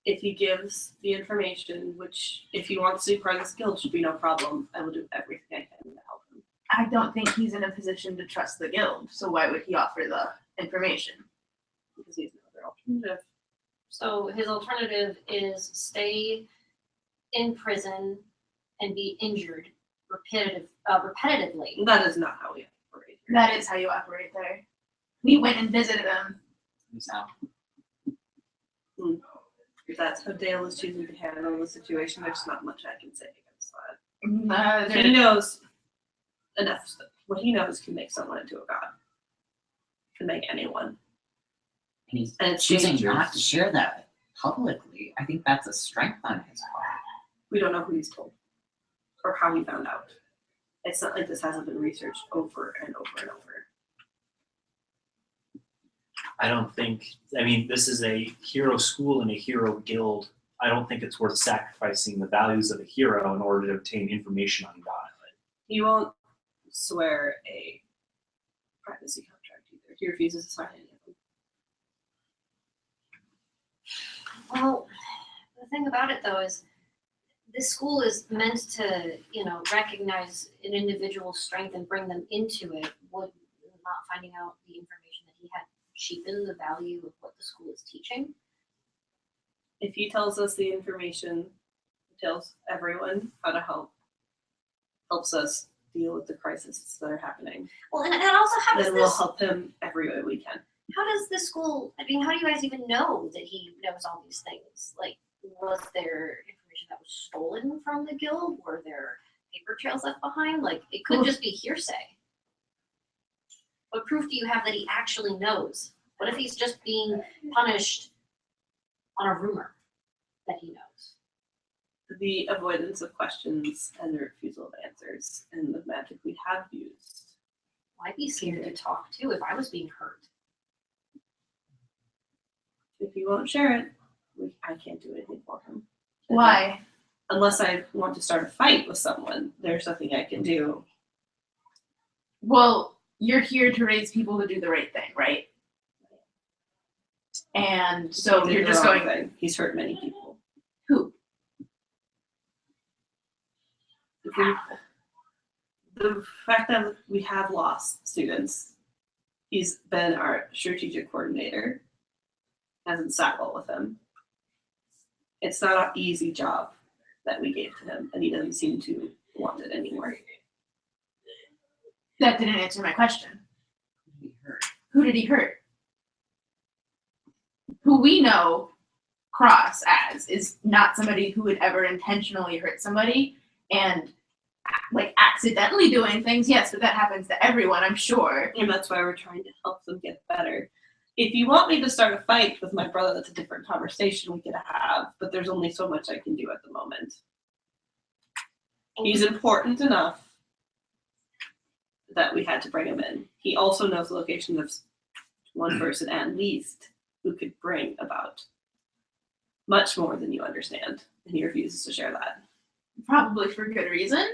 If he gives the information, which if he wants to be part of this guild should be no problem, I will do everything I can to help him. I don't think he's in a position to trust the guild, so why would he offer the information? Because he's no other alternative. So his alternative is stay in prison and be injured repetitively. That is not how we operate here. That is how you operate there. We went and visited him. So, If that's how Dale is choosing to handle the situation, there's not much I can say against that. He knows enough stuff. What he knows can make someone into a god. Can make anyone. and he's And it's choosing dangerous. not to share that publicly. I think that's a strength on his part. We don't know who he's told or how he found out. It's not like this hasn't been researched over and over and over. I don't think, this is a hero school and a hero guild. I don't think it's worth sacrificing the values of a hero in order to obtain information on God. He won't swear a privacy contract either. He refuses to sign any of them. Well, the thing about it though is this school is meant to, recognize an individual's strength and bring them into it. Would not finding out the information that he had cheapen the value of what the school is teaching? If he tells us the information, he tells everyone how to helps us deal with the crises that are happening, Well, and also how does then we'll this, help him every way we can. how does the school, how do you guys even know that he knows all these things? Like, was there information that was stolen from the guild? Were there paper trails left behind? Like, it could just be hearsay. What proof do you have that he actually knows? What if he's just being punished on a rumor that he knows? The avoidance of questions and the refusal of answers and the magic we have used. Well, I'd be scared to talk too if I was being hurt. If he won't share it, I can't do anything for him. Why? Unless I want to start a fight with someone, there's nothing I can do. Well, you're here to raise people to do the right thing, right? And so He did you're the just wrong going, thing. He's hurt many people. who? The fact that we have lost students, he's been our strategic coordinator, hasn't sat well with him. It's not an easy job that we gave to him, and he doesn't seem to want it anymore. That didn't answer my question. He hurt. Who did he hurt? Who we know Cross as is not somebody who would ever intentionally hurt somebody and like accidentally doing things. Yes, but that happens to everyone, I'm sure. And that's why we're trying to help them get better. If you want me to start a fight with my brother, that's a different conversation we could have, but there's only so much I can do at the moment. He's important enough that we had to bring him in. He also knows the location of one person at least who could bring about much more than you understand, and he refuses to share that. Probably for good reason.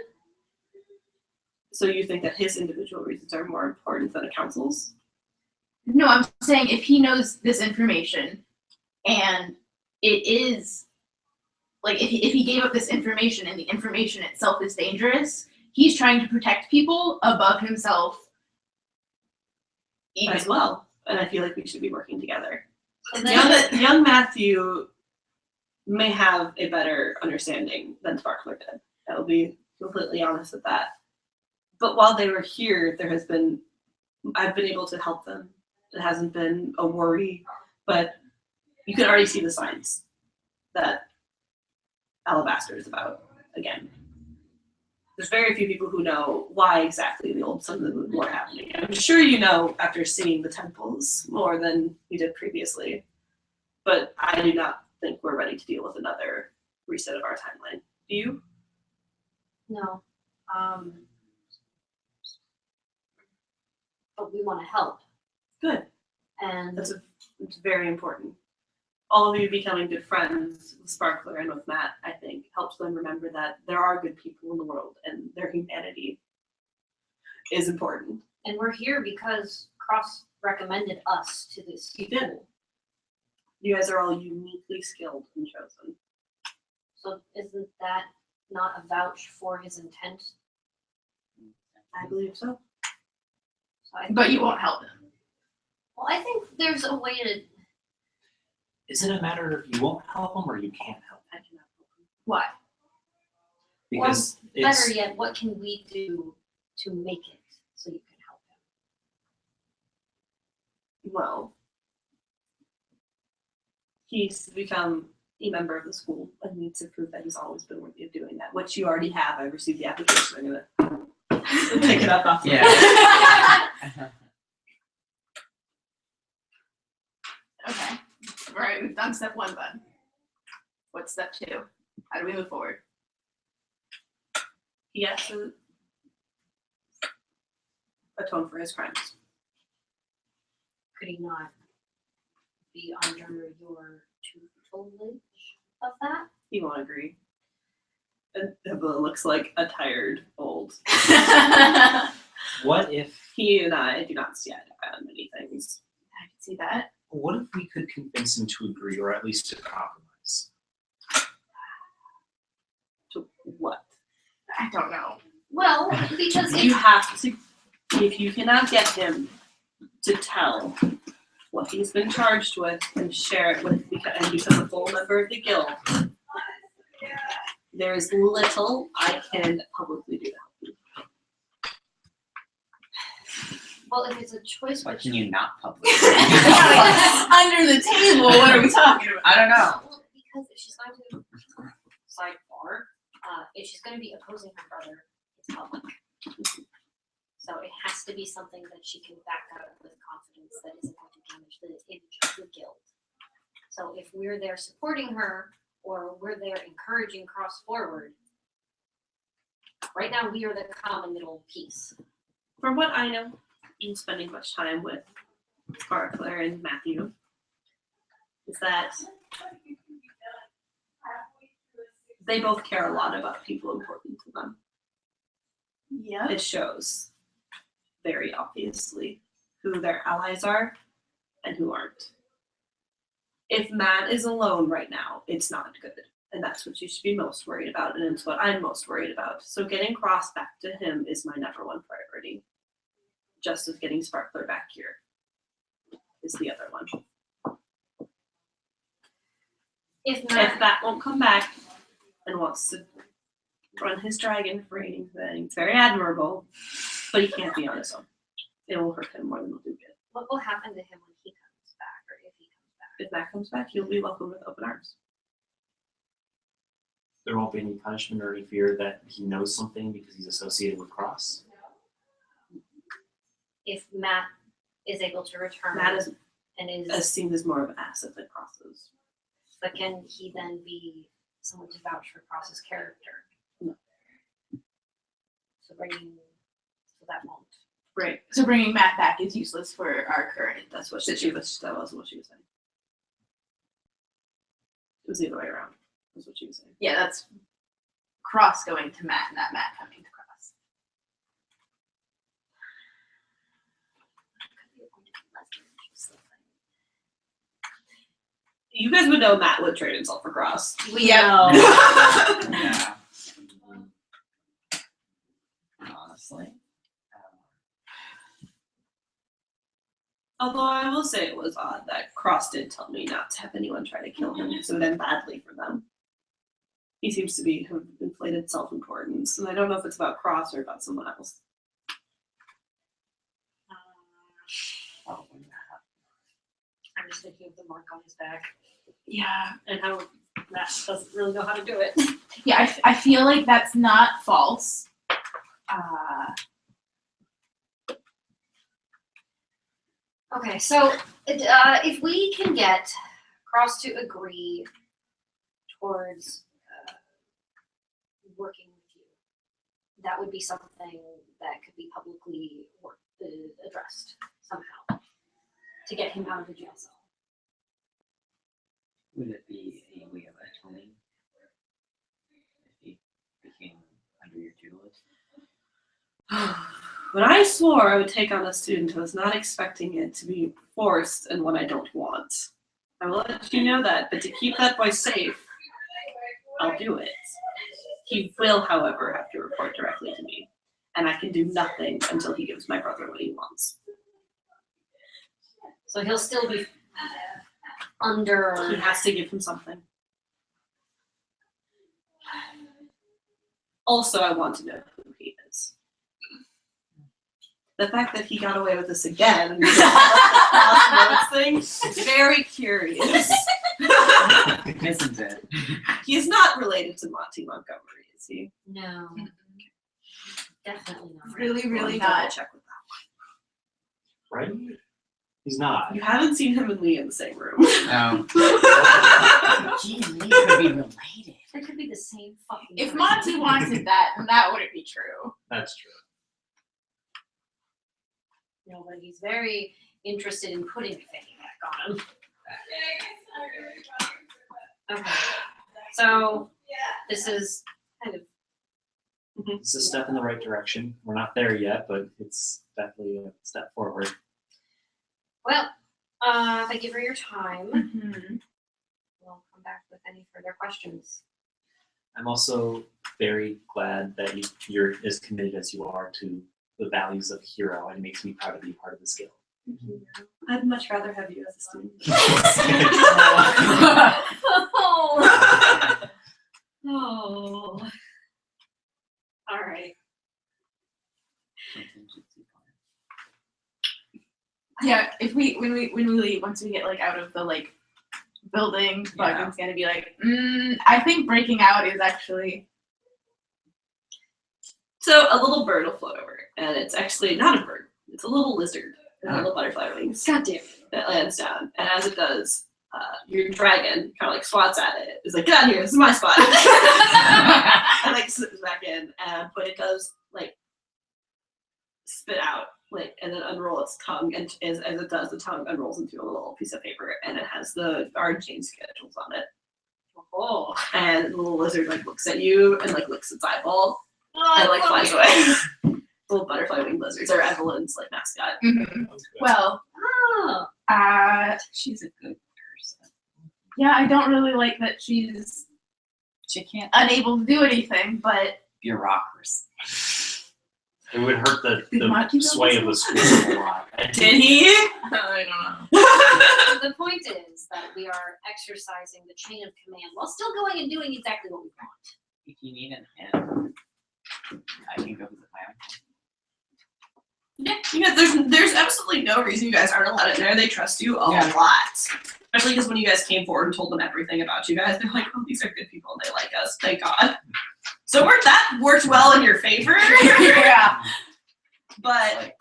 So you think that his individual reasons are more important than a council's? No, I'm saying if he knows this information and it is like if he gave up this information and the information itself is dangerous, he's trying to protect people above himself. Even As well, and I feel like we should be working together. So then, Young Matthew may have a better understanding than Sparkler did. I'll be completely honest with that. But while they were here, I've been able to help them. It hasn't been a worry, but you can already see the signs that Alabaster is about again. There's very few people who know why exactly the old Sons of the Moon were happening. I'm sure you know after seeing the temples more than you did previously. But I do not think we're ready to deal with another reset of our timeline. Do you? no, but we want to help, Good. and It's very important. All of you becoming good friends with Sparkler and with Matt, I think, helps them remember that there are good people in the world and their humanity is important. and we're here because Cross recommended us to this You did. school. You guys are all uniquely skilled and chosen. So isn't that not a vouch for his intent? I believe so. So but you won't help him. Well, I think there's a way to. Is it a matter of you won't help them or you can't help them? I cannot help him. Why? Because it's Better yet, what can we do to make it so you can help him? Well, he's become a member of the school and needs to prove that he's always been worthy of doing that, which you already have. I received the application. I'm gonna pick it up off the Okay. All right, we've done step 1, bud. What's step 2? How do we move forward? He has to atone for his crimes. Could he not be under your tutelage of that? He won't agree. And Hibla looks like a tired old. what if He and I do not see eye to eye on many things. I can see that. what if we could convince him to agree or at least to compromise? To what? I don't know. Well, because You if have to, if you cannot get him to tell what he's been charged with and share it with, and become a full member of the guild, there is little I can publicly do to help you. well, if it's a choice What can between you not publish? Under the table, what are we talking about? I don't know. well, because if she's going to sidebar, if she's going to be opposing her brother, it's public. So it has to be something that she can back up with confidence that isn't going to damage the image of the guild. So if we're there supporting her or we're there encouraging Cross forward, right now we are the common middle piece. From what I know, in spending much time with Sparkler and Matthew, is that they both care a lot about people important to them. Yeah. It shows very obviously who their allies are and who aren't. If Matt is alone right now, it's not good. And that's what you should be most worried about, and it's what I'm most worried about. So getting Cross back to him is my number one priority. Just as getting Sparkler back here is the other one. If If not, Matt won't come back and wants to run his dragon free thing, it's very admirable, but he can't be on his own. It will hurt him more than it'll do good. what will happen to him when he comes back, or if he comes back? If Matt comes back, he'll be welcomed with open arms. There won't be any punishment or any fear that he knows something because he's associated with Cross. If Matt is able to return Matt is and is, seen as more of an asset than Cross is. but can he then be someone to vouch for Cross's character? No. So that won't. Right. So bringing Matt back is useless for our current. That's what that was what she was saying. It was the other way around. That's what she was saying. Yeah, that's Cross going to Matt, not Matt coming to Cross. You guys would know Matt would trade himself for Cross. We Yep. know. Yeah. Honestly. Although I will say it was odd that Cross did tell me not to have anyone try to kill him because it would end badly for them. He seems to be have inflated self-importance, and I don't know if it's about Cross or about someone else. Probably not. I'm just thinking of the mark on his back Yeah. and how Matt doesn't really know how to do it. Yeah, I feel like that's not false. Okay, so if we can get Cross to agree towards working with you, that would be something that could be publicly addressed somehow to get him out of the jail cell. Would it be a way of atoning if he became under your tutelage? When I swore I would take on a student, I was not expecting it to be forced and one I don't want. I will let you know that, but to keep that boy safe, I'll do it. He will, however, have to report directly to me, and I can do nothing until he gives my brother what he wants. So he'll still be He under. has to give him something. Also, I want to know who he is. The fact that he got away with this again and thing is very curious. Isn't it? He is not related to Monty Montgomery, is he? No, definitely not. Really, really Double not. check with that. Right? He's not. You haven't seen him and Lee in the same room. No. He and Lee could be related. They could be the same fucking. If person. Monty wanted that, then that wouldn't be true. That's true. No, but he's very interested in putting a fanny back on him. Okay, so this is kind of It's a step in the right direction. We're not there yet, but it's definitely a step forward. well. Thank you for your time. Mm-hmm. We'll come back with any further questions. I'm also very glad that you're as committed as you are to the values of Hero, and it makes me proud to be part of this guild. I'd much rather have you as a student. Oh. Oh. All right. Contingency plan. Yeah, if when we leave, once we get like out of the like building, Yeah. Buggin's gonna be like, I think breaking out is actually. So a little bird will float over, and it's actually not a bird. It's a little lizard with little butterfly wings God damn it. that lands down. And as it does, your dragon kind of like swats at it. It's like, get out of here, this is my spot. And like slips back in, but it does like spit out, like, and then unroll its tongue, and as it does, the tongue unrolls into a little piece of paper, and it has the Arcane schedules on it. Oh. And the little lizard like looks at you and like licks its eyeball and like Oh, flies away. Little butterfly winged lizards are Evelyn's like mascot. Well, Oh. She's a good person. yeah, I don't really like that she's She can't unable to do anything, but bureaucracy. It would hurt Did Monty the know sway this of the one? school a lot. Did he? I don't know. The point is that we are exercising the chain of command while still going and doing exactly what we want. If you need an hint, I can go visit my uncle. Yeah, you guys, there's absolutely no reason you guys aren't allowed in there. They trust you a Yeah. lot. Especially because when you guys came forward and told them everything about you guys, they're like, oh, these are good people and they like us. Thank God. So that worked well in your favor. Yeah. But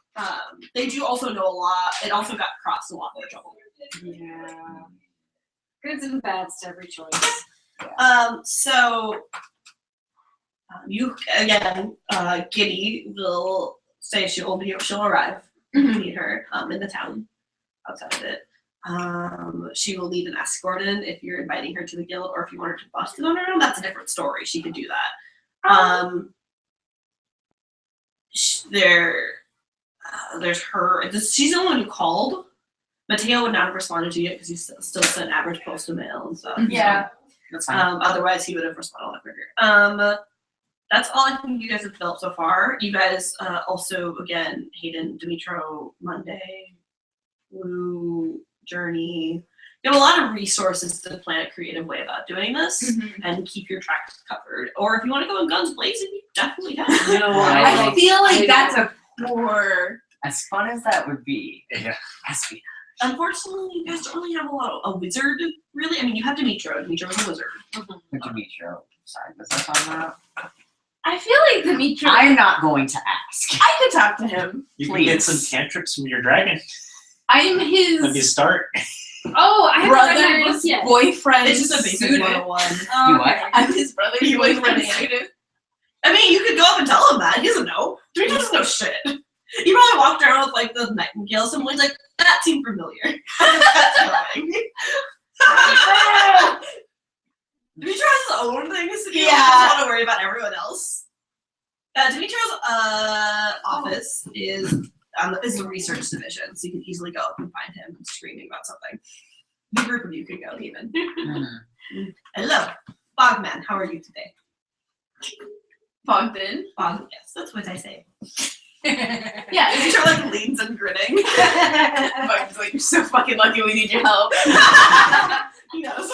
they do also know a lot. It also got Cross in a lot more trouble. Yeah. Goods and bads to every choice. So you again, Giddy will say she'll arrive. Mhm. You meet her in the town outside of it. She will lead an escort in if you're inviting her to the guild, or if you want her to bust it on her own. That's a different story. She can do that. There's her. She's the only one who called. Mateo would not have responded to you because he still sent average postal mail and stuff. Yeah. That's fine. Otherwise, he would have responded a lot quicker. That's all I think you guys have developed so far. You guys also, again, Hayden, Dimitro, Monday, Lou, Journey. You have a lot of resources to plan a creative way about doing this and keep your tracks covered. Or if you want to go in guns blazing, you definitely have. You know what? I feel like I that's a poor. As fun as that would be, Yeah. espionage. Unfortunately, you guys don't really have a wizard, really. I mean, you have Dimitro. Dimitro's a wizard. Would Demetrio side with us on that? I feel like Dimitri. I'm not going to ask. I could talk to him. You can get Please. some cantrips from your dragon. I'm Let me his start. Oh, I haven't read my book brother's yet. boyfriend. It's just a basic student. 101. You what? I'm his brother's You wouldn't boyfriend really- student. I mean, you could go up and tell him that. He doesn't know. Dimitro doesn't know shit. You probably walked around with like the nightingale symbol. He's like, that seemed familiar. That's fine. Dimitro has his own things to do. Yeah. He doesn't want to worry about everyone else. Dimitro's office is the research division, so you can easily go up and find him screaming about something. The group of you could go even. Mhm. Hello, Bogman. How are you today? Bogdan. Bog. Yes, that's what I say. Yeah. Dimitro like leans and grinning. Bogdan's like, you're so fucking lucky. We need your help. He knows.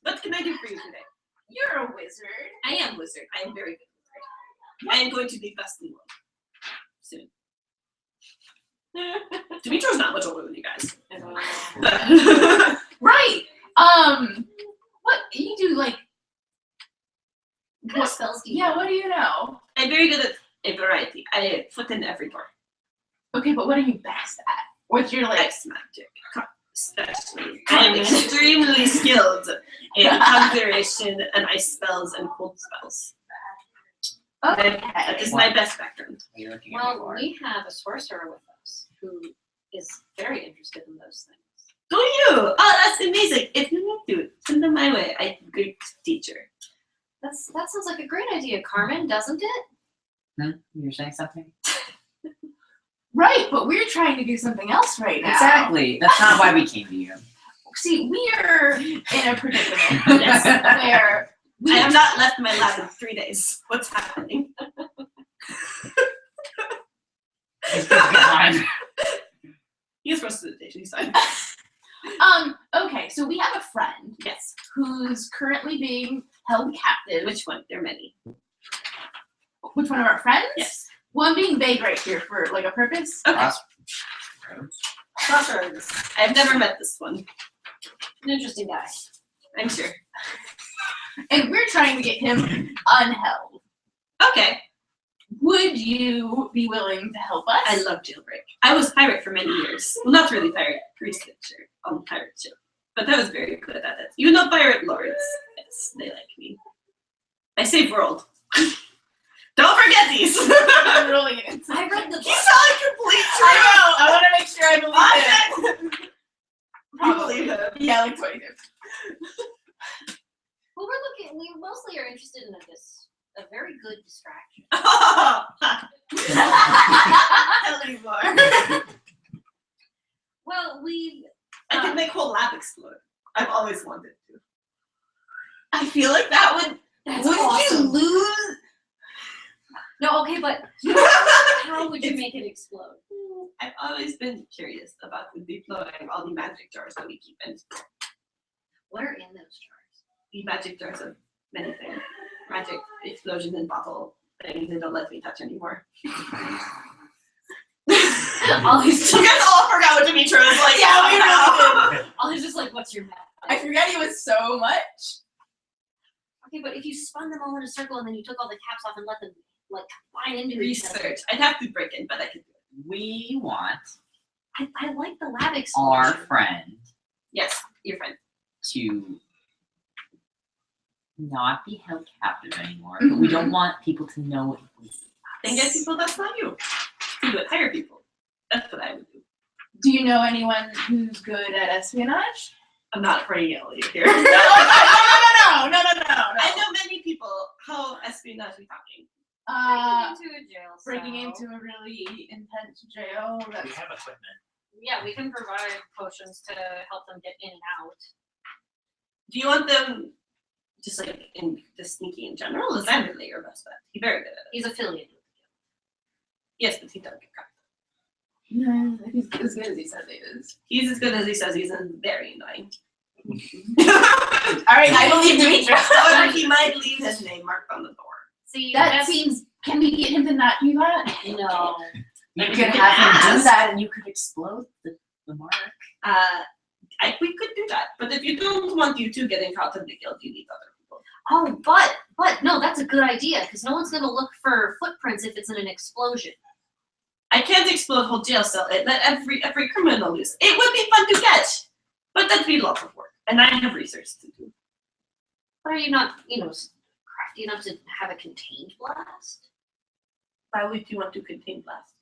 What can I do for you today? You're a wizard. I am wizard. I am very good wizard. I am going to be best in the world soon. Dimitro's not much older than you guys. Right. What you do? Like, What spells do you yeah. know? What do you know? I'm very good at a variety. I foot in every door. Okay, but what are you best at? What's your like? Ice magic, especially. I am extremely skilled in conjuration and ice spells and cold spells. That is my best background. Are you looking at Well, before? we have a sorcerer with us who is very interested in those things. Do you? Oh, that's amazing. If you want to, send them my way. I'm a good teacher. That sounds like a great idea, Carmen, doesn't it? You're saying something? Right, but we're trying to do something else right now. Exactly. That's not why we came to you. See, we're in a predicament Yes. where I have not left my lab in 3 days. What's happening? It's just behind. He has prestidigitation. He's fine. okay, so we have a friend Yes. who's currently being held captive. Which one? There are many. Which one of our friends? Yes. Well, I'm being vague right here for like a purpose. Okay. Crossroads. I've never met this one. An interesting guy. I'm sure. And we're trying to get him unheld. Okay. Would you be willing to help us? I love jailbreak. I was pirate for many years. Well, not really pirate. Priest ship on pirate ship. But I was very good at it. You know pirate lords. Yes, they like me. I save world. Don't forget these. I'm rolling it. I read the He's book. telling complete I truth. know. I want to make sure I believe it. You believe him. Yeah, like 22. Well, we mostly are interested in a very good distraction. Tell me more. Well, I can make whole lab explode. I've always wanted to. I feel like that would. that's Wouldn't awesome. you lose? No, okay, but how would you make it explode? I've always been curious about the deploying all the magic jars that we keep in. What are in those jars? The magic jars of many things. Magic explosions in bottle things they don't let me touch anymore. Ollie's You guys all forgot what Dimitra was like. Yeah, we really did. Ollie's just like, what's your map? I forget he was so much. Okay, but if you spun them all in a circle and then you took all the caps off and let them like combine into each other. Research. I'd have to break in, but I could do it. We want I like the lab our explosion. friend Yes, your friend. to not be held captive anymore, but we don't want people to know it was Then get us. people that's not you. to do it. Hire people. That's what I would do. Do you know anyone who's good at espionage? I'm not afraid to yell at you here. No. I know many people. How espionage are we talking? Breaking into a jail Breaking cell. into a really intense jail. We That's have equipment. Yeah, we can provide potions to help them get in and out. Do you want them just like in the sneaky in general? Is that really your best bet? He's very good at it. He's affiliated. Yes, but he doesn't get caught. no, he's as good as he says he is. He's as good as he says he's and very annoying. All right, I believe Demetra. However, he might leave his name marked on the door. See, That that's, seems. Can we get him to not do that? no. You You could could have him do ask. that and you could explode the mark. We could do that, but if you don't want you two getting caught in the guild, you need other people. Oh, but no, that's a good idea because no one's gonna look for footprints if it's in an explosion. I can't explode whole jail cell. Let every criminal loose. It would be fun to catch, but that'd be a lot of work, and I have research to do. But are you not, crafty enough to have a contained blast? Why would you want to contain blast?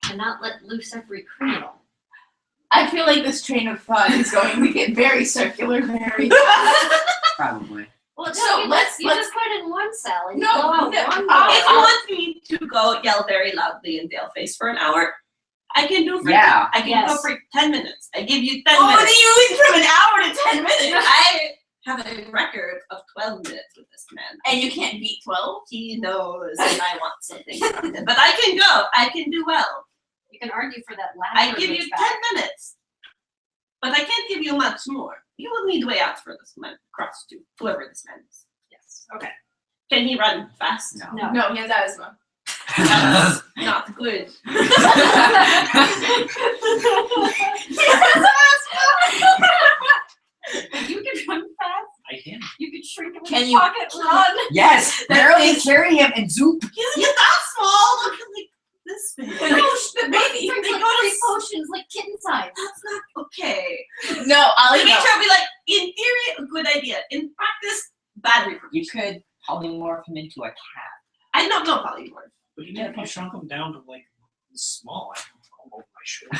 And not let loose every criminal. I feel like this train of thought is going to get very circular very fast. Probably. Well, So you let's- just put it in one cell and No, you blow out no, one If door. you want me to go yell very loudly in Dale face for an hour, I can do for Yeah. I can go Yes. for 10 minutes. I give you 10 Oh, minutes. you went from an hour to 10 minutes, I have a record of 12 minutes with this man. and you can't beat 12. He knows that I want something from him. But I can go. I can do well. You can argue for that last. I give you 10 minutes. But I can't give you much more. You will need way out for this man, cross to whoever this man is. Yes. Okay. Can he run fast? No. No. No, he has asthma. That's not good. You can run fast. I can. You can shrink him Can in you your pocket. Run. Yes, barely carry him and zoop. He's not that small. Look at like this big. The baby. Drink They like go to 3 potions like kitten size. That's not okay. No, I'll To make sure I'll be like, in theory, a good idea. In practice, bad You repercussions. could polymorph him into a cat. I don't know polymorph. But even if you shrunk them down to like small, I can go over my shoulder.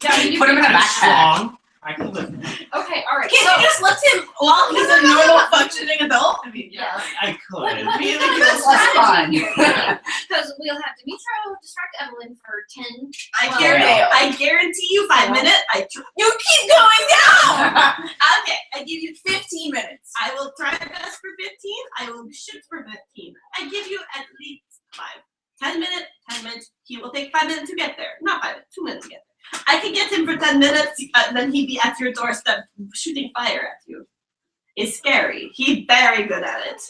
Yeah, you Put him in a can- I'm backpack. strong. I can lift them. Okay, all right. Can't so, you just lift him while he's a normal functioning adult? I mean, yeah. I could. Really That's good That's less fun. Because we'll have Demetro distract Evelyn for 10. I Well, guarantee you 5 minutes. You keep going down! Okay, I give you 15 minutes. I will try my best for 15. I will shoot for 15. I give you at least 5. 10 minutes, 10 minutes. He will take 5 minutes to get there. Not 5 minutes, 2 minutes to get there. I can get him for 10 minutes, then he'd be at your doorstep shooting fire at you. It's scary. He's very good at it.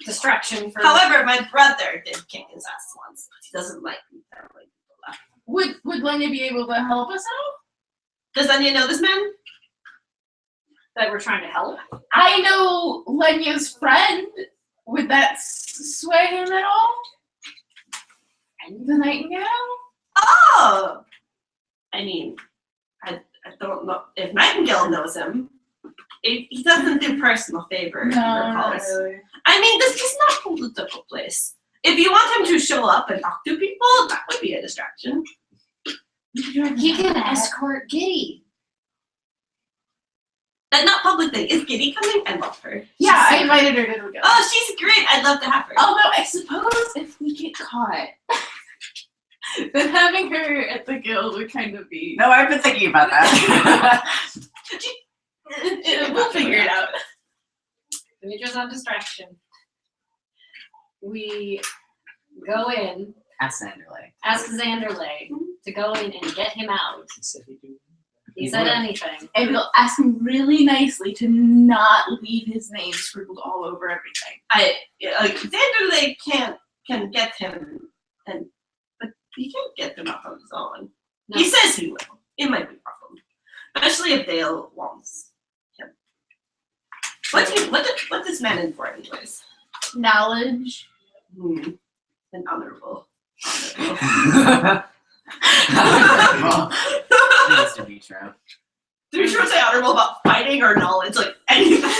Distraction for. However, my brother did kick his ass once, but he doesn't like me telling people that. Would Lenya be able to help us at all? Does Anya know this man? that we're trying to help. I know Lenya's friend. Would that sway him at all? And The Nightingale? Oh! I mean, I don't know if Nightingale knows him. He doesn't do personal favors. not really. I mean, this is not a political place. If you want him to show up and talk to people, that would be a distraction. he can escort Giddy. That's not public thing. Is Giddy coming? I love her. Yeah, I She's- invited her to the go. Oh, she's great. I'd love to have her. Although I suppose if we get caught, then having her at the guild would kind of be. No, I've been thinking about that. We'll figure it out. Demetra's on distraction. We go in, Ask Sanderley. ask Xanderley to go in and get him out. He said he'd do. He said anything. And we'll ask him really nicely to not leave his name scribbled all over everything. Xanderley can get him, but he can't get him up on his own. No. He says he will. It might be a problem, especially if Dale wants him. What's this man in for, anyways? Knowledge. And honorable. Thanks, Demetra. Do you sure say honorable about fighting or knowledge? Like anything.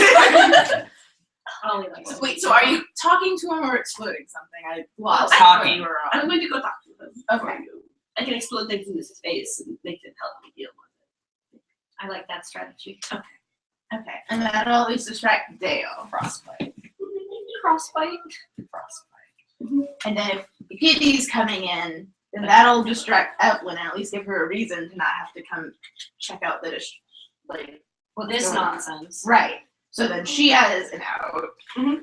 Ollie likes it. Wait, so are you talking to him or exploding something? I lost Talking. what you were I'm on. going to go talk to him. Okay. for you. I can explode things in his face and make him help me deal with I like that strategy. Okay, and that'll at least distract Dale. Frostbite. Crossbite. Frostbite. And then if Giddy's coming in, then that'll distract Evelyn and at least give her a reason to not have to come check out the like. Well, this Going on. nonsense. Right. So then she has an out.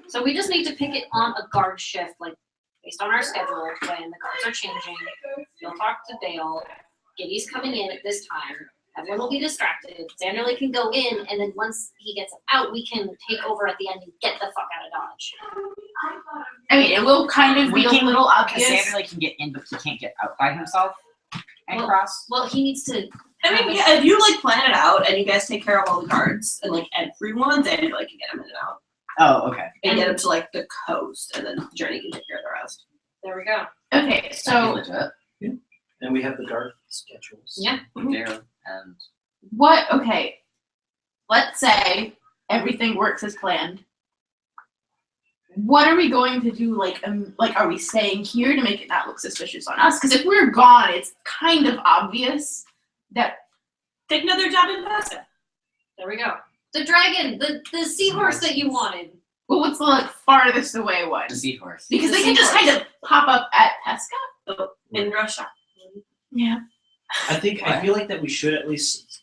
So we just need to pick it on a guard shift, like based on our schedule, when the guards are changing. You'll talk to Dale. Giddy's coming in at this time. Everyone will be distracted. Xanderley can go in, and then once he gets out, we can take over at the end and get the fuck out of Dodge. I mean, it will kind of be a little Because obvious. Xanderley can get in, but he can't get out by himself and Well, cross. Well, he needs to. I mean, yeah, if you like plan it out and you guys take care of all the guards and like everyone, then you like can get him in and out Oh, okay. and get him to like the coast, and then Journey can take care of the rest. There we go. Okay, so Legit. And we have the dark schedules. Yeah. There and what? Okay, let's say everything works as planned. What are we going to do? Like, are we staying here to make it not look suspicious on us? Because if we're gone, it's kind of obvious that. Take another job in Pasco. There we go. The dragon, the seahorse that you wanted. Well, what's the like farthest away one? the seahorse. Because The they can just seahorse. kind of pop up at Pesca. In Russia. Yeah. I feel like that we should at least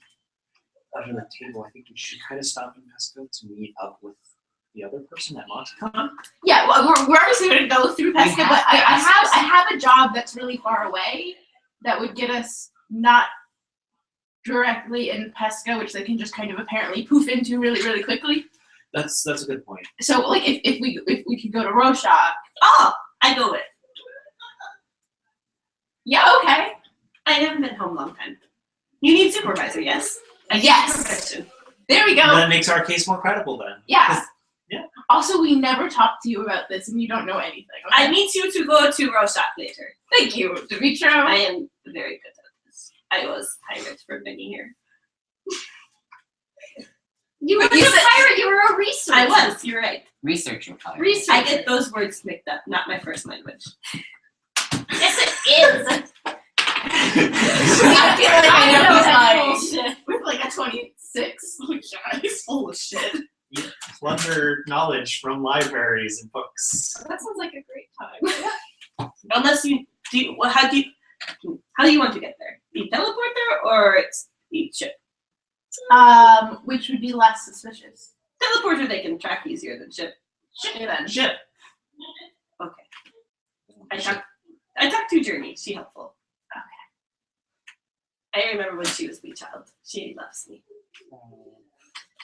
under the table. I think we should kind of stop in Pesco to meet up with the other person at Monticon. Yeah, well, we're obviously going to go through Pesca, have but to I have a job that's really far away that would get us not directly in Pesca, which they can just kind of apparently poof into really, really quickly. That's a good point. So, like, if we could go to Rorschach. Oh, I go with. Yeah, okay. I haven't been home a long time. You need supervisor, yes? I need Yes. supervision. There we go. That makes our case more credible then. Yeah. Yeah. Also, we never talked to you about this, and you don't know anything. Okay? I need you to go to Rorschach later. Thank you, Dimitro. I am very good at this. I was pirate for many years. You were You a said- pirate. You were a researcher. I was, you're right. Research your pilot. Researcher. I get those words mixed up, not my first language. Yes, it is. I feel like I know that's his bullshit. With like a 26. Oh, yeah, he's full of shit. Plunder knowledge from libraries and books. That sounds like a great time. Unless you do, well, how do you want to get there? You teleport there or it's you ship? Which would be less suspicious. Teleporter they can track easier than ship. Okay then. Ship. Okay. I talked to Journey. She helpful. Okay. I remember when she was my child. She loves me.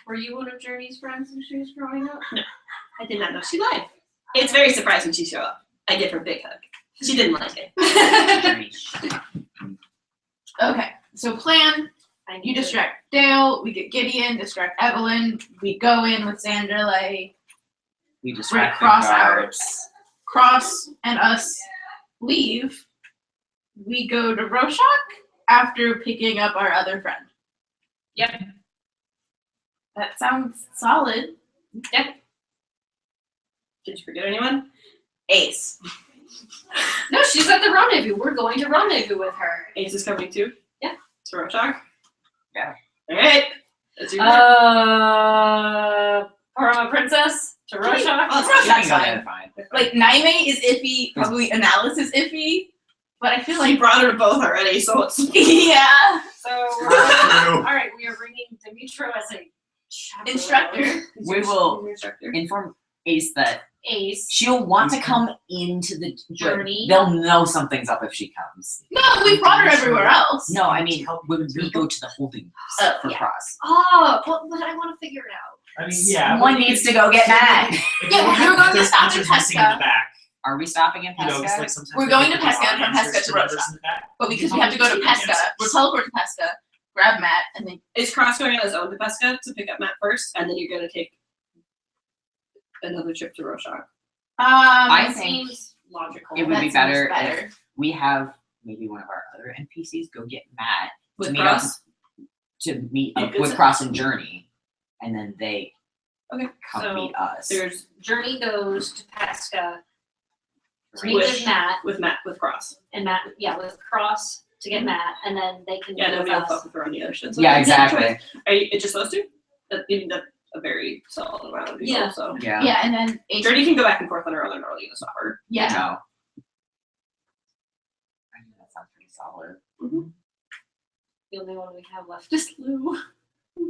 Were you one of Journey's friends when she was growing up? I did not know she lied. It's very surprising she showed up. I give her a big hug. She didn't like it. Okay, so plan. You distract Dale, we get Gideon, distract Evelyn, we go in with Xanderley, We Red distract the Cross guards. out. Cross and us leave. We go to Rorschach after picking up our other friend. Yep. That sounds solid. Did you forget anyone? Ace. No, she's at the rendezvous. We're going to rendezvous with her. Ace is coming too? Yeah. To Rorschach? Yeah. Alright. That's your Parma Princess to Rorschach. Oh, You can Rorschach's go fine. there, fine. Like, Naime is iffy, probably Analysis iffy, but I feel She like, brought her both already, so it's yeah. So, all right, we are bringing Dimitro as a chaperone. Instructor. We will Instructor. inform Ace that Ace. she'll want to come into the Journey. They'll know something's up if she comes. No, we brought her everywhere else. No, I mean, when we go to the holding Oh, for yeah. Cross. Oh, but I want to figure it out. I mean, yeah. Someone needs to go get mad. Yeah, we're going to stop in missing in Pesca. the back. Are we stopping in You know, it's Pesca? like sometimes We're they going put to Pesca the and from audiences Pesca to members Rorschach. in the back. But because we have to go to Pesca, we'll teleport to Pesca, grab Matt, and then Is Cross going on his own to Pesca to pick up Matt first, and then you're gonna take another trip to Rorschach? I That think seems logical. it would that be seems better better. if we have maybe one of our other NPCs go get Matt With to meet Cross? up to meet Oh, up good with stuff. Cross and Journey, and then they Okay, come so meet us. there's Journey goes to Pesca to meet Which- with Matt, with Cross. and Matt, with Cross to get Matt, and then they can Yeah, meet with nobody will us. fuck with her on the ocean. So Yeah, that's a good exactly. choice. Are you, it's just those two? That, you need a very solid amount of people. Yeah. So Yeah. Yeah, and then Ace. Journey can go back and forth on her own, and Arlie to stop her. Yeah. No. I think that sounds pretty solid. The only one we have left is Lou.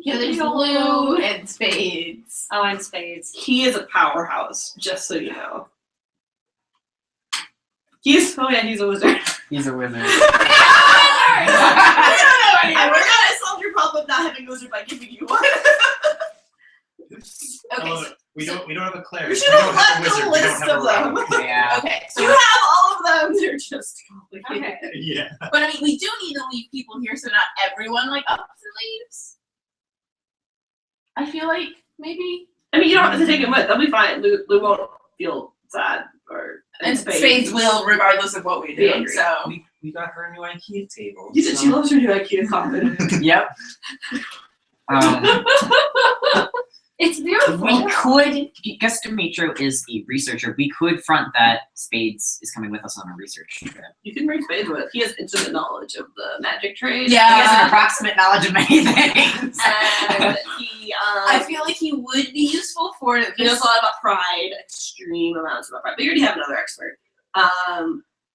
Yeah, there's Lou and Spades. Oh, and Spades. He is a powerhouse, just so you know. He's a wizard. He's a wizard. I don't know. We're gonna solve your problem of not having a wizard by giving you one. Okay, Oh, so, we don't have a cleric. We should We have don't have a left a wizard. We list don't have of a them. rogue. Yeah. okay, You so have all of them. They're just complicated. Okay. Yeah. but I mean, we do need to leave people here, so not everyone like up leaves. I feel like maybe. I mean, you don't have to take him with. They'll be fine. Lou won't feel sad or. And Spades will, regardless of what we do. angry. So We got her a new IKEA table. You said she loves her new IKEA coffin. Yep. It's beautiful. We could, Gus Demetrio is a researcher. We could front that Spades is coming with us on a research trip. You can bring Spades with. He has intimate knowledge of the magic trade. He has an approximate knowledge of many things. And he I feel like he would be useful for he knows a lot about pride, extreme amounts about pride. But you already have another expert.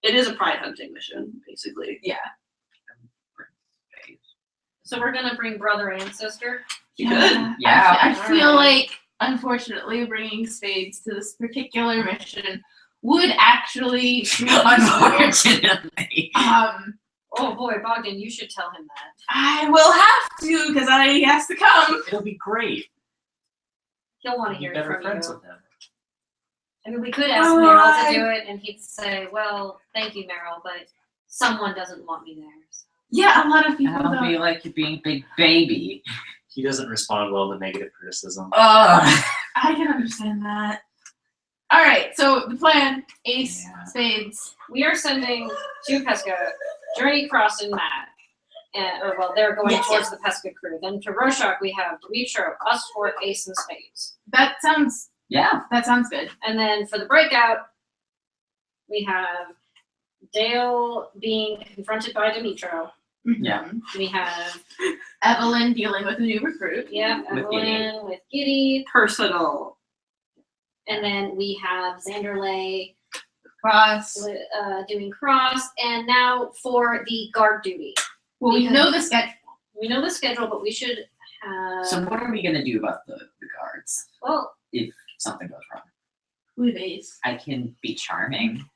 It is a pride hunting mission, basically. So we're gonna bring brother and sister. You could. Yeah. I feel like, unfortunately, bringing Spades to this particular mission would actually be Unfortunately. Oh boy, Bogdan, you should tell him that. I will have to because he has to come. It'll be great. He'll want to Be hear it better from friends you. with him. I mean, we could ask Meryl to do it, and he'd say, "Well, thank you, Meryl, but someone doesn't want me there." So. Yeah, a lot of people I don't don't. feel like you're being a big baby. He doesn't respond well to negative criticism. Ugh. I can understand that. All right, so the plan: Ace, Yeah. Spades. We are sending to Pesca, Journey, Cross, and Matt. They're going Yes, towards the Pesca crew. Then to Rorschach, we have Demetrio, us four, Ace, and Spades. That sounds Yeah. good. And then for the breakout, we have Dale being confronted by Demetrio. Yeah. Mhm. We have, Evelyn dealing with a new recruit. With Evelyn with Giddy. Personal. And then we have Xanderley Cross. doing Cross. And now for the guard duty. Well, we know the schedule. We know the schedule, but we should have, So what are we gonna do about the guards well, if something goes wrong? With Ace. I can be charming.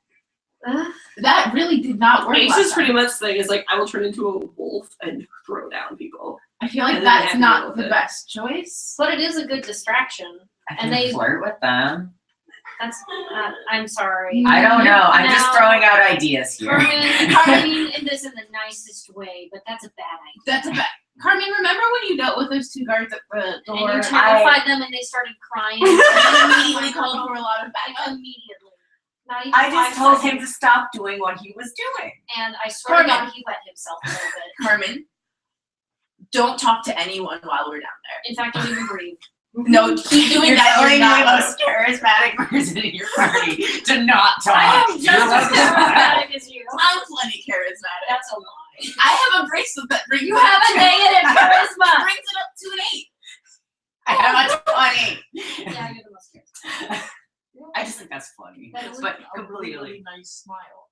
That really did not work. Ace's last pretty time. much thing is like, I will turn into a wolf and throw down people. I feel like and then they that's have to deal not with the it. best choice. but it is a good distraction. I And can they- flirt with them. That's, I'm sorry. I don't know. I'm just Now- throwing out ideas here. I mean this in the nicest way, but that's a bad idea. That's a bad. Carmen, remember when you dealt with those two guards at the And door? you terrified them and they started crying. immediately called for a lot of backup. Immediately. Not even I just 5 told him seconds. to stop doing what he was doing. And I swear to Carmen. God, he wet himself a little bit. Carmen, don't talk to anyone while we're down there. In fact, don't even breathe. No, keep doing You're that. telling You're the not. most charismatic person in your party to not talk. I am just You're as welcome. charismatic as you. I'm plenty charismatic. That's a lie. I have a bracelet that brings You have a negative charisma. brings it up to an 8. I have a 20. Yeah, you're the most charismatic. I just think that's funny. That is But A really, completely. nice smile.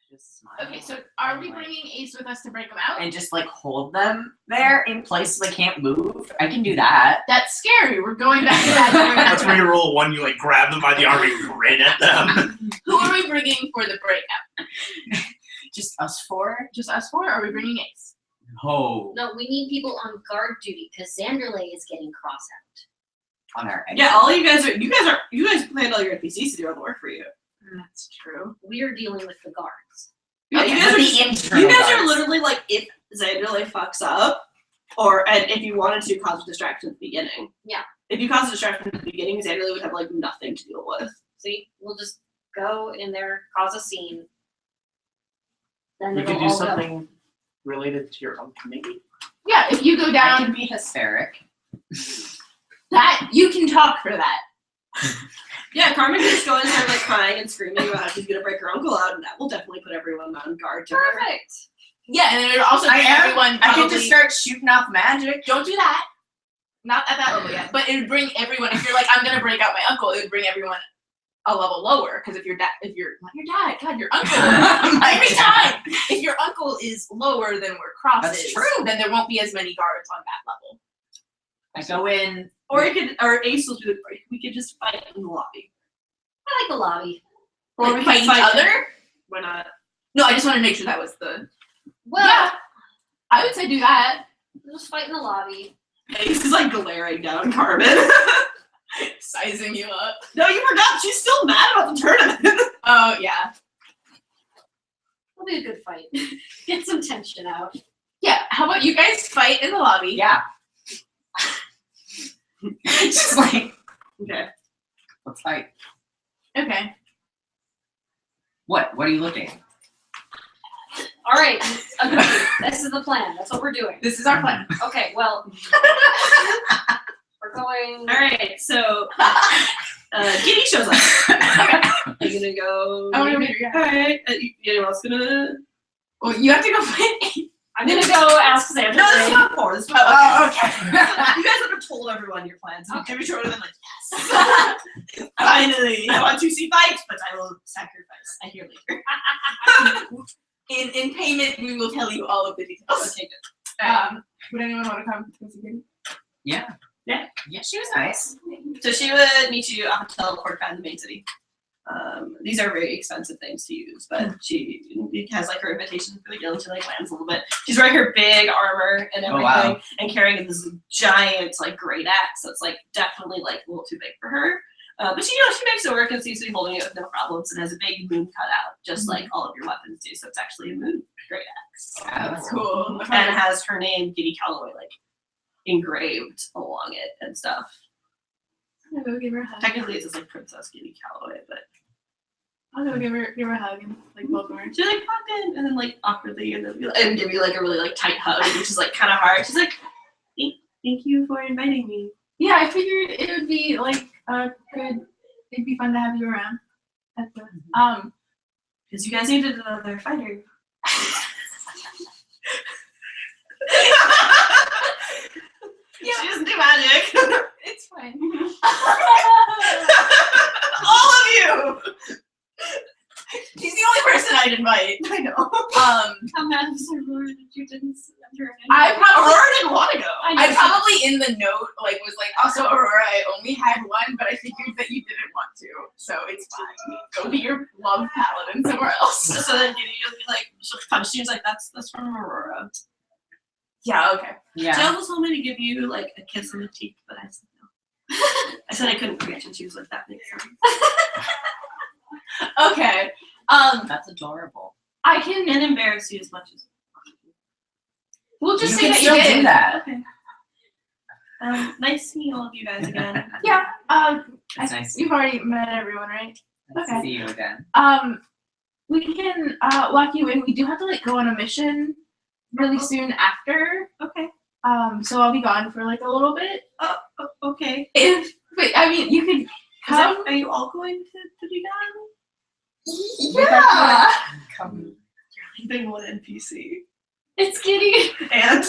Just smile. Okay, so are we bringing Ace with us to break him out? And just like hold them there in place so they can't move. I can do that. That's scary. We're going back to that. That's where you roll one, you like grab them by the arm and grin at them. Who are we bringing for the breakout? Just us four? Just us 4? Or are we bringing Ace? No. No, we need people on guard duty because Xanderley is getting cross out. On our Yeah, all you guys planned all your NPCs to do all the work for you. That's true. We're dealing with the guards. Yeah, Okay, you guys but are the internal You guys are guards. literally like, if Xanderley fucks up, and if you wanted to cause a distraction at the beginning. Yeah. If you caused a distraction at the beginning, Xanderley would have like nothing to deal with. See, we'll just go in there, cause a scene. Then We it'll could do all go. something related to your own committee. Yeah, if you go I down. can be hysteric. That you can talk for that. Yeah, Carmen can just go and start like crying and screaming about how she's gonna break her uncle out, and that will definitely put everyone on guard to her. Perfect. Yeah, and it'll also bring everyone. I can probably- just start shooting off magic. Don't do that. Not at that level yet, but it would bring everyone. If you're like, I'm gonna break out my uncle, it would bring everyone a level lower. Because if your dad, not your dad, God, your uncle. Every time, if your uncle is lower than where Cross That's is, true. then there won't be as many guards on that level. I go in. Or Ace will do it. We could just fight in the lobby. I like the lobby. Or Like we fight could each fight other. Why not? No, I just want to make sure that was the. Well, Yeah, I would say do that. just fight in the lobby. Ace is like glaring down Carmen. Sizing you up. No, you forgot. She's still mad about the tournament. Oh yeah. It'll be a good fight. Get some tension out. Yeah. How about you guys fight in the lobby? Yeah. Just like, Okay. let's fight. Okay. What? What are you looking? All right. Agreed. This is the plan. That's what we're doing. This is our plan. Okay. Well, we're going. All right. So Giddy shows up. You're gonna go. I want to meet you. All right. Anyone else gonna? Well, you have to go fight. I'm gonna go ask Sandra. No, this is Gray. not for. This is for. Oh, okay. You guys would have told everyone your plans. And Jimmy Short would have been like, yes. Finally, I want to see fights, but I will sacrifice. I hear later. In payment, we will tell you all of the details. Okay, good. Would anyone want to come to see Giddy? Yeah. Yeah. Yeah, she was nice. So she would meet you at Hotel Court in the main city. These are very expensive things to use, but she has like her invitation for the guild. She like lands a little bit. She's wearing her big armor and everything, Oh, wow. and carrying this giant like great axe. So it's like definitely like a little too big for her. But she, she makes it work and seems to be holding it with no problems, and has a big moon cut out, just like all of your weapons do. So it's actually a moon great axe, Yeah, That's cool. and it has her name Giddy Calloway like engraved along it and stuff. I'll go give her a hug. Technically, it says like Princess Giddy Calloway, but I'll go give her a hug and like welcome her. she like popped in and then like awkwardly and then and give you like a really like tight hug, which is like kind of hard. She's like, thank you for inviting me. Yeah, I figured it would be like it'd be fun to have you around. That's Because you guys needed another fighter. She doesn't do magic. it's fine. All of you. She's the only person I'd invite. I know. How mad is Aurora that you didn't send her in? Aurora didn't want to go. I probably in the note like was like, also Aurora, I only had one, but I figured that you didn't want to, so it's fine. Go be your love paladin somewhere else. So then you'll be like, she'll punch you. She's like, that's from Aurora. Yeah, okay. She Yeah. almost told me to give you like a kiss on the cheek, but I said no. I said I couldn't reach, and she was like, that makes sense. Okay. That's adorable. I can And embarrass you as much as we'll just you say can that still you do did. that. okay. Nice seeing all of you guys again. Yeah. It's nice to You've already met everyone, right? Okay. see you again. We can lock you in. We do have to like go on a mission really soon after. Okay. So I'll be gone for like a little bit. Okay. But I mean, you could come. Are you all going to be gone? Yeah. Come. Leaving one NPC. It's Giddy. And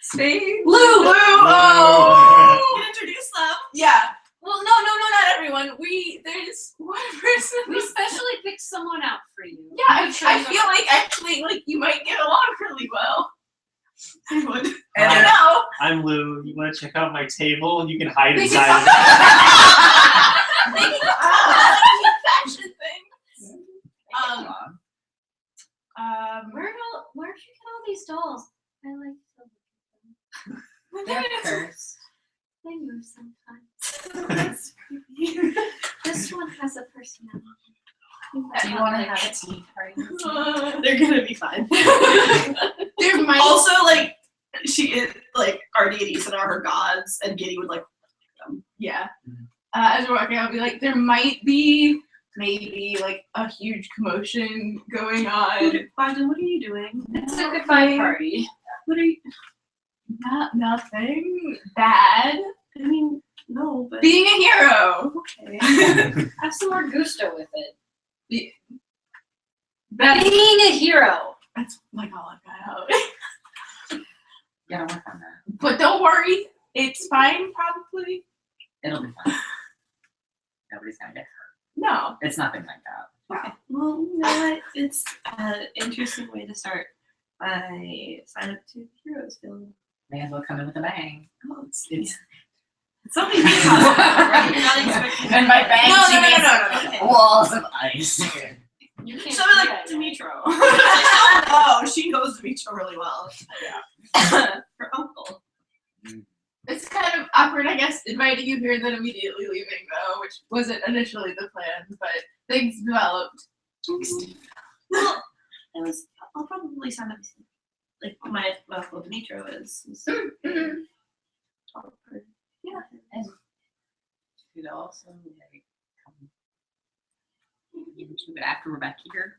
Stay. Lou. Oh. you introduce them. Yeah. Well, no, not everyone. There's one person. We specially picked someone out for you. Yeah, I feel like actually like you might get along really well. I would. I don't know. I'm Lou. You want to check out my table? And you can hide We inside can- of it. They can cute fashion things. Where'd you get all these dolls? I like to They're cursed. they move sometimes. This one has a personality. Do you want to have a tea party? They're gonna be fine. There might Also, like, she is like Artie and Ethan are her gods, and Giddy would like. yeah. As we're walking, I'll be like, there might be maybe like a huge commotion going on. Bogdan, what are you doing? It's a goodbye party. What are you? Nothing bad. I mean, No, but Being a hero. okay. Have some more gusto with it. That's Being a hero. like all I've got out. You gotta work on that. But don't worry, it's fine probably. It'll be fine. Nobody's gonna get hurt. No. It's nothing like that. Okay. Well, you know what? It's an interesting way to start. I sign up to the Heroes Guild. May as well come in with a bang. Oh, It's something you have, right? You're not expecting. And by bang, No, she no, no, means no, no, no, no. walls of ice. You can't Something do like that, Dimitro. Oh, she knows Dimitro really well. Yeah. Her uncle. It's kind of awkward, I guess, inviting you here and then immediately leaving, though, which wasn't initially the plan, but things developed. Well, I'll probably sign up. Like my uncle Dimitro is. Could also like come into it after we're back here.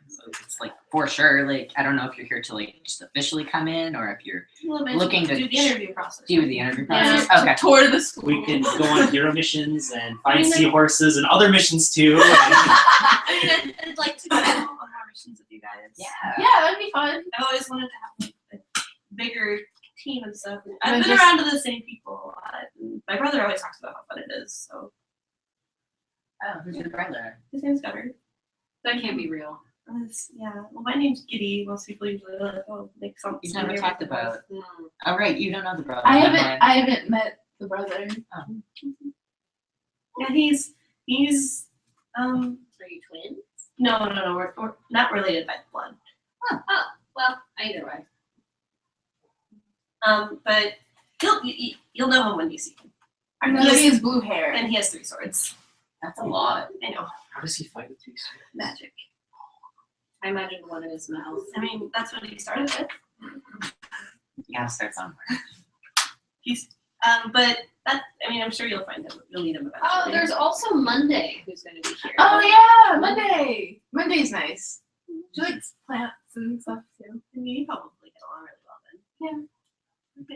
So it's like for sure. Like I don't know if you're here to like just officially come in or if you're looking to do the interview process. do the interview Yeah, process. Okay. tour the school. We can go on hero missions and find I mean, like- seahorses and other missions too. I mean, I'd like to go on more missions with you guys. Yeah. Yeah, that'd be fun. I've always wanted to have like, a bigger team and stuff. And I've been just- around to the same people a lot. And my brother always talks about how fun it is. So Oh, who's your brother? his name's Gunnar. That can't be real. Yeah. Well, my name's Giddy. Most people usually like, oh, make something. You've never talked about. Mm. Oh right, you don't know the brother. I never mind. haven't met the brother. Yeah, he's Are you twins? no, we're not related by blood. Oh, well, either way. But you'll know him when you see him. I know that he has blue hair. And he has 3 swords. That's a lot. I know, How does he fight with these? magic. I imagined one in his mouth. I mean, that's what he started with. You gotta start somewhere. He's but that I mean, I'm sure you'll find him. You'll need him eventually. Oh, there's also Monday who's going to be here. Oh yeah, Monday. Monday's nice. She likes plants and stuff too. I mean, you probably get along really well then. Yeah.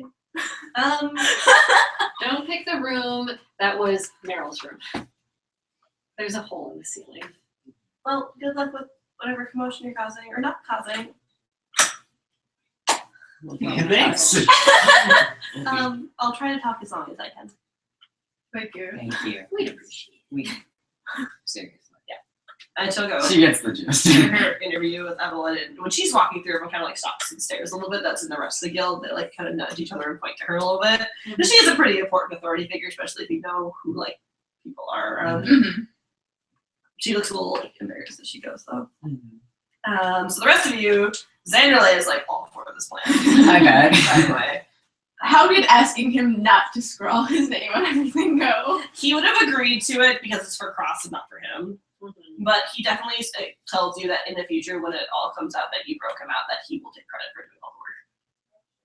Okay. Don't pick the room that was Meryl's room. There's a hole in the ceiling. Well, good luck with whatever commotion you're causing or not causing. Thanks. I'll try to talk as long as I can. Thank you. Thank you. We'd appreciate We seriously. And she'll go. She gets the gist. Do her interview with Evelyn, and when she's walking through, everyone kind of like stops and stares a little bit. That's in the rest of the guild. They like kind of nudge each other and point to her a little bit. And she is a pretty important authority figure, especially if you know who like people are around. Mhm. She looks a little like embarrassed as she goes though. Mhm. So the rest of you, Xanderley is like all for this plan. I bet. By the way, How did asking him not to scrawl his name on everything go? he would have agreed to it because it's for Cross and not for him. But he definitely tells you that in the future, when it all comes out that you broke him out, that he will take credit for doing all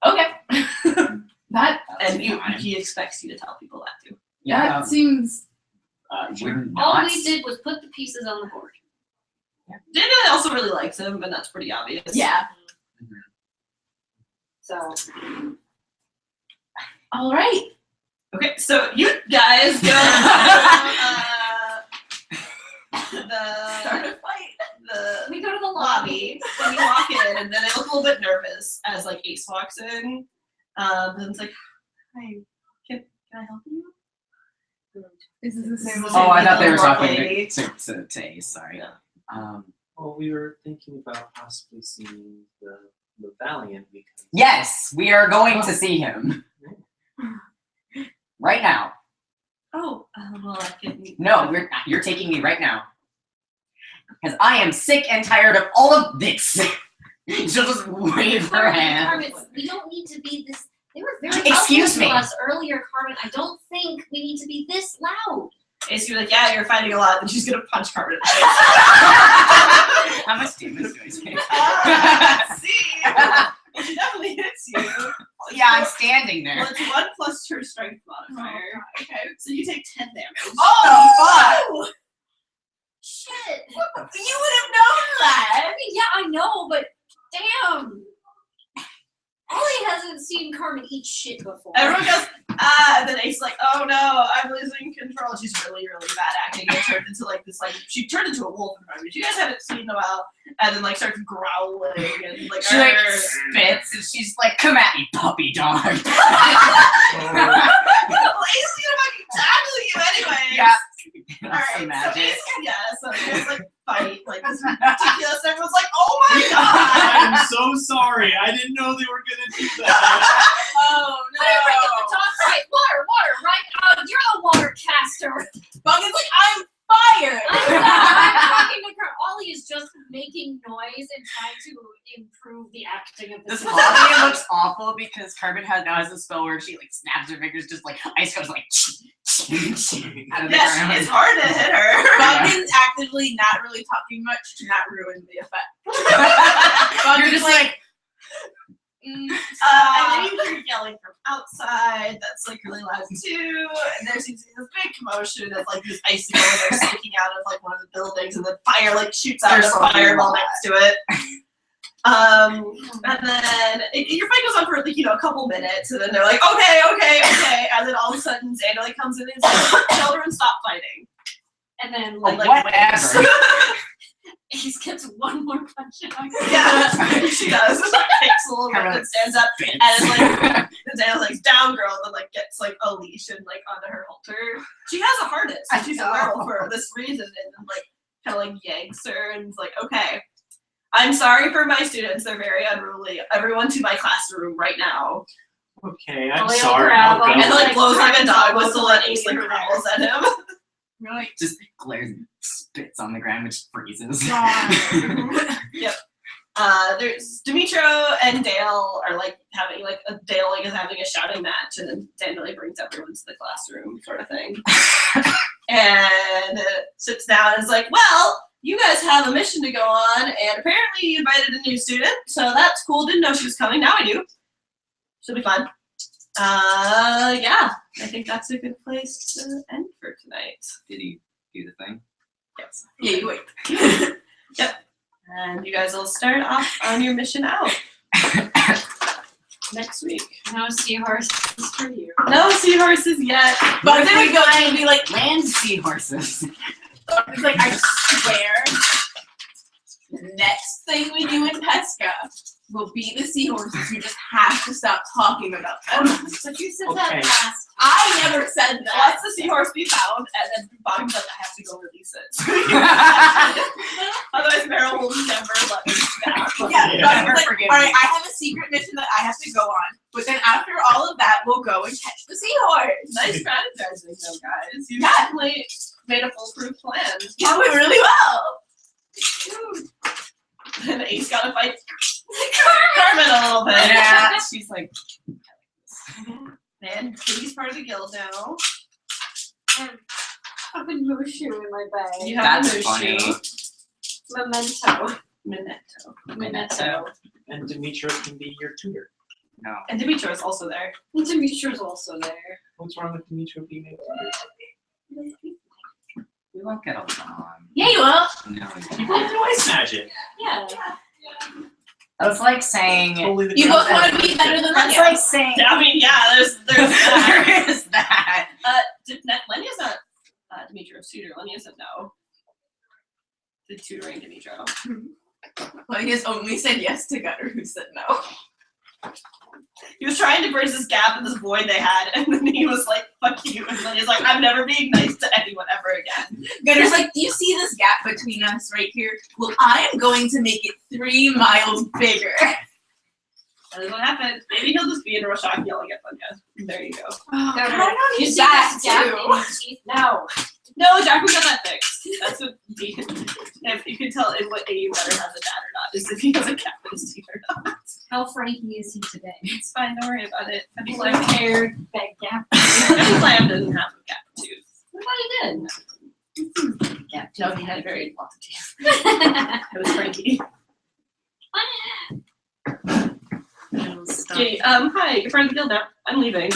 the work. Okay. That And fine. he expects you to tell people that too. Yeah. that seems Would All not. we did was put the pieces on the board. Daniel also really likes him, and that's pretty obvious. yeah. So All right. Okay, so you guys go Start the a fight. we go to the lobby, and you walk in, and then they look a little bit nervous as like Ace walks in. And it's like, hi, can I help you? This is the same. Oh, I thought they were Little talking lady. to Ace. Sorry. Yeah. Well, we were thinking about possibly seeing the Valiant because Yes, we are going to see him right now. Oh, well, I can. No, you're taking me right now. Because I am sick and tired of all of this. She'll just wave her hand. Carmen, we don't need to be this. They were very Excuse helpful me. to us earlier, Carmen. I don't think we need to be this loud. Ace, you're like, yeah, you're fighting a lot, and she's gonna punch Carmen in the face. How much damage do I take? See? Well, she definitely hits you. Yeah, I'm standing Well, there. it's 1 plus her strength modifier. Okay. So you take 10 damage. Oh, fuck! Shit. You would have known that! I mean, yeah, I know, but damn. Ellie hasn't seen Carmen eat shit before. Everyone goes, And then Ace like, oh no, I'm losing control. She's really, really bad acting. It turned into like this, like she turned into a wolf in front of me. You guys haven't seen in a while. And then like starts growling and like, She like "Arr." spits and she's like, come at me, puppy dog. Well, Ace is gonna fucking tackle you anyway. Yeah. Alright, Some so magic. Ace, yeah, so you guys like fight like this ridiculous. Everyone's like, oh my god. I'm so sorry. I didn't know they were gonna do that. Oh no. I bring up the top right, water, right? You're the water caster. Bug is like, I'm fired. I'm talking to her. Ollie is just making noise and trying to improve the acting of This this. Ollie looks awful because Carbon now has a spell where she like snaps her fingers, just like ice comes like out of the Yes, ground. it's hard to hit her. Buggin's actively not really talking much to not ruin the effect. You're just like, And then you hear yelling from outside. That's like really loud too. And there seems to be this big commotion of like these icicles that are sticking out of like one of the buildings, and the fire like shoots out There's a something fireball about next to it. And then your fight goes on for like a couple minutes, and then they're like, okay, and then all of a sudden Xander like comes in and says, "Children, stop fighting." And then oh, like whatever. Ace gets one more punch in. Yeah, she does. Kicks a little bit and stands up. And it's like, the Xander's like, down girl, and like gets like a leash and like onto her halter. She has a harness. I She's a know. werewolf for this reason, and then like kind of like yanks her and is like, okay, I'm sorry for my students. They're very unruly. Everyone to my classroom right now. Okay, I'm Well, you'll sorry. grab I'll go. them. And like blows like a dog Grabs whistle and Ace like growls at him. Really? Just glares and spits on the ground, which freezes. Yep. There's Dimitro and Dale are like having like Dale like is having a shouting match, and then Daniel like brings everyone to the classroom sort of thing. And sits down and is like, well, you guys have a mission to go on, and apparently you invited a new student, so that's cool. Didn't know she was coming. Now I do. She'll be fun. Yeah, I think that's a good place to end for tonight. Did he do the thing? Yes. Yeah, you wait. Yep. And you guys will start off on your mission out next week. No seahorses for you. No seahorses yet. But then we go and be like, Land seahorses. it's like, I swear, next thing we do in Pesca will be the seahorses. You just have to stop talking about them. But you said Okay. that last. I never said that. Once the seahorse be found, and then Bog's like, I have to go release it. Otherwise, Meryl will never let me back. Yeah, Yeah. but Never it's like, forgive all right, me. I have a secret mission that I have to go on. But then after all of that, we'll go and catch the seahorse. Nice strategizing, though, guys. You Yeah. definitely made a foolproof plan. Yeah, we really well. And Ace gotta fight Carmen a little bit. Yeah, she's like, And Katie's part of the guild now. I have a Mushu in my bag. You have that's a funny. Memento. Minetto. And Demetra can be your tutor. No. And Dimitro is also there. And Dimitro's also there. What's wrong with Demetra being a tutor? We won't get along. Yeah, you will. No, You both do ice magic. Yeah. That's like saying. Totally the You both concept. want to be better than That's Lenya. like saying. Yeah, I mean, yeah, there's that. There is that. Lenya's not Dimitro's tutor. Lenya said no. The tutoring Dimitro. Well, he has only said yes to Gunner, who said no. He was trying to bridge this gap and this void they had, and then he was like, fuck you. And then he's like, I'm never being nice to anyone ever again. Gunner's like, do you see this gap between us right here? Well, I am going to make it 3 miles bigger. That is what happened. Maybe he'll just be in Rorschach yelling at Lenya. There you go. I don't You need see that this gap in too. your teeth? No. No, Jack, we got that fixed. That's what if you can tell in what AU better has a dad or not, is if he has a cat in his teeth or not. How franky is he today? It's fine, don't worry about it. Heavy He's Slam, like hair, big gap. Heavy Slam doesn't have a cat tooth. I thought he did. Yeah, no, he had very lots of teeth. It was Frankie. Okay, hi, you're part of the guild now. I'm leaving.